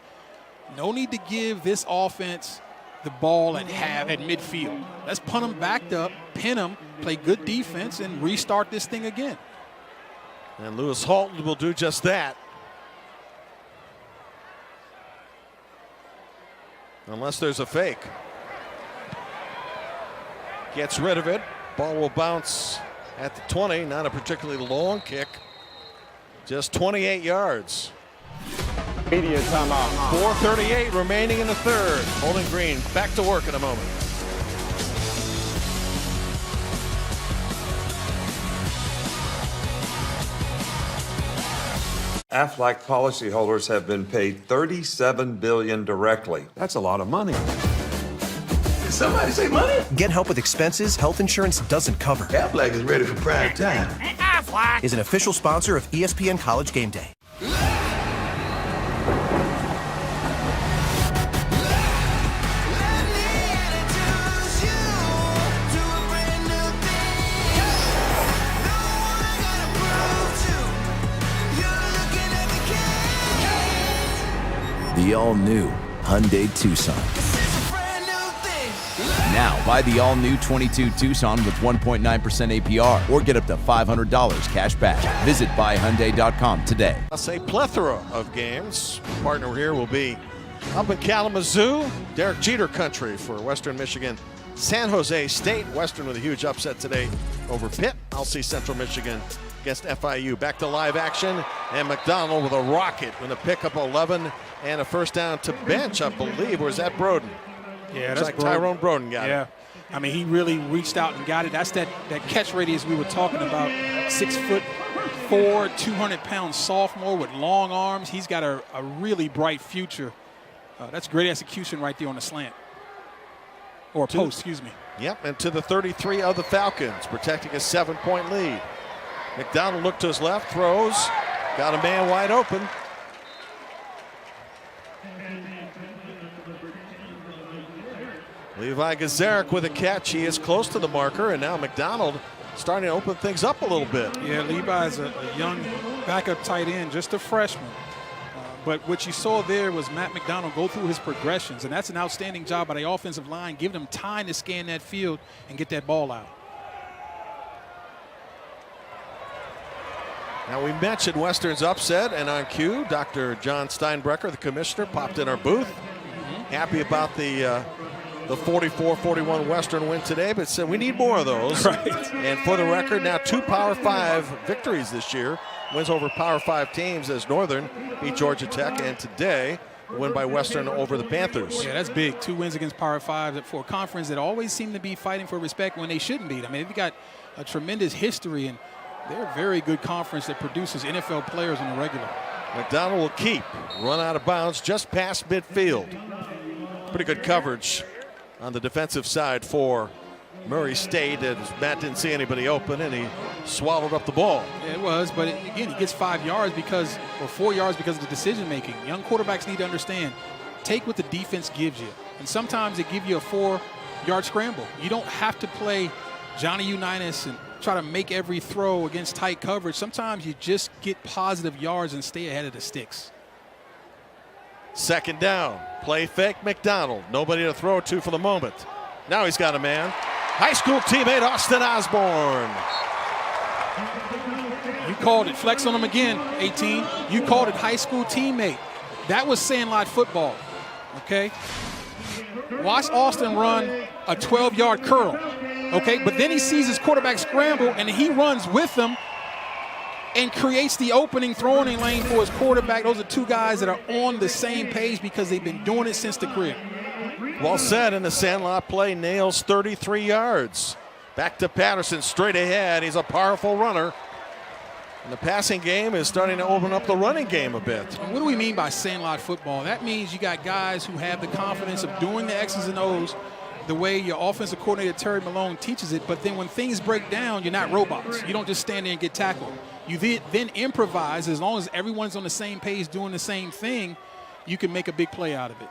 No need to give this offense the ball at midfield. Let's punt them backed up, pin them, play good defense, and restart this thing again. And Lewis Halton will do just that. Unless there's a fake. Gets rid of it. Ball will bounce at the 20. Not a particularly long kick. Just 28 yards. Media timeout. 4:38 remaining in the 3rd. Bowling Green back to work in a moment. Aflac policyholders have been paid $37 billion directly. That's a lot of money. Did somebody say money? Get help with expenses health insurance doesn't cover. Aflac is ready for prime time. Aflac is an official sponsor of ESPN College Game Day. The all-new Hyundai Tucson. Now, buy the all-new 22 Tucson with 1.9% APR or get up to $500 cash back. Visit buyhyundai.com today. I'll say plethora of games. Partner here will be up in Kalamazoo, Derek Jeter country for Western Michigan. San Jose State. Western with a huge upset today over Pitt. I'll see Central Michigan against FIU. Back to live action, and McDonald with a rocket with a pickup 11 and a first down to bench, I believe. Or is that Broden? Yeah, it's that's like Tyrone Broden got it. I mean, he really reached out and got it. That's that catch radius we were talking about. 6'4", 200-pound sophomore with long arms. He's got a really bright future. That's great execution right there on the slant. Or post, excuse me. Yep, and to the 33 of the Falcons, protecting a 7-point lead. McDonald looked to his left, throws, got a man wide open. Levi Gazarek with a catch. He is close to the marker, and now McDonald starting to open things up a little bit. Yeah, Levi is a young backup tight end, just a freshman. But what you saw there was Matt McDonald go through his progressions, and that's an outstanding job by the offensive line, giving them time to scan that field and get that ball out. Now, we mentioned Western's upset, and on cue, Dr. John Steinbrecher, the commissioner, popped in our booth. Happy about the 44-41 Western win today, but said we need more of those. Right. And for the record, now 2 Power 5 victories this year. Wins over Power 5 teams as Northern beat Georgia Tech, and today a win by Western over the Panthers. Yeah, that's big. 2 wins against Power 5 for a conference that always seem to be fighting for respect when they shouldn't be. I mean, they've got a tremendous history, and they're a very good conference that produces NFL players on the regular. McDonald will keep, run out of bounds just past midfield. Pretty good coverage on the defensive side for Murray State, as Matt didn't see anybody open, and he swallowed up the ball. Yeah, it was, but again, he gets 5 yards or 4 yards because of the decision making. Young quarterbacks need to understand, take what the defense gives you. And sometimes they give you a 4-yard scramble. You don't have to play Johnny Unitas and try to make every throw against tight coverage. Sometimes you just get positive yards and stay ahead of the sticks. Second down, play fake McDonald. Nobody to throw to for the moment. Now he's got a man. High school teammate Austin Osborne. You called it. Flex on him again, 18. You called it high school teammate. That was Sandlot football, okay? Watch Austin run a 12-yard curl, okay? But then he sees his quarterback scramble, and he runs with him and creates the opening throwing lane for his quarterback. Those are 2 guys that are on the same page because they've been doing it since the crib. Well said, and the Sandlot play nails 33 yards. Back to Patterson, straight ahead. He's a powerful runner. And the passing game is starting to open up the running game a bit. And what do we mean by Sandlot football? That means you got guys who have the confidence of doing the X's and O's the way your offensive coordinator Terry Malone teaches it, but then when things break down, you're not robots. You don't just stand there and get tackled. You then improvise. As long as everyone's on the same page doing the same thing, you can make a big play out of it.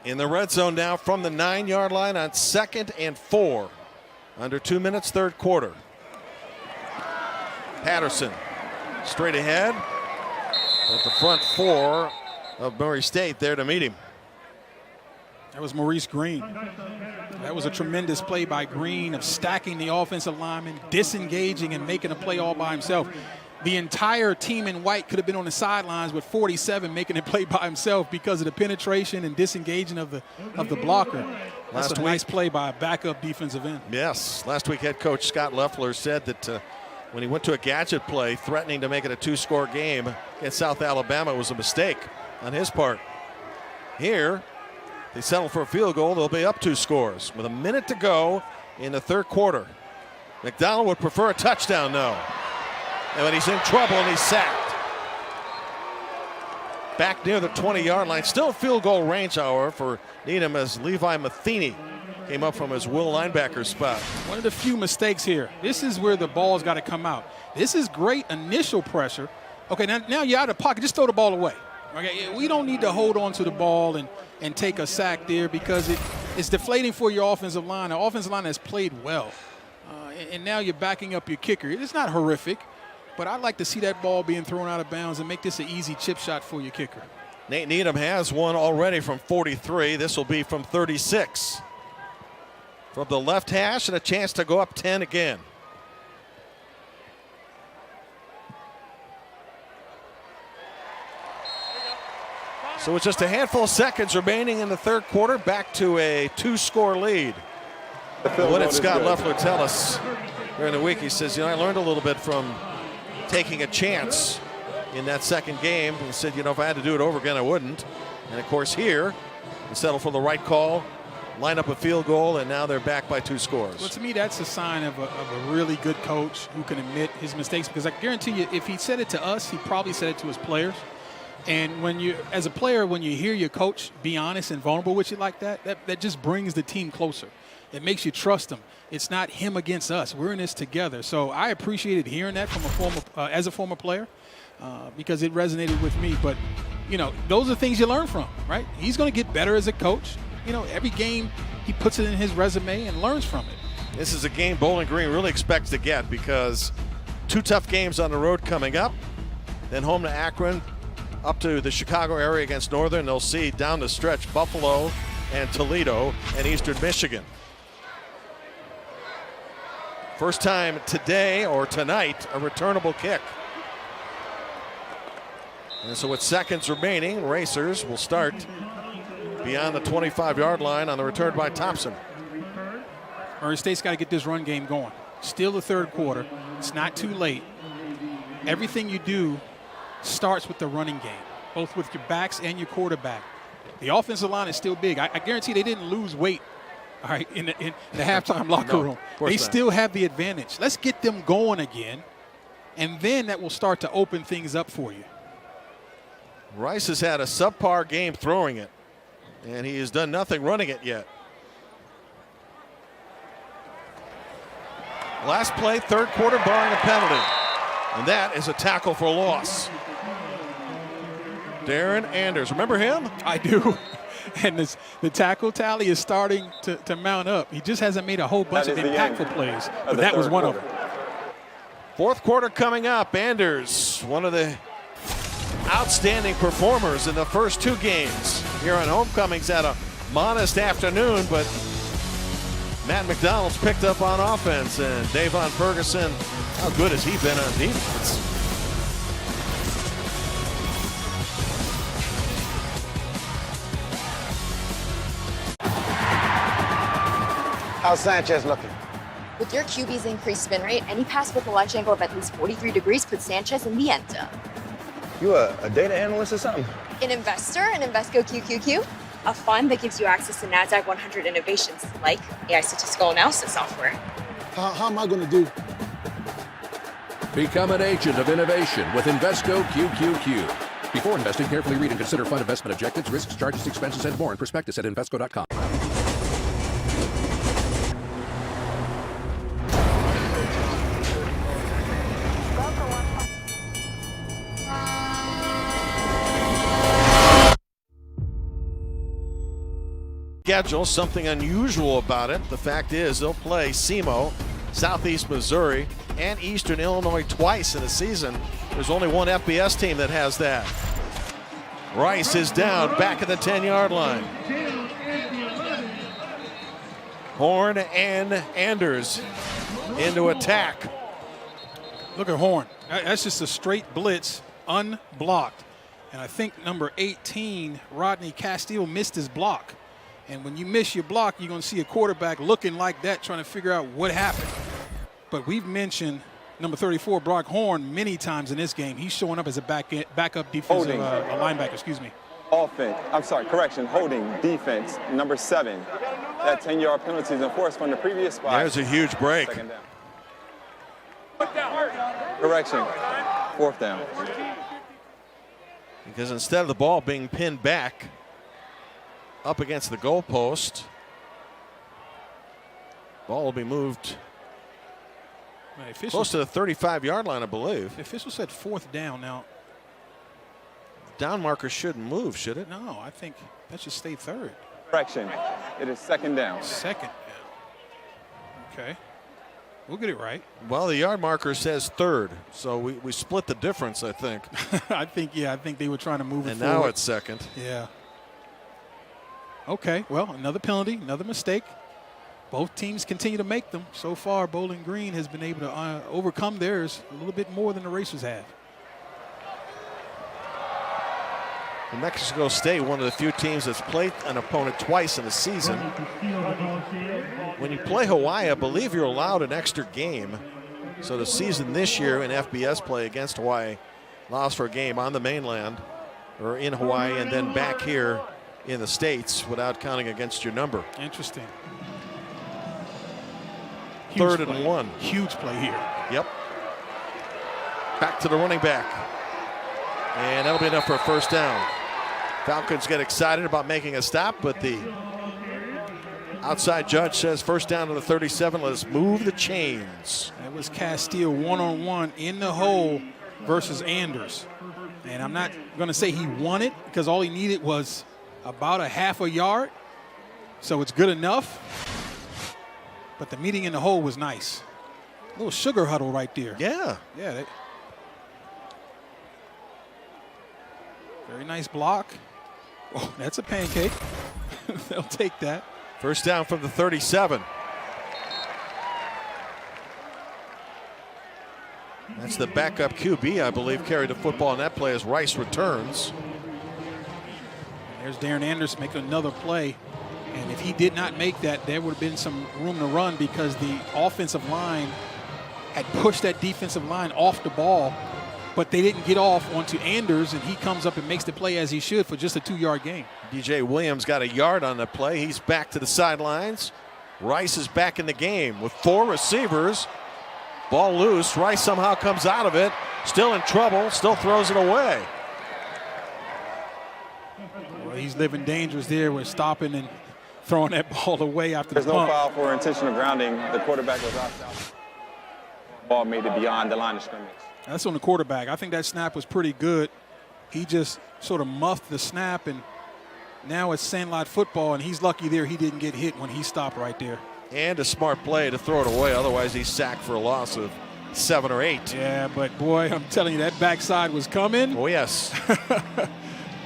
In the red zone now from the 9-yard line on 2nd and 4. Under 2 minutes, 3rd quarter. Patterson straight ahead with the front 4 of Murray State there to meet him. That was Maurice Green. That was a tremendous play by Green of stacking the offensive lineman, disengaging and making a play all by himself. The entire team in white could have been on the sidelines with 47 making a play by himself because of the penetration and disengaging of the blocker. That's a nice play by a backup defensive end. Yes. Last week head coach Scott Loeffler said that when he went to a gadget play threatening to make it a 2-score game against South Alabama was a mistake on his part. Here, they settle for a field goal. They'll be up 2 scores with a minute to go in the 3rd quarter. McDonald would prefer a touchdown, though. And when he's in trouble and he's sacked. Back near the 20-yard line. Still field goal range, however, for Needham as Levi Matheny came up from his will linebacker spot. One of the few mistakes here. This is where the ball's got to come out. This is great initial pressure. Okay, now you're out of the pocket. Just throw the ball away. Okay, we don't need to hold on to the ball and take a sack there because it's deflating for your offensive line. The offensive line has played well. And now you're backing up your kicker. It's not horrific, but I'd like to see that ball being thrown out of bounds and make this an easy chip shot for your kicker. Nate Needham has one already from 43. This will be from 36. from the left hash and a chance to go up 10 again. So with just a handful of seconds remaining in the third quarter, back to a 2-score lead. What did Scott Loeffler tell us during the week? He says, I learned a little bit from taking a chance in that second game. He said, if I had to do it over again, I wouldn't. And of course here, they settle for the right call, line up a field goal, and now they're back by 2 scores. Well, to me, that's a sign of a really good coach who can admit his mistakes, because I guarantee you, if he said it to us, he probably said it to his players. And when you, as a player, when you hear your coach be honest and vulnerable with you like that, that just brings the team closer. It makes you trust him. It's not him against us. We're in this together. So I appreciated hearing that from as a former player, because it resonated with me. But, those are things you learn from, right? He's going to get better as a coach. Every game he puts it in his resume and learns from it. This is a game Bowling Green really expects to get, because 2 tough games on the road coming up, then home to Akron, up to the Chicago area against Northern. They'll see down the stretch Buffalo and Toledo and Eastern Michigan. First time today or tonight, a returnable kick. And so with seconds remaining, Racers will start beyond the 25-yard line on the return by Thompson. Murray State's got to get this run game going. Still the third quarter. It's not too late. Everything you do starts with the running game, both with your backs and your quarterback. The offensive line is still big. I guarantee they didn't lose weight, all right, in the halftime locker room. They still have the advantage. Let's get them going again, and then that will start to open things up for you. Rice has had a subpar game throwing it, and he has done nothing running it yet. Last play, third quarter, barring a penalty. And that is a tackle for loss. Darren Anders, remember him? I do. And the tackle tally is starting to mount up. He just hasn't made a whole bunch of impactful plays, but that was one of them. Fourth quarter coming up. Anders, one of the outstanding performers in the first 2 games here on Homecoming's, had a modest afternoon, but Matt McDonald's picked up on offense, and Davon Ferguson, how good has he been on defense? How's Sanchez looking? With your QB's increased spin rate, any pass with a launch angle of at least 43 degrees puts Sanchez in the end zone. You a data analyst or something? An investor in Invesco QQQ, a fund that gives you access to NASDAQ 100 innovations like AI statistical analysis software. How am I going to do? Become an agent of innovation with Invesco QQQ. Before investing, carefully read and consider fund investment objectives, risks, charges, expenses, and more in prospectus at Invesco.com. Schedule, something unusual about it. The fact is they'll play SEMO, Southeast Missouri, and Eastern Illinois twice in a season. There's only one FBS team that has that. Rice is down back at the 10-yard line. Horn and Anders into attack. Look at Horn. That's just a straight blitz, unblocked. And I think number 18, Rodney Castile, missed his block. And when you miss your block, you're going to see a quarterback looking like that, trying to figure out what happened. But we've mentioned number 34, Brock Horn, many times in this game. He's showing up as a backup defensive linebacker, excuse me. Holding defense, number 7. That 10-yard penalty is enforced from the previous spot. There's a huge break. Correction, 4th down. Because instead of the ball being pinned back up against the goalpost, ball will be moved close to the 35-yard line, I believe. The official said 4th down. Now, down marker shouldn't move, should it? No, I think that should stay 3rd. Correction, it is 2nd down. 2nd down. Okay. We'll get it right. Well, the yard marker says 3rd, so we split the difference, I think. I think they were trying to move it forward. And now it's 2nd. Yeah. Okay, well, another penalty, another mistake. both teams continue to make them. So far, Bowling Green has been able to overcome theirs a little bit more than the Racers have. New Mexico State, one of the few teams that's played an opponent twice in a season. When you play Hawaii, I believe you're allowed an extra game. So the season this year in FBS play against Hawaii allows for a game on the mainland or in Hawaii and then back here in the States without counting against your number. Interesting. Third and 1. Huge play here. Yep. Back to the running back. And that'll be enough for a first down. Falcons get excited about making a stop, but the outside judge says first down to the 37. Let's move the chains. That was Castile one-on-one in the hole versus Anders. And I'm not going to say he won it because all he needed was about a half a yard. So it's good enough. But the meeting in the hole was nice. A little sugar huddle right there. Yeah. Yeah. Very nice block. Oh, that's a pancake. They'll take that. First down from the 37. That's the backup QB, I believe, carried the football on that play as Rice returns. There's Darren Anders making another play. And if he did not make that, there would have been some room to run because the offensive line had pushed that defensive line off the ball, but they didn't get off onto Anders, and he comes up and makes the play as he should for just a 2-yard gain. DJ Williams got a yard on the play. He's back to the sidelines. Rice is back in the game with 4 receivers. Ball loose. Rice somehow comes out of it. Still in trouble. Still throws it away. Well, he's living dangerous there with stopping and throwing that ball away after There's the no punt. foul for intentional grounding. The quarterback was outside. Ball made it beyond the line of scrimmage. That's on the quarterback. I think that snap was pretty good. He just sort of muffed the snap, and now it's Sandlot football, and he's lucky there he didn't get hit when he stopped right there. And a smart play to throw it away. Otherwise, he's sacked for a loss of 7 or 8. Yeah, but boy, I'm telling you, that backside was coming. Oh, yes.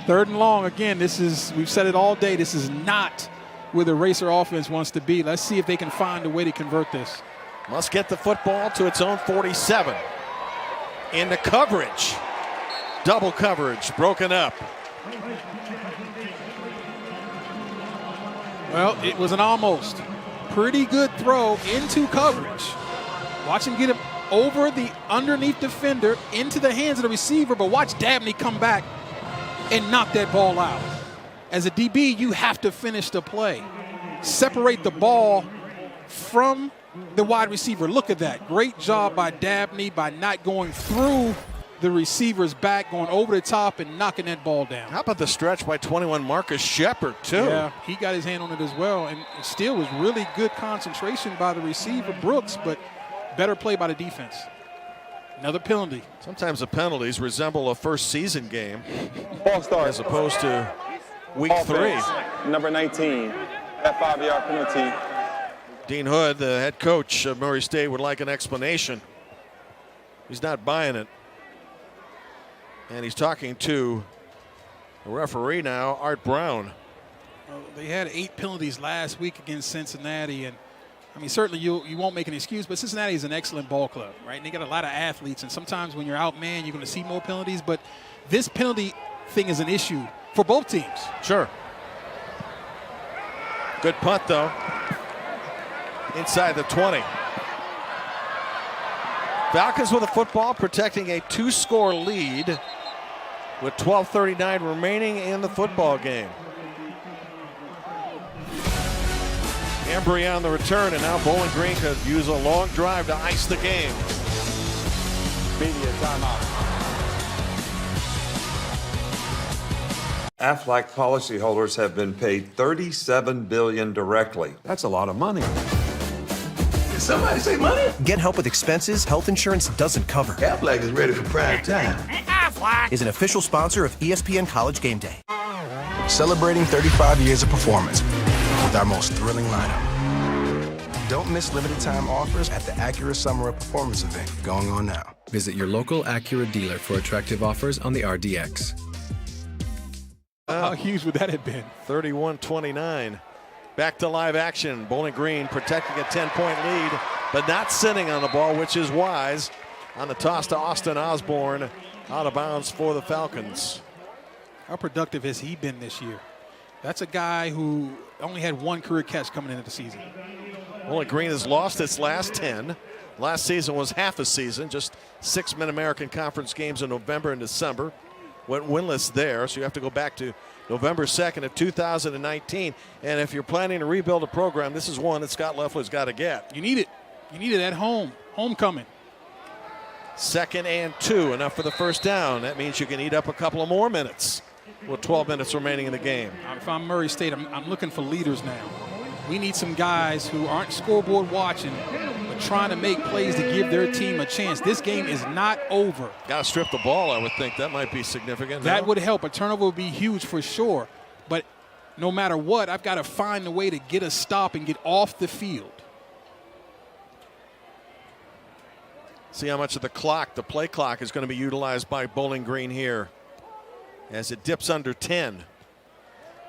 3rd and long. Again, we've said it all day. This is not where the Racer offense wants to be. Let's see if they can find a way to convert this. Must get the football to its own 47. Into coverage. Double coverage broken up. Well, it was an almost. Pretty good throw into coverage. Watch him get him over the underneath defender into the hands of the receiver, but watch Dabney come back and knock that ball out. As a DB, you have to finish the play. Separate the ball from the wide receiver. Look at that. Great job by Dabney by not going through the receiver's back, going over the top and knocking that ball down. How about the stretch by 21 Marcus Shepard, too? Yeah, he got his hand on it as well. And it still was really good concentration by the receiver, Brooks, but better play by the defense. Another penalty. Sometimes the penalties resemble a first season game Ball start. as opposed to week Offense, 3. Number 19, that 5-yard penalty. Dean Hood, the head coach of Murray State, would like an explanation. He's not buying it. And he's talking to the referee now, Art Brown. Well, they had 8 penalties last week against Cincinnati, and I mean, certainly you won't make an excuse, but Cincinnati is an excellent ball club, right? And they got a lot of athletes, and sometimes when you're outmanned, you're going to see more penalties, but this penalty thing is an issue for both teams. Sure. Good punt, though. Inside the 20. Falcons with the football, protecting a 2-score lead with 12:39 remaining in the football game. Embry on the return, and now Bowling Green could use a long drive to ice the game. Media timeout. Aflac policyholders have been paid $37 billion directly. That's a lot of money. Did somebody say money? Get help with expenses health insurance doesn't cover. Aflac is ready for prime time. Aflac is an official sponsor of ESPN College Game Day. Celebrating 35 years of performance with our most thrilling lineup. Don't miss limited time offers at the Acura Summer of Performance event going on now. Visit your local Acura dealer for attractive offers on the RDX. How huge would that have been? 31-29. Back to live action. Bowling Green protecting a 10-point lead, but not sitting on the ball, which is wise. On the toss to Austin Osborne, out of bounds for the Falcons. How productive has he been this year? That's a guy who only had one career catch coming into the season. Bowling Green has lost its last 10. Last season was half a season, just 6 Mid-American Conference games in November and December. Went winless there, so you have to go back to November 2nd of 2019. And if you're planning to rebuild a program, this is one that Scott Loeffler's got to get. You need it. You need it at home. Homecoming. 2nd and 2, enough for the first down. That means you can eat up a couple of more minutes with 12 minutes remaining in the game. If I'm Murray State, I'm looking for leaders now. We need some guys who aren't scoreboard watching, but trying to make plays to give their team a chance. This game is not over. Got to strip the ball, I would think. That might be significant. That would help. A turnover would be huge for sure. But no matter what, I've got to find a way to get a stop and get off the field. See how much of the play clock is going to be utilized by Bowling Green here as it dips under 10.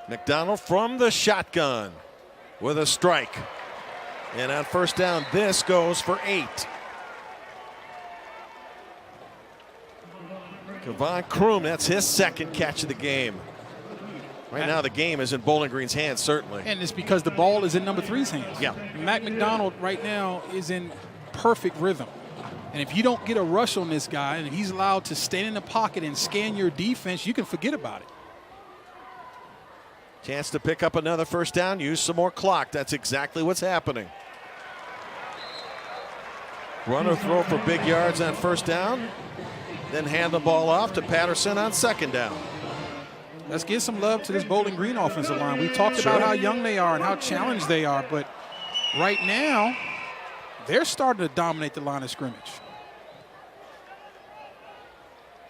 McDonald from the shotgun with a strike. And on first down, this goes for 8. Kevon Kroom, that's his second catch of the game. Right now the game is in Bowling Green's hands, certainly. And it's because the ball is in number 3's hands. Yeah. Matt McDonald right now is in perfect rhythm. And if you don't get a rush on this guy and he's allowed to stand in the pocket and scan your defense, you can forget about it. Chance to pick up another first down, use some more clock. That's exactly what's happening. Run or throw for big yards on first down, then hand the ball off to Patterson on second down. Let's give some love to this Bowling Green offensive line. We talked about how young they are and how challenged they are, but right now they're starting to dominate the line of scrimmage.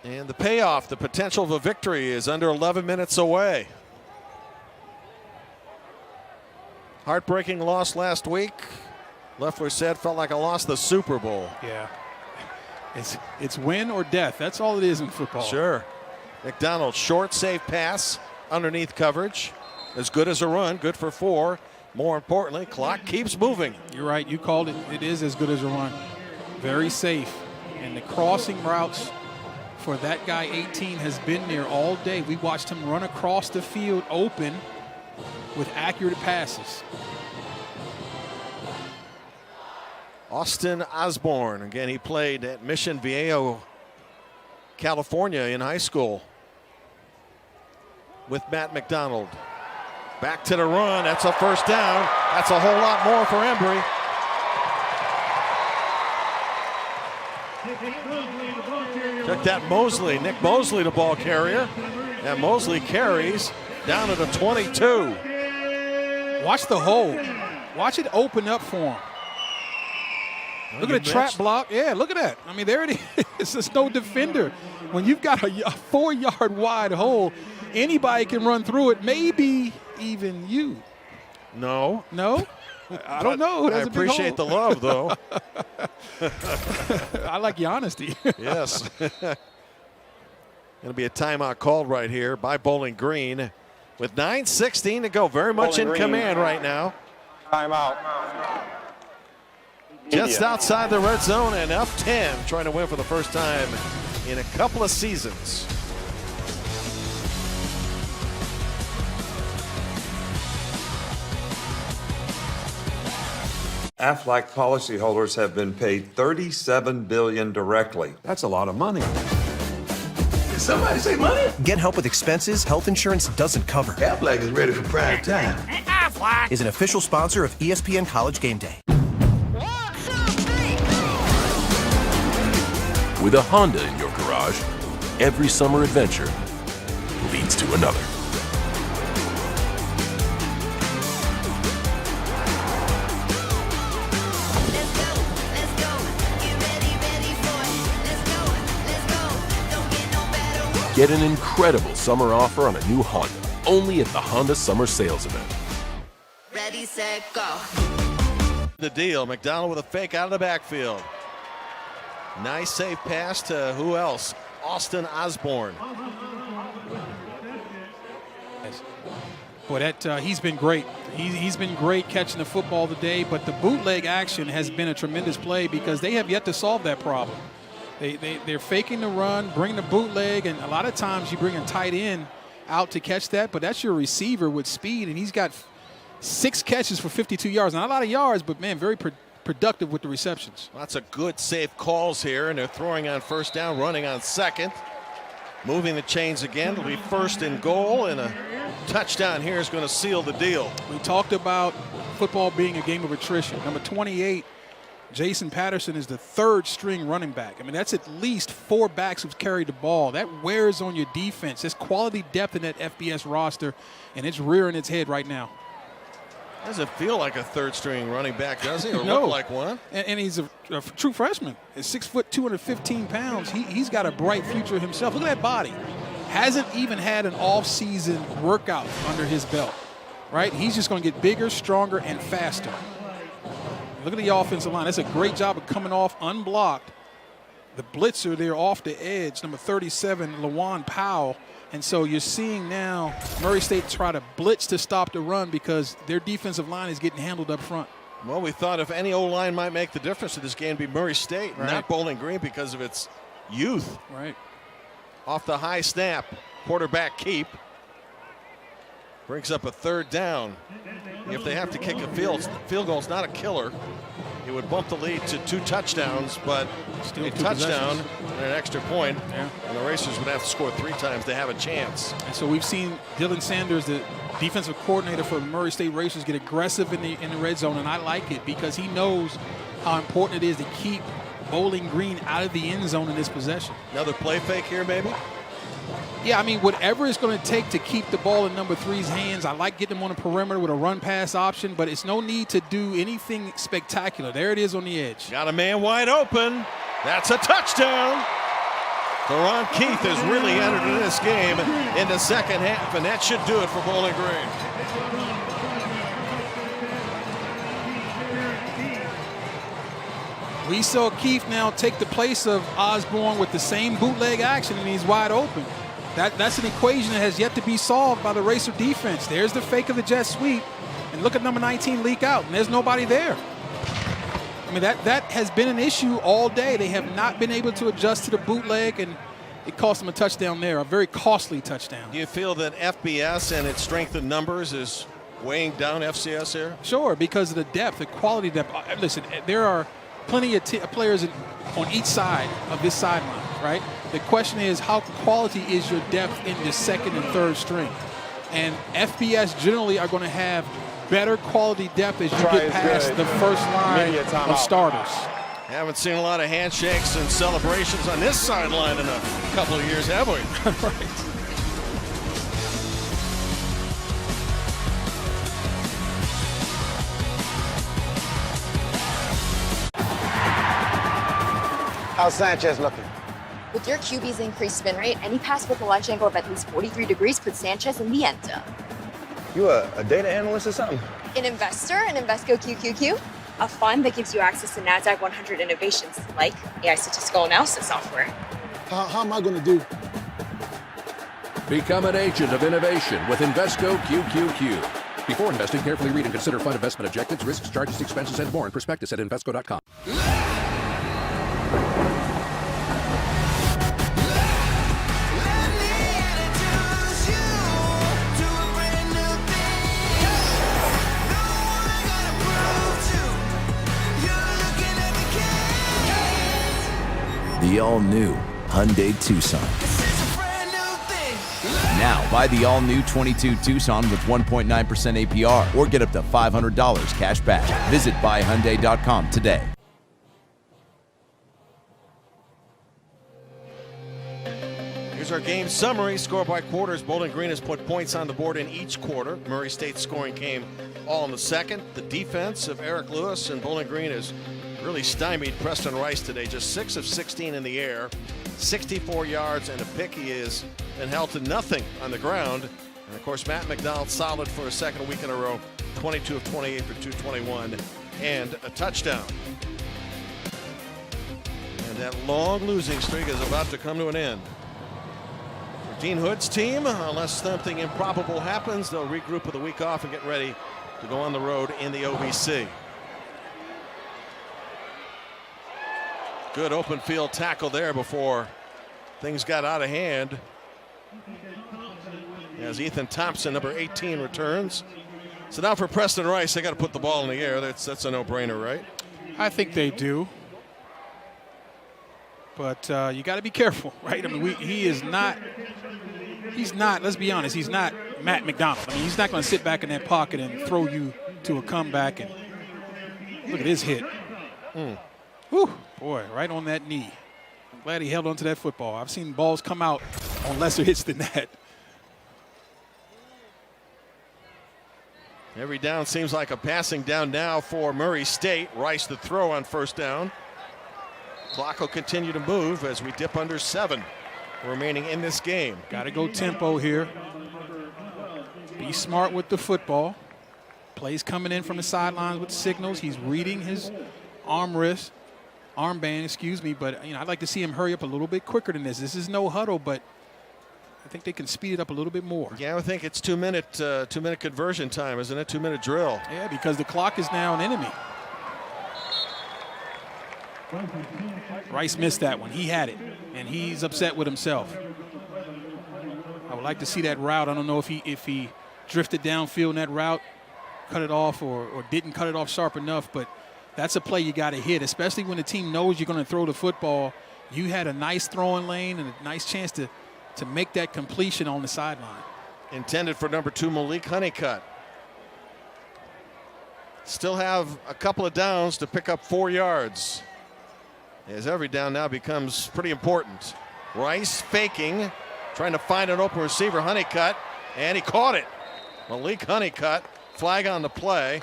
And the payoff, the potential of a victory is under 11 minutes away. Heartbreaking loss last week. Loeffler said felt like I lost the Super Bowl. Yeah. It's win or death. That's all it is in football. Sure. McDonald, short, safe pass underneath coverage. As good as a run, good for 4. More importantly, clock keeps moving. You're right. You called it. It is as good as a run. Very safe. And the crossing routes for that guy, 18, has been there all day. We watched him run across the field open with accurate passes. Austin Osborne, again, he played at Mission Viejo, California in high school with Matt McDonald. Back to the run, that's a first down. That's a whole lot more for Embry. Took that Mosley, Nick Mosley, the ball carrier. And Mosley carries down to the 22. Watch the hole. Watch it open up for him. Look at the trap block. Yeah, look at that. I mean, there it is. There's no defender. When you've got a 4-yard wide hole, anybody can run through it, maybe even you. No. No? I don't know. I appreciate the love, though. I like your honesty. Yes. Going to be a timeout called right here by Bowling Green with 9:16 to go. Very much in command right now. Timeout. Just outside the red zone and up 10, trying to win for the first time in a couple of seasons. Aflac policyholders have been paid $37 billion directly. That's a lot of money. Did somebody say money? Get help with expenses health insurance doesn't cover. Aflac is ready for prime time. Aflac is an official sponsor of ESPN College Game Day. With a Honda in your garage, every summer adventure leads to another. Get an incredible summer offer on a new Honda, only at the Honda Summer Sales Event. Ready, set, go. The deal, McDonald with a fake out of the backfield. Nice safe pass to who else? Austin Osborne. Boy, he's been great. He's been great catching the football today, but the bootleg action has been a tremendous play because they have yet to solve that problem. They're faking the run, bring the bootleg, and a lot of times you bring a tight end out to catch that, but that's your receiver with speed, and he's got 6 catches for 52 yards. Not a lot of yards, but, man, very productive with the receptions. Lots of good, safe calls here, and they're throwing on first down, running on second. Moving the chains again. It'll be first and goal, and a touchdown here is going to seal the deal. We talked about football being a game of attrition. Number 28, Jason Patterson, is the 3rd string running back. I mean, that's at least 4 backs who've carried the ball. That wears on your defense. There's quality depth in that FBS roster, and it's rearing its head right now. Doesn't feel like a 3rd string running back, does he? Or No. look like one? And he's a true freshman. At 6 foot, 215 pounds, he's got a bright future himself. Look at that body. Hasn't even had an off-season workout under his belt, right? He's just going to get bigger, stronger, and faster. Look at the offensive line. That's a great job of coming off unblocked. The blitzer there off the edge, number 37, Lawan Powell. And so you're seeing now Murray State try to blitz to stop the run because their defensive line is getting handled up front. Well, we thought if any O-line might make the difference in this game, it'd be Murray State, Right. not Bowling Green because of its youth. Right. Off the high snap, quarterback keep. Brings up a 3rd down. If they have to kick a field goal, it's not a killer. It would bump the lead to 2 touchdowns, but still a 2 touchdown possessions. and an extra point. Yeah. And the Racers would have to score 3 times to have a chance. And so we've seen Dylan Sanders, the defensive coordinator for the Murray State Racers, get aggressive in the red zone, and I like it because he knows how important it is to keep Bowling Green out of the end zone in this possession. Another play fake here, maybe? Yeah, I mean, whatever it's going to take to keep the ball in number 3's hands. I like getting him on the perimeter with a run-pass option, but it's no need to do anything spectacular. There it is on the edge. Got a man wide open. That's a touchdown. Deron Keith has really entered in this game in the second half, and that should do it for Bowling Green. We saw Keith now take the place of Osborne with the same bootleg action, and he's wide open. That's an equation that has yet to be solved by the Racer defense. There's the fake of the jet sweep, and look at number 19 leak out, and there's nobody there. I mean, that has been an issue all day. They have not been able to adjust to the bootleg, and it cost them a touchdown there, a very costly touchdown. Do you feel that FBS and its strength in numbers is weighing down FCS here? Sure, because of the depth, the quality depth. Listen, there are plenty of players on each side of this sideline, right? The question is, how quality is your depth in the 2nd and 3rd string? And FBS generally are going to have better quality depth as you get past the first line of starters. Haven't seen a lot of handshakes and celebrations on this sideline in a couple of years, have we? Right. How's Sanchez looking? With your QB's increased spin rate, any pass with a launch angle of at least 43 degrees puts Sanchez in the end zone. You a data analyst or something? An investor in Invesco QQQ, a fund that gives you access to NASDAQ 100 innovations like AI statistical analysis software. How am I going to do? Become an agent of innovation with Invesco QQQ. Before investing, carefully read and consider fund investment objectives, risks, charges, expenses, and more in prospectus at Invesco.com. The all-new Hyundai Tucson. Now, buy the all-new 22 Tucson with 1.9% APR or get up to $500 cash back. Visit buyhyundai.com today. Here's our game summary. Score by quarters. Bowling Green has put points on the board in each quarter. Murray State's scoring came all in the second. The defense of Eric Lewis and Bowling Green has really stymied Preston Rice today. Just 6 of 16 in the air, 64 yards and a pick. He has been held to nothing on the ground. And of course, Matt McDonald solid for a second week in a row, 22 of 28 for 221 and a touchdown. And that long losing streak is about to come to an end. Dean Hood's team, unless something improbable happens, they'll regroup with a week off and get ready to go on the road in the OVC. Good open field tackle there before things got out of hand. As Ethan Thompson, number 18, returns. So now for Preston Rice, they got to put the ball in the air. That's a no-brainer, right? I think they do. But you got to be careful, right? I mean, he's not, let's be honest, he's not Matt McDonald. I mean, he's not going to sit back in that pocket and throw you to a comeback. And look at his hit. Whew, boy, right on that knee. I'm glad he held on to that football. I've seen balls come out on lesser hits than that. Every down seems like a passing down now for Murray State. Rice the throw on first down. Clock will continue to move as we dip under 7 remaining in this game. Got to go tempo here. Be smart with the football. Plays coming in from the sidelines with signals. He's reading his armband, but I'd like to see him hurry up a little bit quicker than this. This is no huddle, but I think they can speed it up a little bit more. Yeah, I think it's 2 minute conversion time, isn't it? 2 minute drill. Yeah, because the clock is now an enemy. Rice missed that one. He had it, and he's upset with himself. I would like to see that route. I don't know if he drifted downfield in that route, cut it off, or didn't cut it off sharp enough, but that's a play you got to hit, especially when the team knows you're going to throw the football. You had a nice throwing lane and a nice chance to make that completion on the sideline. Intended for number 2, Malik Honeycutt. Still have a couple of downs to pick up 4 yards. As every down now becomes pretty important. Rice faking, trying to find an open receiver, Honeycutt, and he caught it. Malik Honeycutt, flag on the play.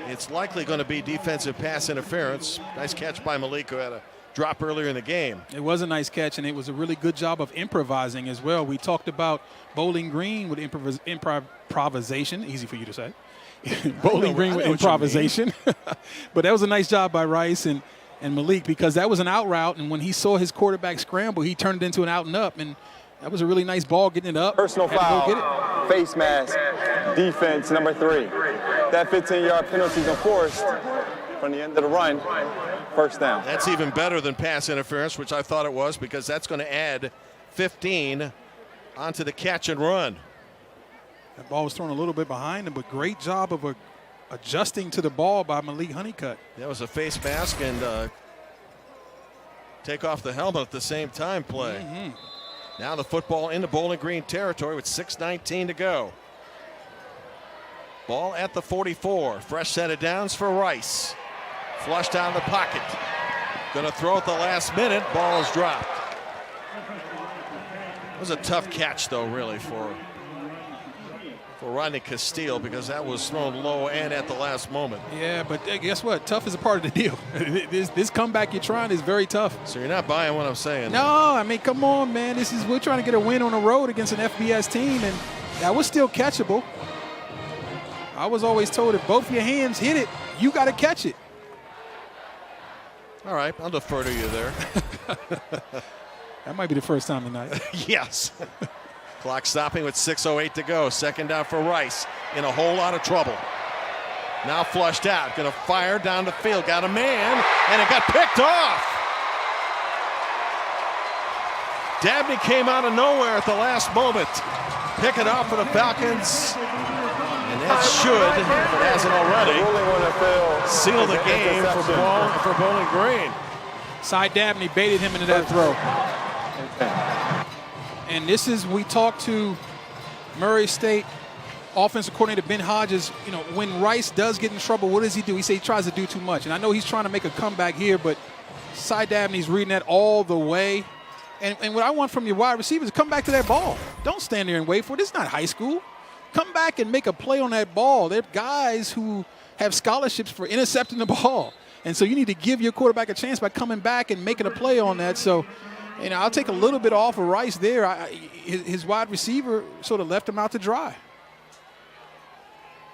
It's likely going to be defensive pass interference. Nice catch by Malik, who had a drop earlier in the game. It was a nice catch, and it was a really good job of improvising as well. We talked about Bowling Green with improvisation. Easy for you to say. Bowling Green with improvisation. But that was a nice job by Rice and Malik, because that was an out route, and when he saw his quarterback scramble, he turned it into an out and up, and that was a really nice ball, getting it up. Personal foul, get it. Face mask, defense number 3. That 15-yard penalty is enforced from the end of the run. First down. That's even better than pass interference, which I thought it was, because that's going to add 15 onto the catch and run. That ball was thrown a little bit behind him, but great job of adjusting to the ball by Malik Honeycutt. That was a face mask and take off the helmet at the same time play. Now the football into Bowling Green territory with 6:19 to go. Ball at the 44. Fresh set of downs for Rice. Flushed down the pocket. Going to throw at the last minute. Ball is dropped. It was a tough catch, though, really, for Rodney Castile, because that was thrown low and at the last moment. Yeah, but guess what? Tough is a part of the deal. This comeback you're trying is very tough. So you're not buying what I'm saying? No, I mean, come on, man. We're trying to get a win on the road against an FBS team, and that was still catchable. I was always told if both your hands hit it, you got to catch it. All right, I'll defer to you there. That might be the first time tonight. Yes. Clock stopping with 6:08 to go. Second down for Rice, in a whole lot of trouble. Now flushed out, going to fire down the field. Got a man, and it got picked off. Dabney came out of nowhere at the last moment. Pick it off for the Falcons. And that should, if it hasn't already, seal the game for Bowling Green. Cy Dabney baited him into that throw. And this is, we talked to Murray State offensive coordinator Ben Hodges. When Rice does get in trouble, what does he do? He tries to do too much. And I know he's trying to make a comeback here, but Cy Dabney's reading that all the way. And what I want from your wide receivers is come back to that ball. Don't stand there and wait for it. This is not high school. Come back and make a play on that ball. They're guys who have scholarships for intercepting the ball. And so you need to give your quarterback a chance by coming back and making a play on that. So, I'll take a little bit off of Rice there. His wide receiver sort of left him out to dry.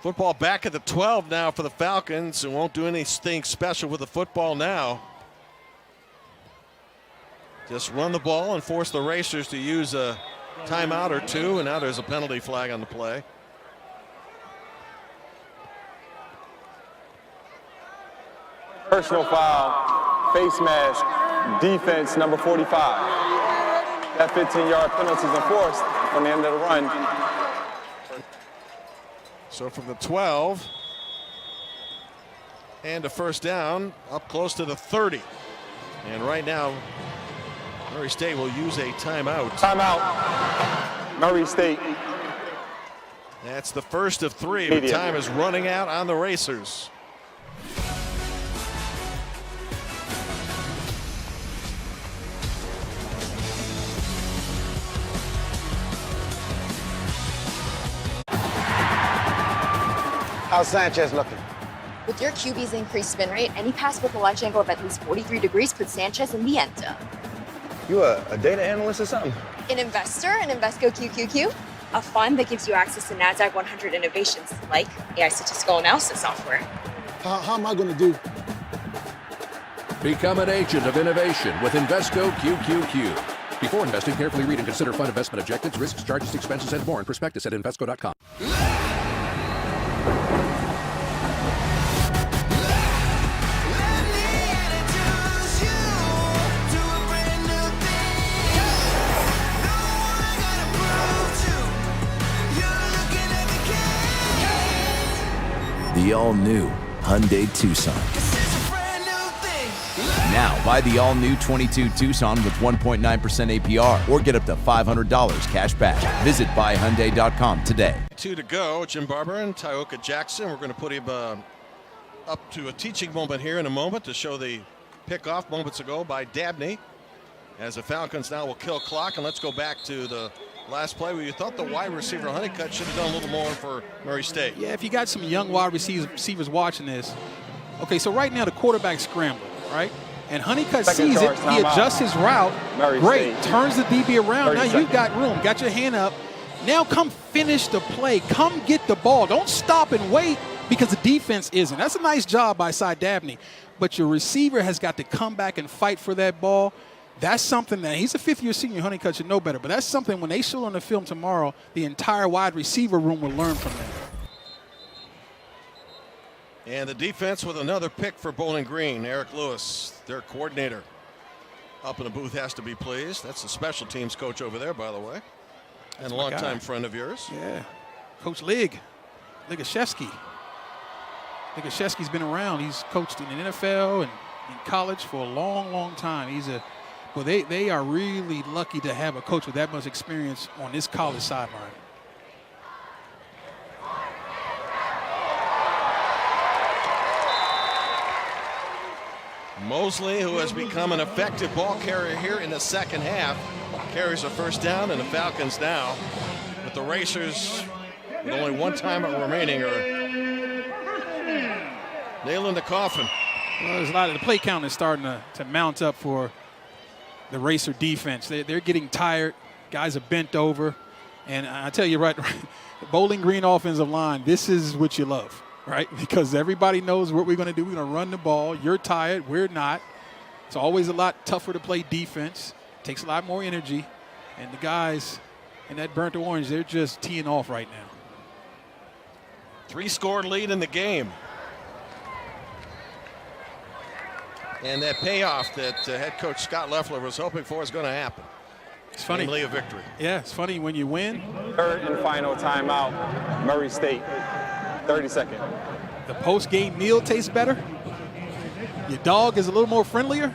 Football back at the 12 now for the Falcons, and won't do anything special with the football now. just run the ball and force the Racers to use a timeout or two, and now there's a penalty flag on the play. Personal foul, face mask, defense number 45. That 15-yard penalty is enforced from the end of the run. So from the 12 and a first down up close to the 30. And right now, Murray State will use a timeout. Timeout, Murray State. That's the first of three. The time is running out on the Racers. How's Sanchez looking? With your QB's increased spin rate, any pass with a launch angle of at least 43 degrees puts Sanchez in the end zone. You a data analyst or something? An investor in Invesco QQQ, a fund that gives you access to NASDAQ 100 innovations like AI statistical analysis software. How am I going to do? Become an agent of innovation with Invesco QQQ. Before investing, carefully read and consider fund investment objectives, risks, charges, expenses, and more in prospectus at Invesco.com. The all-new Hyundai Tucson. Now, buy the all-new 22 Tucson with 1.9% APR or get up to $500 cash back. Visit buyhyundai.com today. 2 to go. Jim Barber and Tyoka Jackson. We're going to put him up to a teaching moment here in a moment to show the pickoff moments ago by Dabney. As the Falcons now will kill clock. And let's go back to the last play where you thought the wide receiver Honeycutt should have done a little more for Murray State. Yeah, if you got some young wide receivers watching this. Okay, so right now the quarterback's scrambling, right? And Honeycutt sees it. He adjusts his route. Great. Turns the DB around. Now you've got room. Got your hand up. Now come finish the play. Come get the ball. Don't stop and wait because the defense isn't. That's a nice job by Cy Dabney. But your receiver has got to come back and fight for that ball. That's something that he's a fifth-year senior. Honeycutt should know better. But that's something when they show on the film tomorrow, the entire wide receiver room will learn from that. And the defense with another pick for Bowling Green. Eric Lewis, their coordinator, up in the booth, has to be pleased. That's the special teams coach over there, by the way, and a longtime friend of yours. Yeah, Coach Ligashevsky. Ligashevsky's been around. He's coached in the NFL and in college for a long, long time. Well, they are really lucky to have a coach with that much experience on this college sideline. Mosley, who has become an effective ball carrier here in the second half, carries a first down, and the Falcons now, with the Racers with only one timeout remaining, are nailing the coffin. Well, there's a lot of the play count is starting to mount up for the Racer defense. They're getting tired. Guys are bent over. And I tell you right, the Bowling Green offensive line, this is what you love, right? Because everybody knows what we're going to do. We're going to run the ball. You're tired. We're not. It's always a lot tougher to play defense. Takes a lot more energy. And the guys in that burnt orange, they're just teeing off right now. 3-score lead in the game. And that payoff that head coach Scott Loeffler was hoping for is going to happen. It's funny. Namely a victory. Yeah, it's funny when you win. Third and final timeout, Murray State, 30-second. The post-game meal tastes better. Your dog is a little more friendlier,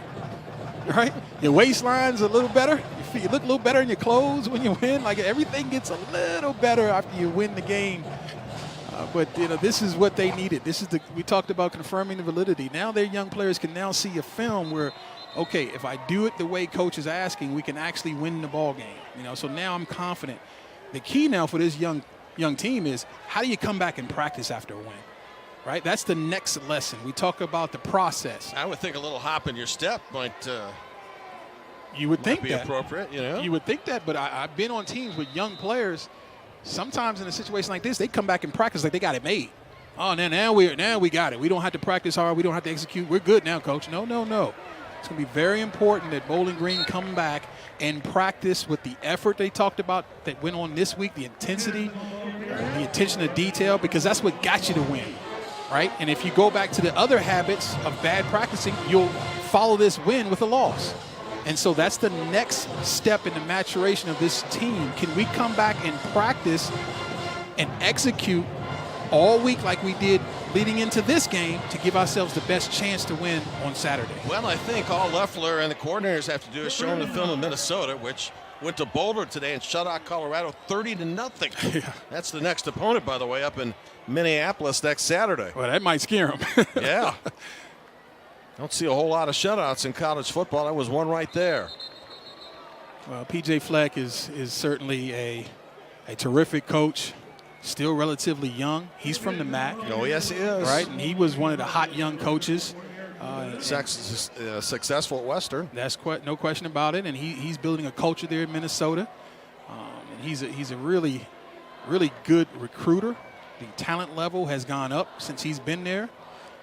right? Your waistline's a little better. You look a little better in your clothes when you win. Like everything gets a little better after you win the game. But this is what they needed. We talked about confirming the validity. Now their young players can now see a film where, okay, if I do it the way coach is asking, we can actually win the ball game. So now I'm confident. The key now for this young team is how do you come back and practice after a win, right? That's the next lesson. We talk about the process. I would think a little hop in your step might. You would think be that appropriate, You would think that, but I've been on teams with young players. Sometimes in a situation like this, they come back and practice like they got it made. Oh, now we got it. We don't have to practice hard. We don't have to execute. We're good now, coach. No. It's going to be very important that Bowling Green come back and practice with the effort they talked about that went on this week, the intensity, the attention to detail, because that's what got you to win, right? And if you go back to the other habits of bad practicing, you'll follow this win with a loss. And so that's the next step in the maturation of this team. Can we come back and practice and execute all week like we did leading into this game to give ourselves the best chance to win on Saturday? Well, I think all Loeffler and the coordinators have to do is show them the film of Minnesota, which went to Boulder today and shut out Colorado 30-0. Yeah. That's the next opponent, by the way, up in Minneapolis next Saturday. Well, that might scare them. Yeah. Don't see a whole lot of shutouts in college football. That was one right there. Well, P.J. Fleck is certainly a terrific coach. Still relatively young. He's from the MAC. Oh, yes, he is. Right, and he was one of the hot young coaches. Successful at Western. That's no question about it. And he's building a culture there in Minnesota. And he's a really, really good recruiter. The talent level has gone up since he's been there.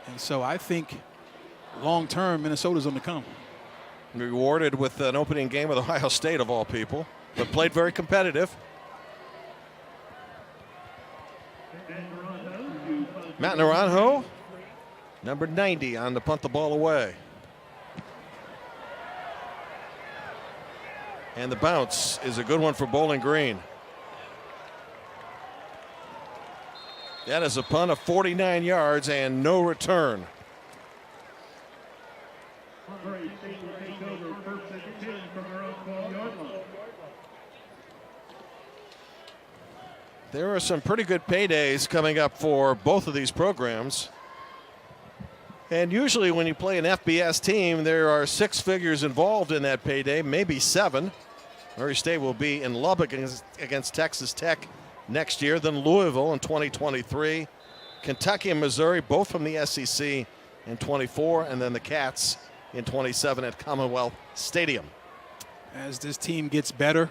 And so I think long-term, Minnesota's on the come. Rewarded with an opening game with Ohio State, of all people, but played very competitive. Matt Naranjo, number 90 on the punt the ball away. And the bounce is a good one for Bowling Green. That is a punt of 49 yards and no return. There are some pretty good paydays coming up for both of these programs. And usually when you play an FBS team, there are 6 figures involved in that payday, maybe 7. Murray State will be in Lubbock against Texas Tech next year, then Louisville in 2023. Kentucky and Missouri, both from the SEC in 24, and then the Cats in 27 at Commonwealth Stadium. As this team gets better,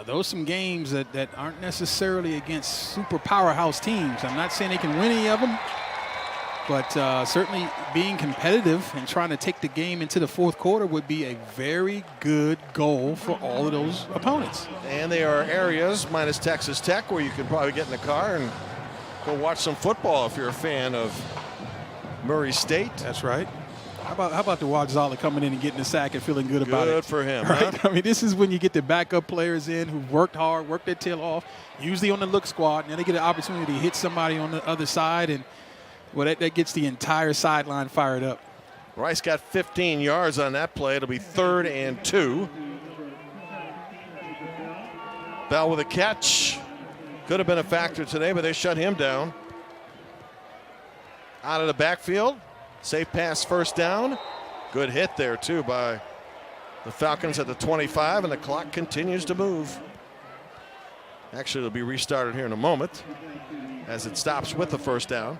those are some games that aren't necessarily against super powerhouse teams. I'm not saying they can win any of them, but certainly being competitive and trying to take the game into the fourth quarter would be a very good goal for all of those opponents. And there are areas, minus Texas Tech, where you can probably get in the car and go watch some football if you're a fan of Murray State. That's right. How about the Wadzala coming in and getting the sack and feeling good about it? Good for him, right? Huh? I mean, this is when you get the backup players in who worked hard, worked their tail off, usually on the look squad, and then they get an opportunity to hit somebody on the other side, and well, that gets the entire sideline fired up. Rice got 15 yards on that play. It'll be 3rd and 2. Bell with a catch. Could have been a factor today, but they shut him down. Out of the backfield. Safe pass, first down. Good hit there, too, by the Falcons at the 25, and the clock continues to move. Actually, it'll be restarted here in a moment as it stops with the first down.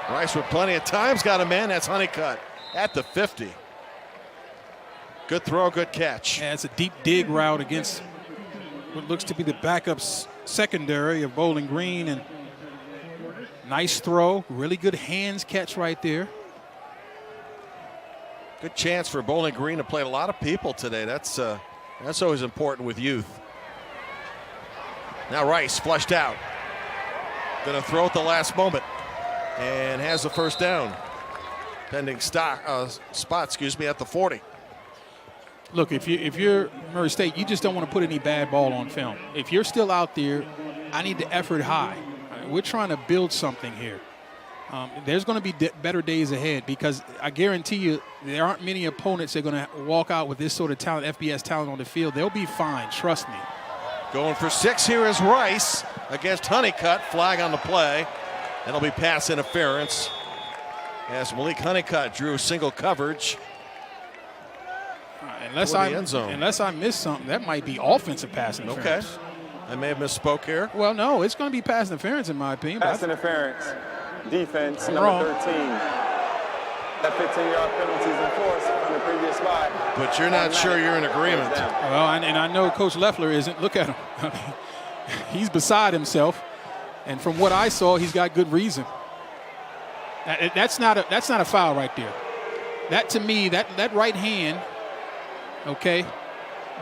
Rice with plenty of time's got a man. That's Honeycutt at the 50. Good throw, good catch. Yeah, it's a deep dig route against what looks to be the backup secondary of Bowling Green, and nice throw, really good hands catch right there. Good chance for Bowling Green to play a lot of people today. That's always important with youth. Now Rice flushed out. Going to throw at the last moment and has the first down. Pending spot, at the 40. Look, if you're Murray State, you just don't want to put any bad ball on film. If you're still out there, I need the effort high. We're trying to build something here. There's going to be better days ahead, because I guarantee you there aren't many opponents that are going to walk out with this sort of talent, FBS talent on the field. They'll be fine, trust me. Going for 6 here is Rice against Honeycutt. Flag on the play. That'll be pass interference as Malik Honeycutt drew single coverage. Unless I missed something, that might be offensive pass interference. Okay. I may have misspoke here. Well, no, it's going to be pass interference in my opinion. Pass interference. Defense, number wrong. 13. That 15-yard penalty is enforced from the previous spot. But you're not sure you're in agreement. Well, and I know Coach Loeffler isn't. Look at him. He's beside himself. And from what I saw, he's got good reason. That's not a foul right there. That, to me, that right hand, okay,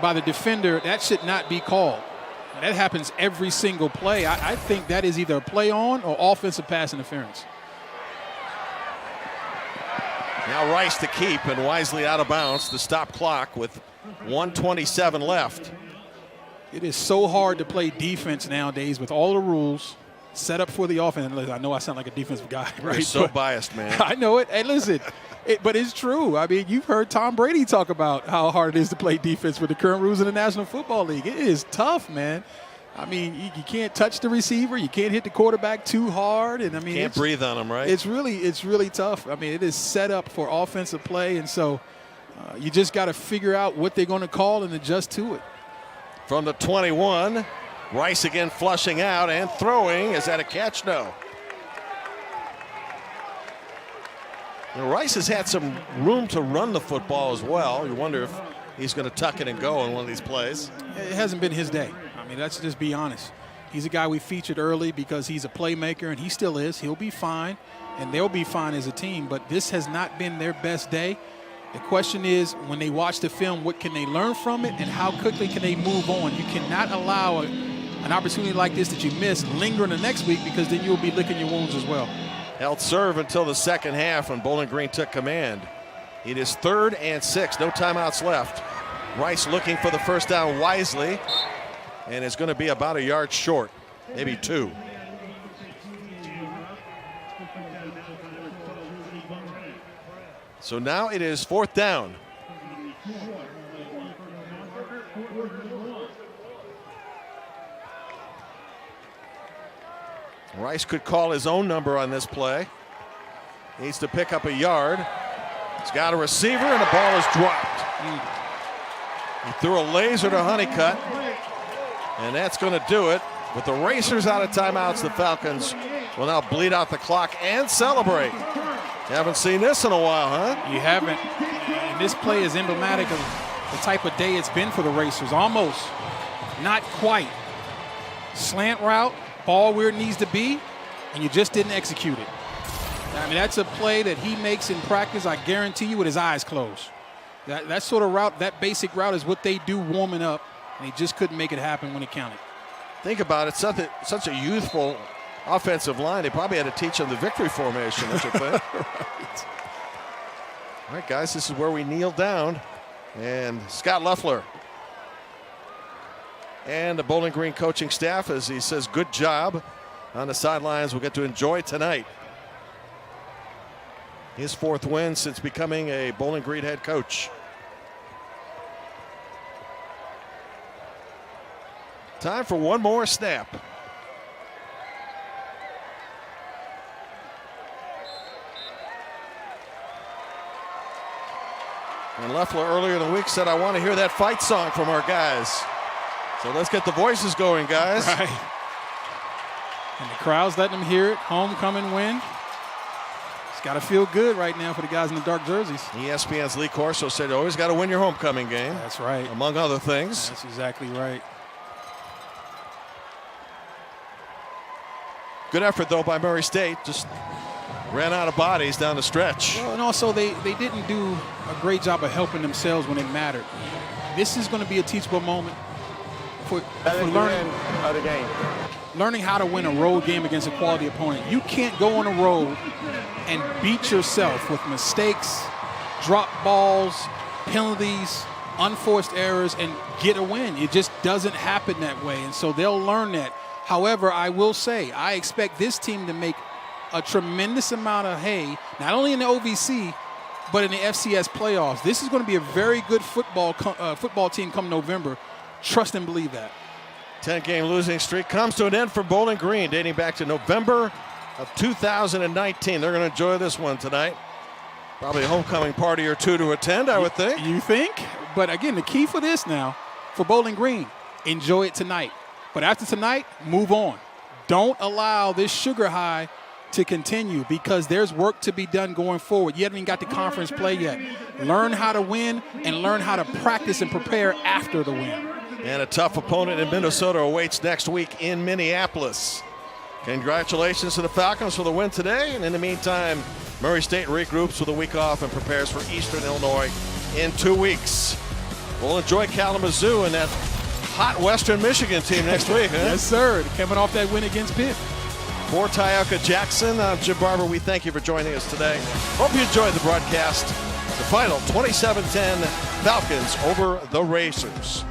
by the defender, that should not be called. That happens every single play. I think that is either a play on or offensive pass interference. Now Rice to keep and wisely out of bounds to stop clock with 1:27 left. It is so hard to play defense nowadays with all the rules set up for the offense. I know I sound like a defensive guy, right? You're so biased, man. I know it. Hey, listen, but it's true. I mean, you've heard Tom Brady talk about how hard it is to play defense with the current rules in the National Football League. It is tough, man. I mean, you can't touch the receiver. You can't hit the quarterback too hard. And I mean, can't breathe on him, right? It's really tough. I mean, it is set up for offensive play. And so you just got to figure out what they're going to call and adjust to it. From the 21, Rice again flushing out and throwing. Is that a catch? No. Now, Rice has had some room to run the football as well. You wonder if he's going to tuck it and go in one of these plays. It hasn't been his day. I mean, let's just be honest. He's a guy we featured early because he's a playmaker, and he still is. He'll be fine, and they'll be fine as a team. But this has not been their best day. The question is, when they watch the film, what can they learn from it, and how quickly can they move on? You cannot allow an opportunity like this that you miss linger in the next week, because then you'll be licking your wounds as well. Held serve until the second half when Bowling Green took command. It is 3rd and 6, no timeouts left. Rice looking for the first down wisely, and it's going to be about a yard short, maybe 2. So now it is 4th down. Rice could call his own number on this play. Needs to pick up a yard. He's got a receiver, and the ball is dropped. He threw a laser to Honeycutt, and that's going to do it. With the Racers out of timeouts, the Falcons will now bleed out the clock and celebrate. You haven't seen this in a while, huh? You haven't. And this play is emblematic of the type of day it's been for the Racers. Almost, not quite. Slant route, ball where it needs to be, and you just didn't execute it. I mean, that's a play that he makes in practice, I guarantee you, with his eyes closed. That sort of route, that basic route is what they do warming up, and he just couldn't make it happen when it counted. Think about it, such a youthful offensive line. They probably had to teach them the victory formation, don't you think? Right. All right, guys, this is where we kneel down. And Scott Loeffler and the Bowling Green coaching staff, as he says, good job on the sidelines. We'll get to enjoy tonight. His 4th win since becoming a Bowling Green head coach. Time for one more snap. And Loeffler earlier in the week said, I want to hear that fight song from our guys. So let's get the voices going, guys. Right. And the crowd's letting them hear it. Homecoming win. It's got to feel good right now for the guys in the dark jerseys. ESPN's Lee Corso said, you always got to win your homecoming game. That's right. Among other things. That's exactly right. Good effort, though, by Murray State. Just ran out of bodies down the stretch. Well, and also they didn't do a great job of helping themselves when it mattered. This is going to be a teachable moment for learning of the game. Learning how to win a road game against a quality opponent. You can't go on a road and beat yourself with mistakes, drop balls, penalties, unforced errors, and get a win. It just doesn't happen that way, and so they'll learn that. However, I will say, I expect this team to make a tremendous amount of hay, not only in the OVC, but in the FCS playoffs. This is going to be a very good football team come November. Trust and believe that. 10-game losing streak comes to an end for Bowling Green, dating back to November of 2019. They're going to enjoy this one tonight. Probably a homecoming party or two to attend, I would think. You think? But again, the key for this now, for Bowling Green, enjoy it tonight. But after tonight, move on. Don't allow this sugar high to continue, because there's work to be done going forward. You haven't even got the conference play yet. Learn how to win and learn how to practice and prepare after the win. And a tough opponent in Minnesota awaits next week in Minneapolis. Congratulations to the Falcons for the win today. And in the meantime, Murray State regroups with a week off and prepares for Eastern Illinois in 2 weeks. We'll enjoy Kalamazoo and that hot Western Michigan team next week. Huh? Yes, sir. Coming off that win against Pitt. For Tyoka Jackson, I'm Jim Barber. We thank you for joining us today. Hope you enjoyed the broadcast. The final 27-10 Falcons over the Racers.